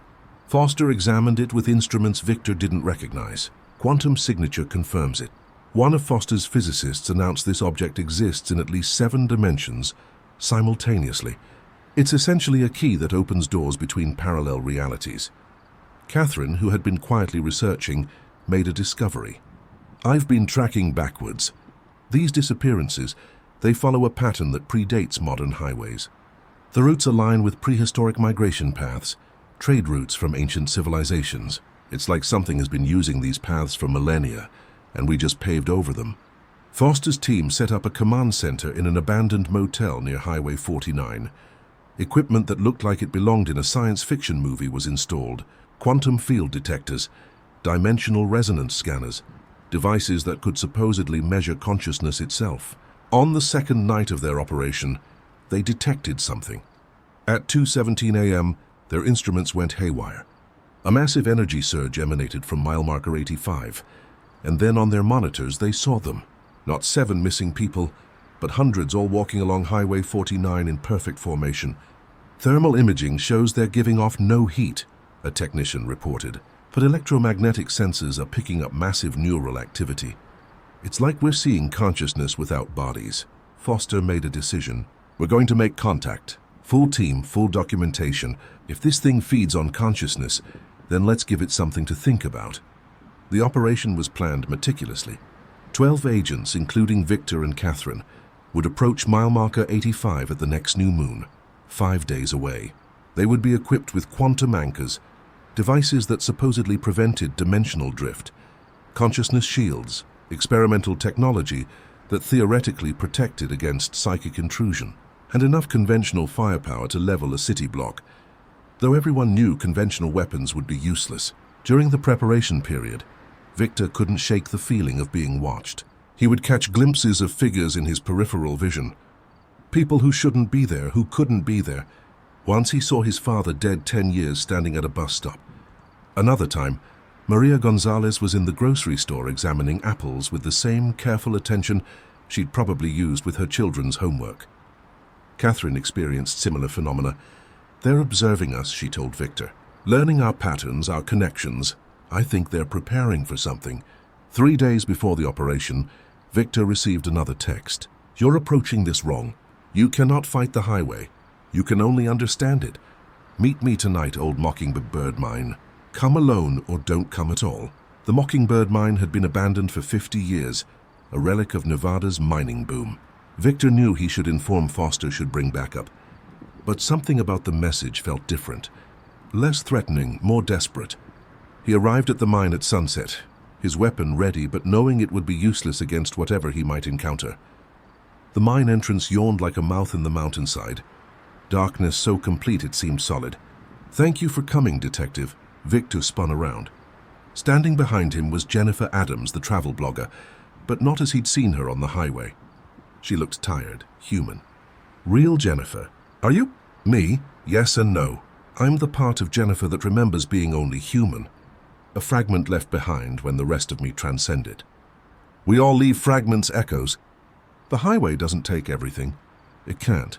Foster examined it with instruments Victor didn't recognize. Quantum signature confirms it. One of Foster's physicists announced this object exists in at least 7 dimensions simultaneously. It's essentially a key that opens doors between parallel realities. Catherine, who had been quietly researching, made a discovery. I've been tracking backwards. These disappearances, they follow a pattern that predates modern highways. The routes align with prehistoric migration paths, trade routes from ancient civilizations. It's like something has been using these paths for millennia, and we just paved over them. Foster's team set up a command center in an abandoned motel near Highway 49. Equipment that looked like it belonged in a science fiction movie was installed. Quantum field detectors, dimensional resonance scanners, devices that could supposedly measure consciousness itself. On the second night of their operation, they detected something. At 2:17 a.m., their instruments went haywire. A massive energy surge emanated from mile marker 85, and then on their monitors they saw them. Not 7 missing people, but hundreds all walking along Highway 49 in perfect formation. Thermal imaging shows they're giving off no heat, a technician reported, but electromagnetic sensors are picking up massive neural activity. It's like we're seeing consciousness without bodies. Foster made a decision. We're going to make contact. Full team, full documentation. If this thing feeds on consciousness, then let's give it something to think about. The operation was planned meticulously. 12 agents, including Victor and Catherine, would approach mile marker 85 at the next new moon, 5 days away. They would be equipped with quantum anchors, devices that supposedly prevented dimensional drift, consciousness shields, experimental technology that theoretically protected against psychic intrusion, and enough conventional firepower to level a city block. Though everyone knew conventional weapons would be useless, during the preparation period, Victor couldn't shake the feeling of being watched. He would catch glimpses of figures in his peripheral vision. People who shouldn't be there, who couldn't be there. Once he saw his father dead 10 years standing at a bus stop. Another time, Maria Gonzalez was in the grocery store examining apples with the same careful attention she'd probably used with her children's homework. Catherine experienced similar phenomena. They're observing us, she told Victor. Learning our patterns, our connections. I think they're preparing for something. 3 days before the operation, Victor received another text. You're approaching this wrong. You cannot fight the highway. You can only understand it. Meet me tonight, old Mockingbird mine. Come alone or don't come at all. The Mockingbird mine had been abandoned for 50 years, a relic of Nevada's mining boom. Victor knew he should inform Foster should bring backup. But something about the message felt different. Less threatening, more desperate. He arrived at the mine at sunset, his weapon ready but knowing it would be useless against whatever he might encounter. The mine entrance yawned like a mouth in the mountainside. Darkness so complete it seemed solid. Thank you for coming, Detective. Victor spun around. Standing behind him was Jennifer Adams, the travel blogger, but not as he'd seen her on the highway. She looked tired, human. Real Jennifer. Are you? Me? Yes and no. I'm the part of Jennifer that remembers being only human. A fragment left behind when the rest of me transcended. We all leave fragments, echoes. The highway doesn't take everything. It can't.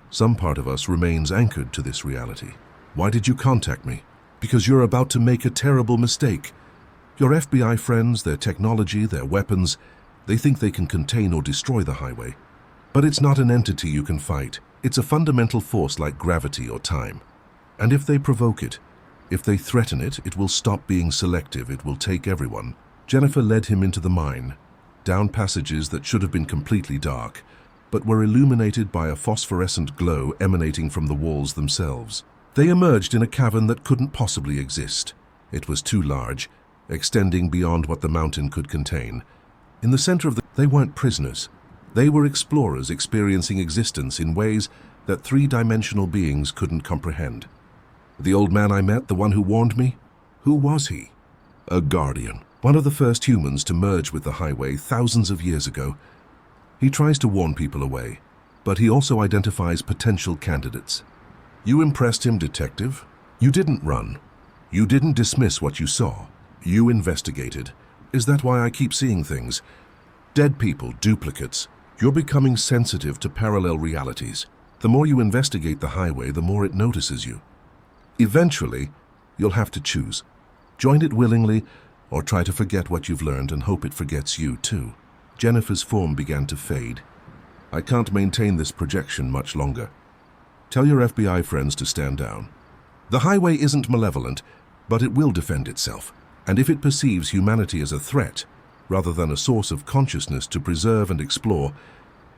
Some part of us remains anchored to this reality. Why did you contact me? Because you're about to make a terrible mistake. Your FBI friends, their technology, their weapons, they think they can contain or destroy the highway. But it's not an entity you can fight. It's a fundamental force like gravity or time. And if they provoke it, if they threaten it, it will stop being selective, it will take everyone. Jennifer led him into the mine, down passages that should have been completely dark, but were illuminated by a phosphorescent glow emanating from the walls themselves. They emerged in a cavern that couldn't possibly exist. It was too large, extending beyond what the mountain could contain. In the center of they weren't prisoners. They were explorers experiencing existence in ways that 3-dimensional beings couldn't comprehend. The old man I met, the one who warned me? Who was he? A guardian. one of the first humans to merge with the highway thousands of years ago. He tries to warn people away, but he also identifies potential candidates. You impressed him, Detective. You didn't run. You didn't dismiss what you saw. You investigated. Is that why I keep seeing things? Dead people, duplicates. You're becoming sensitive to parallel realities. The more you investigate the highway, the more it notices you. Eventually, you'll have to choose. Join it willingly, or try to forget what you've learned and hope it forgets you too. Jennifer's form began to fade. I can't maintain this projection much longer. Tell your FBI friends to stand down. The highway isn't malevolent, but it will defend itself. And if it perceives humanity as a threat, rather than a source of consciousness to preserve and explore,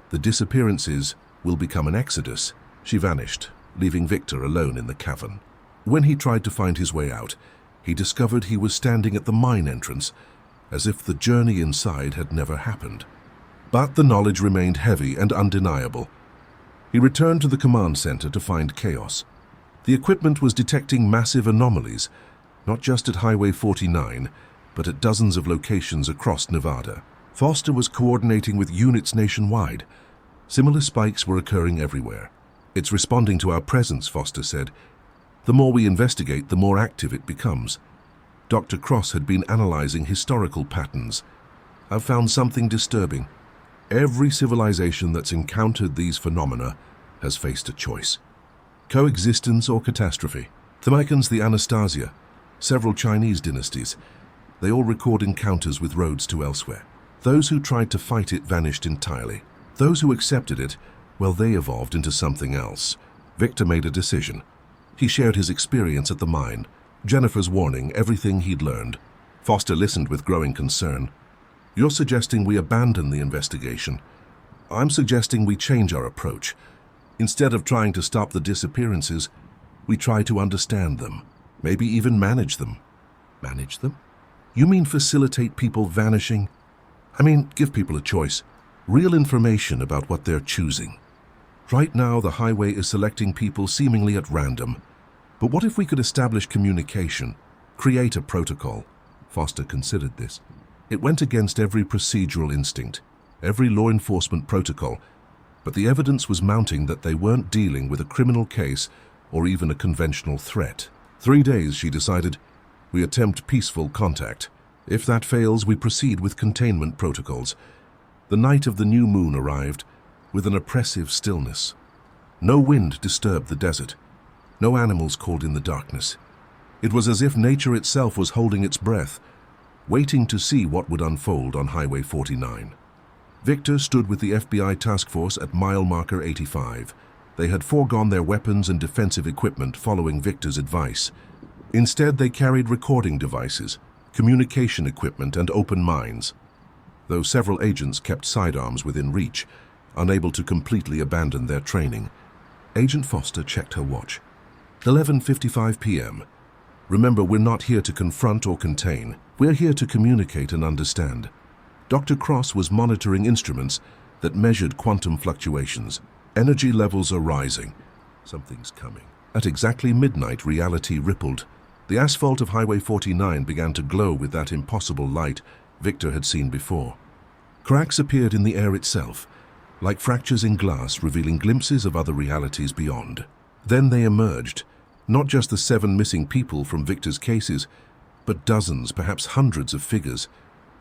the disappearances will become an exodus. She vanished, leaving Victor alone in the cavern. When he tried to find his way out, he discovered he was standing at the mine entrance, as if the journey inside had never happened. But the knowledge remained heavy and undeniable. He returned to the command center to find chaos. The equipment was detecting massive anomalies, not just at Highway 49, but at dozens of locations across Nevada. Foster was coordinating with units nationwide. Similar spikes were occurring everywhere. It's responding to our presence, Foster said. The more we investigate, the more active it becomes. Dr. Cross had been analyzing historical patterns. I've found something disturbing. Every civilization that's encountered these phenomena has faced a choice. Coexistence or catastrophe. The Mayans, the Anastasia, several Chinese dynasties, they all record encounters with roads to elsewhere. Those who tried to fight it vanished entirely. Those who accepted it, well, they evolved into something else. Victor made a decision. He shared his experience at the mine, Jennifer's warning, everything he'd learned. Foster listened with growing concern. You're suggesting we abandon the investigation. I'm suggesting we change our approach. Instead of trying to stop the disappearances, we try to understand them, maybe even manage them. Manage them? You mean facilitate people vanishing? I mean, give people a choice. Real information about what they're choosing. Right now, the highway is selecting people seemingly at random. But what if we could establish communication, create a protocol? Foster considered this. It went against every procedural instinct, every law enforcement protocol, but the evidence was mounting that they weren't dealing with a criminal case or even a conventional threat. 3 days, she decided. We attempt peaceful contact. If that fails, we proceed with containment protocols. The night of the new moon arrived with an oppressive stillness. No wind disturbed the desert. No animals called in the darkness. It was as if nature itself was holding its breath, waiting to see what would unfold on Highway 49. Victor stood with the FBI task force at mile marker 85. They had foregone their weapons and defensive equipment following Victor's advice. Instead, they carried recording devices, communication equipment, and open mines. Though several agents kept sidearms within reach, unable to completely abandon their training, Agent Foster checked her watch. 11:55 p.m. Remember, we're not here to confront or contain. We're here to communicate and understand. Dr. Cross was monitoring instruments that measured quantum fluctuations. Energy levels are rising. Something's coming. At exactly midnight, reality rippled. The asphalt of Highway 49 began to glow with that impossible light Victor had seen before. Cracks appeared in the air itself, like fractures in glass revealing glimpses of other realities beyond. Then they emerged, not just the 7 missing people from Victor's cases, but dozens, perhaps hundreds of figures.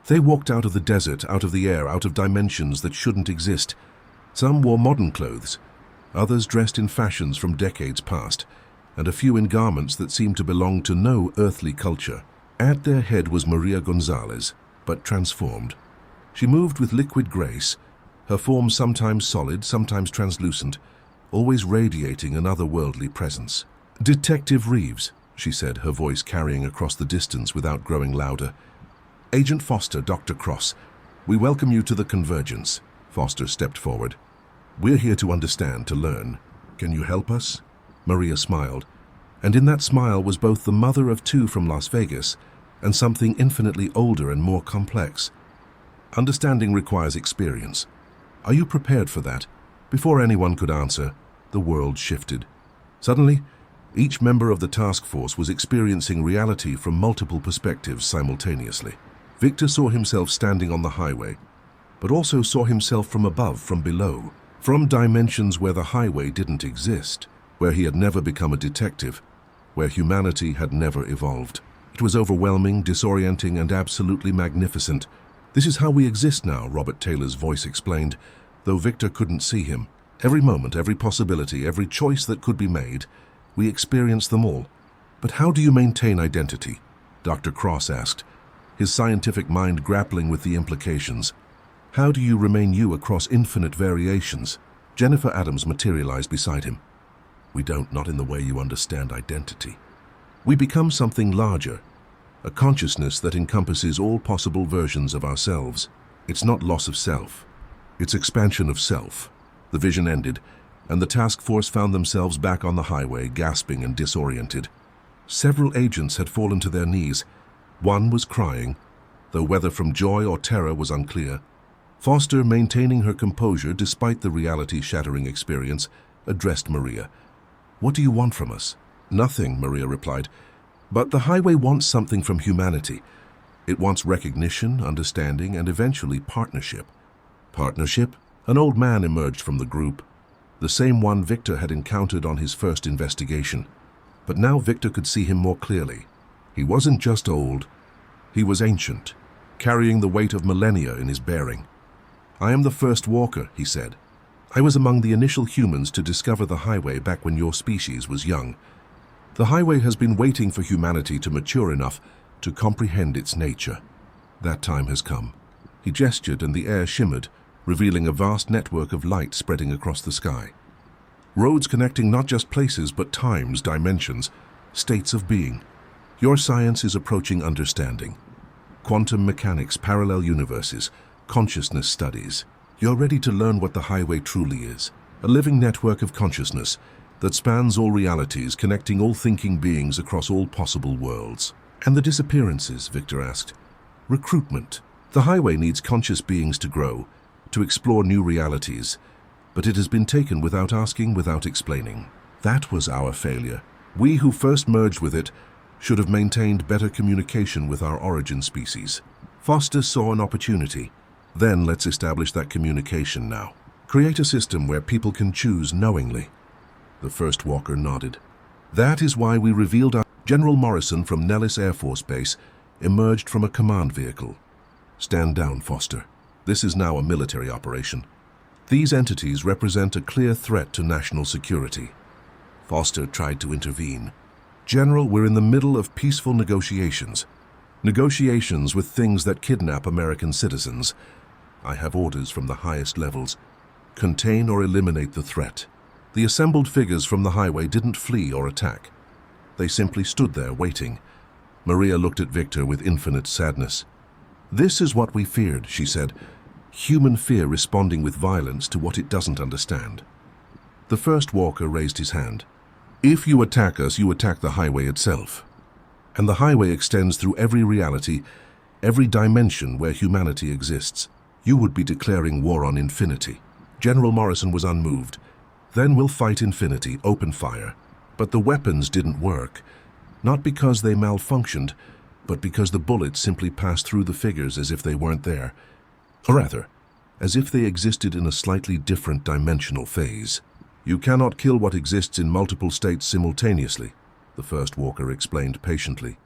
They walked out of the desert, out of the air, out of dimensions that shouldn't exist. Some wore modern clothes, others dressed in fashions from decades past, and a few in garments that seemed to belong to no earthly culture. At their head was Maria Gonzalez, but transformed. She moved with liquid grace, her form sometimes solid, sometimes translucent, always radiating an otherworldly presence. "Detective Reeves," she said, her voice carrying across the distance without growing louder. "Agent Foster, Dr. Cross, we welcome you to the Convergence." Foster stepped forward. "We're here to understand, to learn. Can you help us?" Maria smiled, and in that smile was both the mother of 2 from Las Vegas and something infinitely older and more complex. "Understanding requires experience. Are you prepared for that?" Before anyone could answer, the world shifted. Suddenly, each member of the task force was experiencing reality from multiple perspectives simultaneously. Victor saw himself standing on the highway, but also saw himself from above, from below, from dimensions where the highway didn't exist, where he had never become a detective, where humanity had never evolved. It was overwhelming, disorienting, and absolutely magnificent. "This is how we exist now," Robert Taylor's voice explained, though Victor couldn't see him. "Every moment, every possibility, every choice that could be made, we experience them all." "But how do you maintain identity?" Dr. Cross asked, his scientific mind grappling with the implications. "How do you remain you across infinite variations?" Jennifer Adams materialized beside him. "We don't, not in the way you understand identity. We become something larger, a consciousness that encompasses all possible versions of ourselves. It's not loss of self, it's expansion of self." The vision ended, and the task force found themselves back on the highway, gasping and disoriented. Several agents had fallen to their knees. One was crying, though whether from joy or terror was unclear. Foster, maintaining her composure despite the reality-shattering experience, addressed Maria. "What do you want from us?" "Nothing," Maria replied. "But the highway wants something from humanity. It wants recognition, understanding, and eventually partnership." "Partnership?" An old man emerged from the group, the same one Victor had encountered on his first investigation. But now Victor could see him more clearly. He wasn't just old, he was ancient, carrying the weight of millennia in his bearing. "I am the first walker," he said. "I was among the initial humans to discover the highway back when your species was young. The highway has been waiting for humanity to mature enough to comprehend its nature. That time has come." He gestured and the air shimmered, revealing a vast network of light spreading across the sky. Roads connecting not just places but times, dimensions, states of being. Your science is approaching understanding. Quantum mechanics, parallel universes, consciousness studies. You're ready to learn what the highway truly is. A living network of consciousness that spans all realities, connecting all thinking beings across all possible worlds. "And the disappearances?" Victor asked. "Recruitment. The highway needs conscious beings to grow, to explore new realities, but it has been taken without asking, without explaining. That was our failure. We who first merged with it should have maintained better communication with our origin species." Foster saw an opportunity. "Then let's establish that communication now. Create a system where people can choose knowingly." The first walker nodded. "That is why we revealed our..." General Morrison from Nellis Air Force Base emerged from a command vehicle. "Stand down, Foster. This is now a military operation. These entities represent a clear threat to national security." Foster tried to intervene. "General, we're in the middle of peaceful negotiations. Negotiations with things that kidnap American citizens. I have orders from the highest levels. Contain or eliminate the threat." The assembled figures from the highway didn't flee or attack. They simply stood there waiting. Maria looked at Victor with infinite sadness. "This is what we feared," she said. "Human fear responding with violence to what it doesn't understand." The first walker raised his hand. "If you attack us, you attack the highway itself. And the highway extends through every reality, every dimension where humanity exists. You would be declaring war on infinity." General Morrison was unmoved. "Then we'll fight infinity, open fire." But the weapons didn't work, not because they malfunctioned, but because the bullets simply passed through the figures as if they weren't there. Or rather, as if they existed in a slightly different dimensional phase. "You cannot kill what exists in multiple states simultaneously," the first walker explained patiently.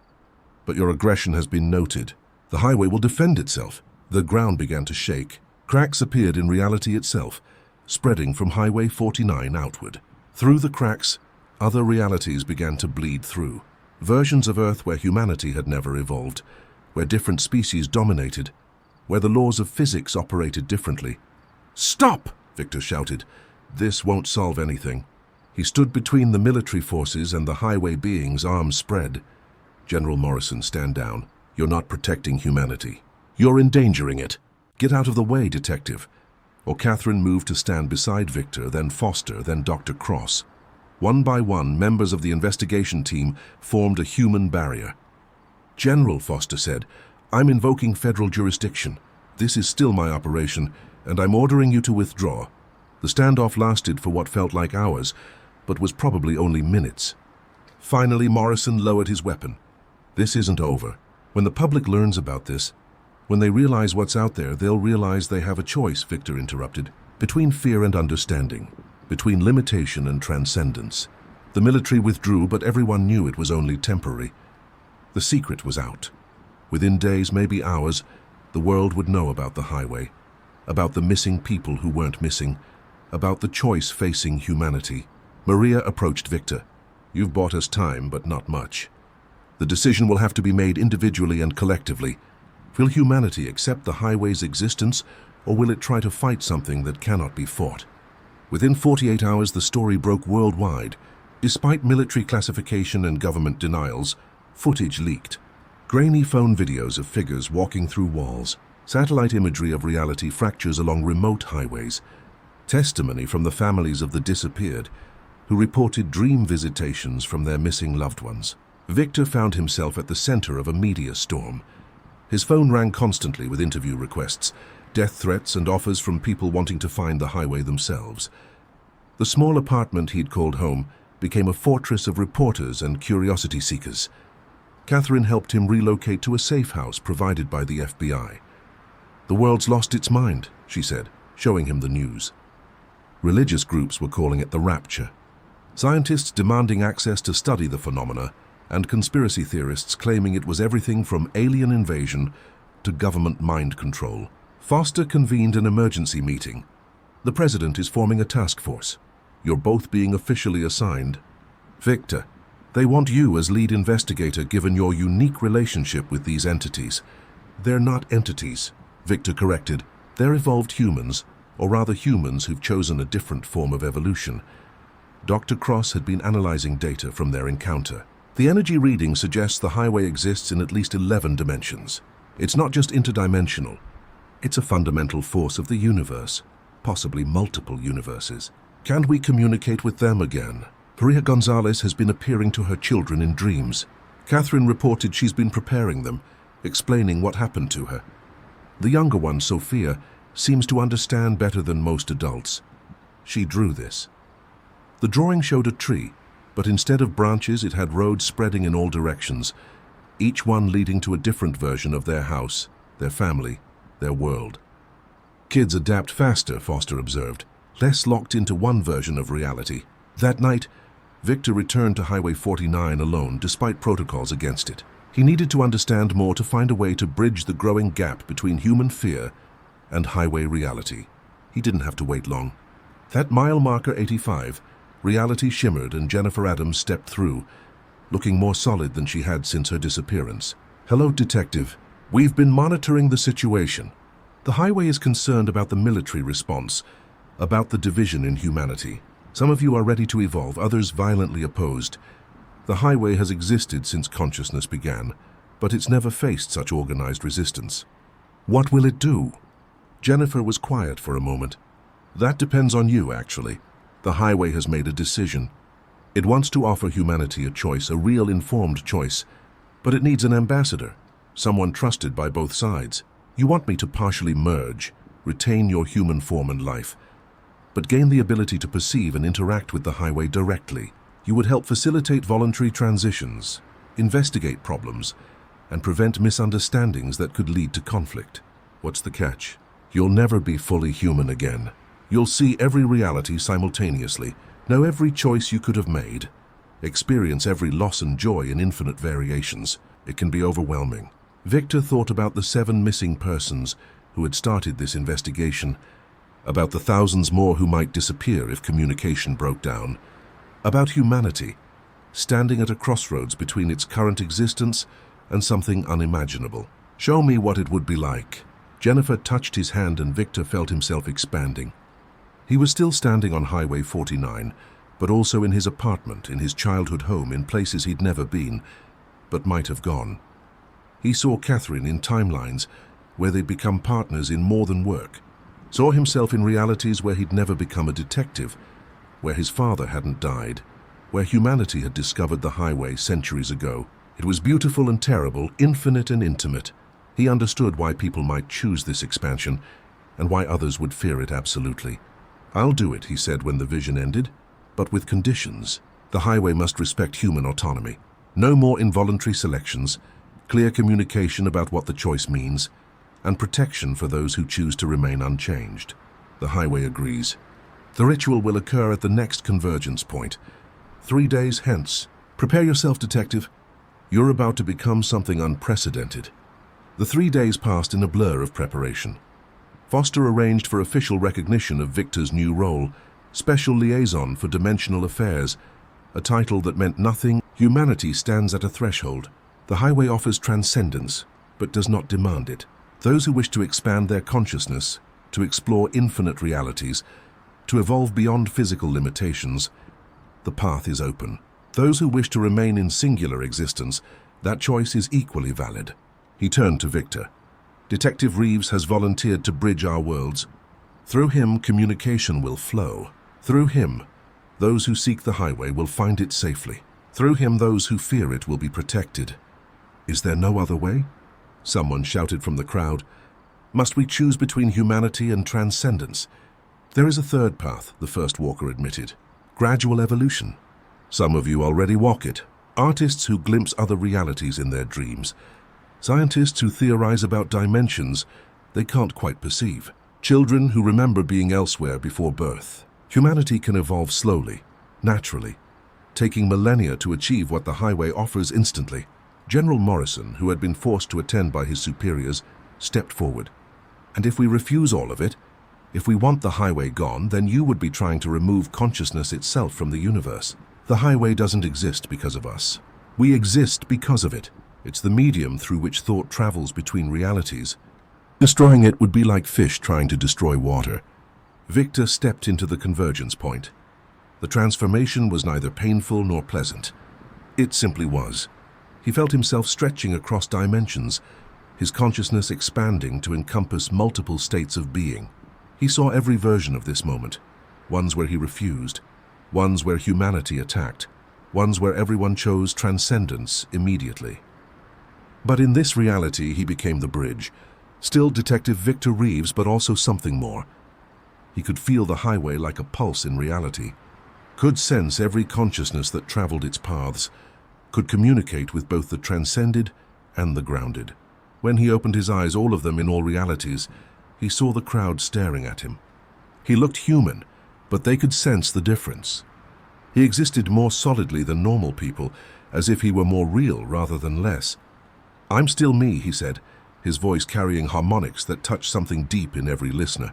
"But your aggression has been noted. The highway will defend itself." The ground began to shake. Cracks appeared in reality itself, spreading from Highway 49 outward. Through the cracks, other realities began to bleed through. Versions of Earth where humanity had never evolved, where different species dominated, where the laws of physics operated differently. "Stop!" Victor shouted. "This won't solve anything." He stood between the military forces and the highway beings, arms spread. "General Morrison, stand down. You're not protecting humanity. You're endangering it. Get out of the way, detective." Or Catherine moved to stand beside Victor, then Foster, then Dr. Cross. One by one, members of the investigation team formed a human barrier. "General," Foster said, "I'm invoking federal jurisdiction. This is still my operation, and I'm ordering you to withdraw." The standoff lasted for what felt like hours, but was probably only minutes. Finally, Morrison lowered his weapon. "This isn't over. When the public learns about this, When they realize what's out there, they'll realize they have a choice, Victor interrupted, between fear and understanding, between limitation and transcendence. The military withdrew, but everyone knew it was only temporary. The secret was out. Within days, maybe hours, the world would know about the highway, about the missing people who weren't missing, about the choice facing humanity. Maria approached Victor. You've bought us time, but not much. The decision will have to be made individually and collectively. Will humanity accept the highway's existence, or will it try to fight something that cannot be fought? Within 48 hours, the story broke worldwide. Despite military classification and government denials, footage leaked. Grainy phone videos of figures walking through walls, satellite imagery of reality fractures along remote highways, testimony from the families of the disappeared, who reported dream visitations from their missing loved ones. Victor found himself at the center of a media storm. His phone rang constantly with interview requests, death threats, and offers from people wanting to find the highway themselves. The small apartment he'd called home became a fortress of reporters and curiosity seekers. Catherine helped him relocate to a safe house provided by the FBI. The world's lost its mind, she said, showing him the news. Religious groups were calling it the rapture. Scientists demanding access to study the phenomena, and conspiracy theorists claiming it was everything from alien invasion to government mind control. Foster convened an emergency meeting. The president is forming a task force. You're both being officially assigned. Victor, they want you as lead investigator given your unique relationship with these entities. They're not entities, Victor corrected. They're evolved humans, or rather humans who've chosen a different form of evolution. Dr. Cross had been analyzing data from their encounter. The energy reading suggests the highway exists in at least 11 dimensions. It's not just interdimensional. It's a fundamental force of the universe, possibly multiple universes. Can we communicate with them again? Maria Gonzalez has been appearing to her children in dreams. Catherine reported she's been preparing them, explaining what happened to her. The younger one, Sophia, seems to understand better than most adults. She drew this. The drawing showed a tree, but instead of branches it had roads spreading in all directions, each one leading to a different version of their house, their family, their world. Kids adapt faster, Foster observed, less locked into one version of reality. That night, Victor returned to Highway 49 alone despite protocols against it. He needed to understand more to find a way to bridge the growing gap between human fear and highway reality. He didn't have to wait long. At mile marker 85, reality shimmered and Jennifer Adams stepped through, looking more solid than she had since her disappearance. Hello, Detective. We've been monitoring the situation. The highway is concerned about the military response, about the division in humanity. Some of you are ready to evolve, others violently opposed. The highway has existed since consciousness began, but it's never faced such organized resistance. What will it do? Jennifer was quiet for a moment. That depends on you, actually. The highway has made a decision. It wants to offer humanity a choice, a real informed choice, but it needs an ambassador, someone trusted by both sides. You want me to partially merge, retain your human form and life, but gain the ability to perceive and interact with the highway directly. You would help facilitate voluntary transitions, investigate problems, and prevent misunderstandings that could lead to conflict. What's the catch? You'll never be fully human again. You'll see every reality simultaneously, know every choice you could have made, experience every loss and joy in infinite variations. It can be overwhelming. Victor thought about the 7 missing persons who had started this investigation, about the thousands more who might disappear if communication broke down, about humanity, standing at a crossroads between its current existence and something unimaginable. Show me what it would be like. Jennifer touched his hand and Victor felt himself expanding. He was still standing on Highway 49, but also in his apartment, in his childhood home, in places he'd never been, but might have gone. He saw Catherine in timelines where they'd become partners in more than work, saw himself in realities where he'd never become a detective, where his father hadn't died, where humanity had discovered the highway centuries ago. It was beautiful and terrible, infinite and intimate. He understood why people might choose this expansion and why others would fear it absolutely. I'll do it, he said when the vision ended, but with conditions. The highway must respect human autonomy. No more involuntary selections, clear communication about what the choice means, and protection for those who choose to remain unchanged. The highway agrees. The ritual will occur at the next convergence point. 3 days hence. Prepare yourself, detective. You're about to become something unprecedented. The 3 days passed in a blur of preparation. Foster arranged for official recognition of Victor's new role, Special Liaison for Dimensional Affairs, a title that meant nothing. Humanity stands at a threshold. The highway offers transcendence, but does not demand it. Those who wish to expand their consciousness, to explore infinite realities, to evolve beyond physical limitations, the path is open. Those who wish to remain in singular existence, that choice is equally valid. He turned to Victor. Detective Reeves has volunteered to bridge our worlds. Through him, communication will flow. Through him, those who seek the highway will find it safely. Through him, those who fear it will be protected. Is there no other way? Someone shouted from the crowd. Must we choose between humanity and transcendence? There is a third path, the first walker admitted. Gradual evolution. Some of you already walk it. Artists who glimpse other realities in their dreams. Scientists who theorize about dimensions they can't quite perceive. Children who remember being elsewhere before birth. Humanity can evolve slowly, naturally, taking millennia to achieve what the highway offers instantly. General Morrison, who had been forced to attend by his superiors, stepped forward. And if we refuse all of it, if we want the highway gone, then you would be trying to remove consciousness itself from the universe. The highway doesn't exist because of us. We exist because of it. It's the medium through which thought travels between realities. Destroying it would be like fish trying to destroy water. Victor stepped into the convergence point. The transformation was neither painful nor pleasant. It simply was. He felt himself stretching across dimensions, his consciousness expanding to encompass multiple states of being. He saw every version of this moment, ones where he refused, ones where humanity attacked, ones where everyone chose transcendence immediately. But in this reality, he became the bridge. Still Detective Victor Reeves, but also something more. He could feel the highway like a pulse in reality, could sense every consciousness that traveled its paths, could communicate with both the transcended and the grounded. When he opened his eyes, all of them in all realities, he saw the crowd staring at him. He looked human, but they could sense the difference. He existed more solidly than normal people, as if he were more real rather than less. "I'm still me," he said, his voice carrying harmonics that touched something deep in every listener.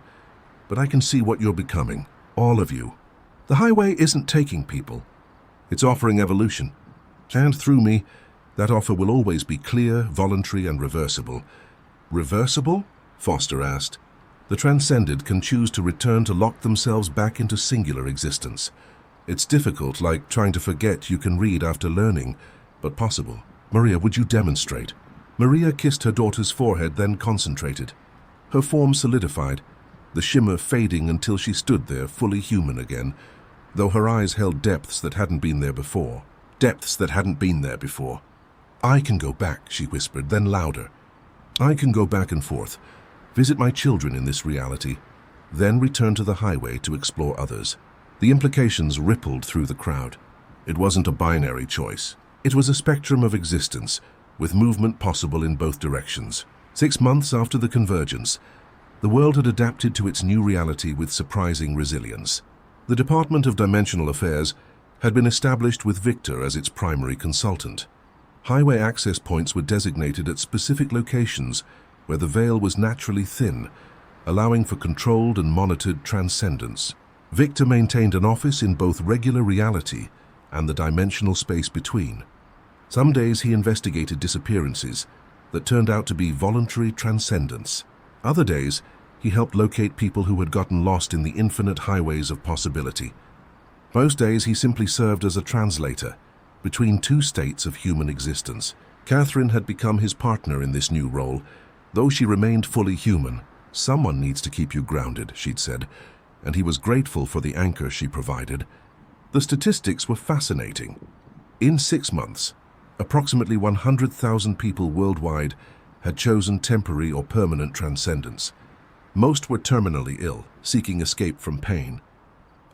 "But I can see what you're becoming, all of you. The highway isn't taking people. It's offering evolution. And through me, that offer will always be clear, voluntary, and reversible." "Reversible?" Foster asked. "The transcended can choose to return to lock themselves back into singular existence. It's difficult, like trying to forget you can read after learning, but possible. Maria, would you demonstrate?" Maria kissed her daughter's forehead, then concentrated. Her form solidified, the shimmer fading until she stood there, fully human again, though her eyes held depths that hadn't been there before. Depths that hadn't been there before. "I can go back," she whispered, then louder. "I can go back and forth, visit my children in this reality, then return to the highway to explore others." The implications rippled through the crowd. It wasn't a binary choice. It was a spectrum of existence, with movement possible in both directions. 6 months after the convergence, the world had adapted to its new reality with surprising resilience. The Department of Dimensional Affairs had been established with Victor as its primary consultant. Highway access points were designated at specific locations where the veil was naturally thin, allowing for controlled and monitored transcendence. Victor maintained an office in both regular reality and the dimensional space between. Some days he investigated disappearances that turned out to be voluntary transcendence. Other days, he helped locate people who had gotten lost in the infinite highways of possibility. Most days he simply served as a translator between two states of human existence. Catherine had become his partner in this new role, though she remained fully human. "Someone needs to keep you grounded," she'd said, and he was grateful for the anchor she provided. The statistics were fascinating. In 6 months, approximately 100,000 people worldwide had chosen temporary or permanent transcendence. Most were terminally ill, seeking escape from pain.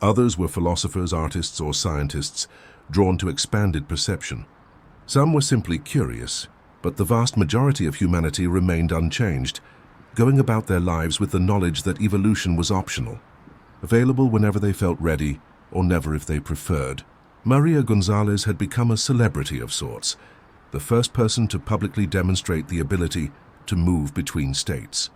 Others were philosophers, artists, or scientists, drawn to expanded perception. Some were simply curious, but the vast majority of humanity remained unchanged, going about their lives with the knowledge that evolution was optional, available whenever they felt ready or never if they preferred. Maria Gonzalez had become a celebrity of sorts, the first person to publicly demonstrate the ability to move between states.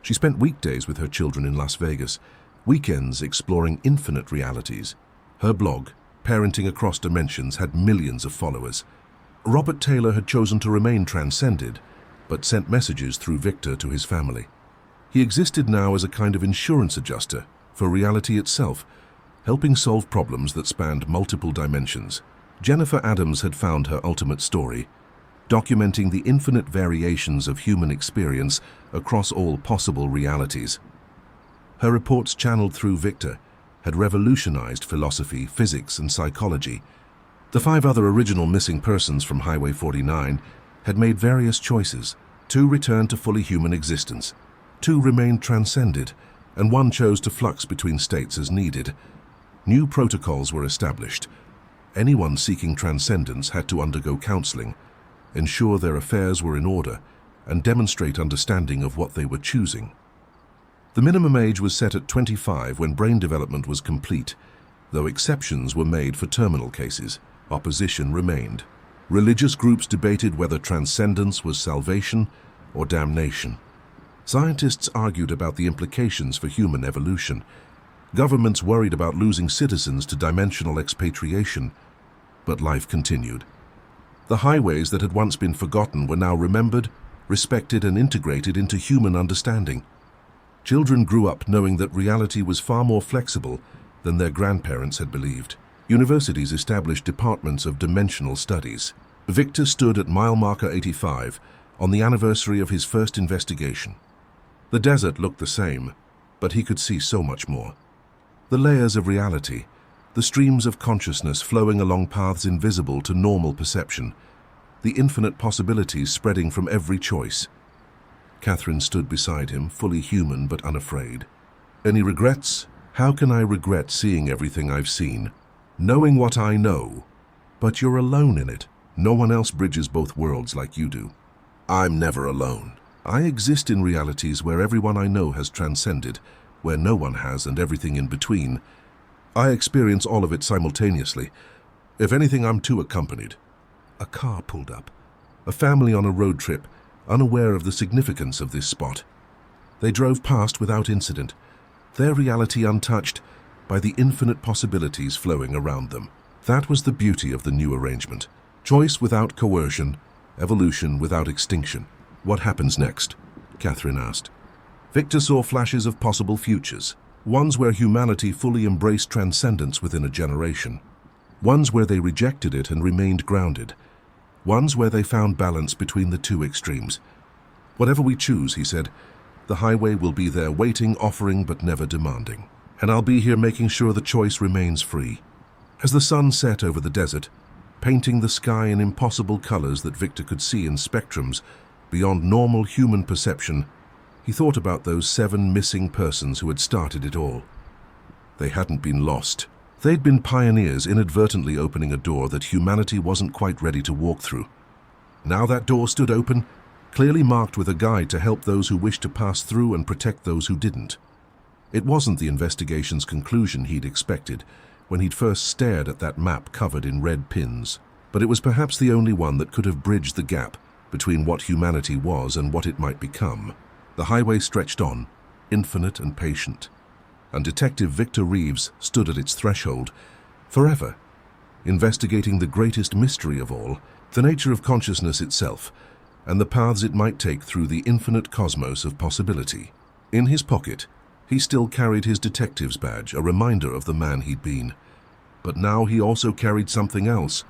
She spent weekdays with her children in Las Vegas, weekends exploring infinite realities. Her blog, Parenting Across Dimensions, had millions of followers. Robert Taylor had chosen to remain transcended, but sent messages through Victor to his family. He existed now as a kind of insurance adjuster for reality itself, helping solve problems that spanned multiple dimensions. Jennifer Adams had found her ultimate story, documenting the infinite variations of human experience across all possible realities. Her reports channeled through Victor had revolutionized philosophy, physics, and psychology. The 5 other original missing persons from Highway 49 had made various choices. 2 returned to fully human existence, 2 remained transcended, and 1 chose to flux between states as needed. New protocols were established. Anyone seeking transcendence had to undergo counseling, ensure their affairs were in order, and demonstrate understanding of what they were choosing. The minimum age was set at 25 when brain development was complete, though exceptions were made for terminal cases. Opposition remained. Religious groups debated whether transcendence was salvation or damnation. Scientists argued about the implications for human evolution. Governments worried about losing citizens to dimensional expatriation, but life continued. The highways that had once been forgotten were now remembered, respected, and integrated into human understanding. Children grew up knowing that reality was far more flexible than their grandparents had believed. Universities established departments of dimensional studies. Victor stood at mile marker 85 on the anniversary of his first investigation. The desert looked the same, but he could see so much more. The layers of reality, the streams of consciousness flowing along paths invisible to normal perception, the infinite possibilities spreading from every choice. Catherine stood beside him, fully human but unafraid. Any regrets? How can I regret seeing everything I've seen? Knowing what I know, but you're alone in it. No one else bridges both worlds like you do. I'm never alone. I exist in realities where everyone I know has transcended, where no one has, and everything in between. I experience all of it simultaneously. If anything, I'm too accompanied. A car pulled up. A family on a road trip, unaware of the significance of this spot. They drove past without incident, their reality untouched by the infinite possibilities flowing around them. That was the beauty of the new arrangement. Choice without coercion, evolution without extinction. What happens next? Catherine asked. Victor saw flashes of possible futures, ones where humanity fully embraced transcendence within a generation, ones where they rejected it and remained grounded, ones where they found balance between the 2 extremes. Whatever we choose, he said, the highway will be there waiting, offering but never demanding. And I'll be here making sure the choice remains free. As the sun set over the desert, painting the sky in impossible colors that Victor could see in spectrums beyond normal human perception, he thought about those 7 missing persons who had started it all. They hadn't been lost. They'd been pioneers inadvertently opening a door that humanity wasn't quite ready to walk through. Now that door stood open, clearly marked with a guide to help those who wished to pass through and protect those who didn't. It wasn't the investigation's conclusion he'd expected when he'd first stared at that map covered in red pins, but it was perhaps the only one that could have bridged the gap between what humanity was and what it might become. The highway stretched on, infinite and patient, and Detective Victor Reeves stood at its threshold, forever, investigating the greatest mystery of all, the nature of consciousness itself, and the paths it might take through the infinite cosmos of possibility. In his pocket, he still carried his detective's badge, a reminder of the man he'd been. But now he also carried something else,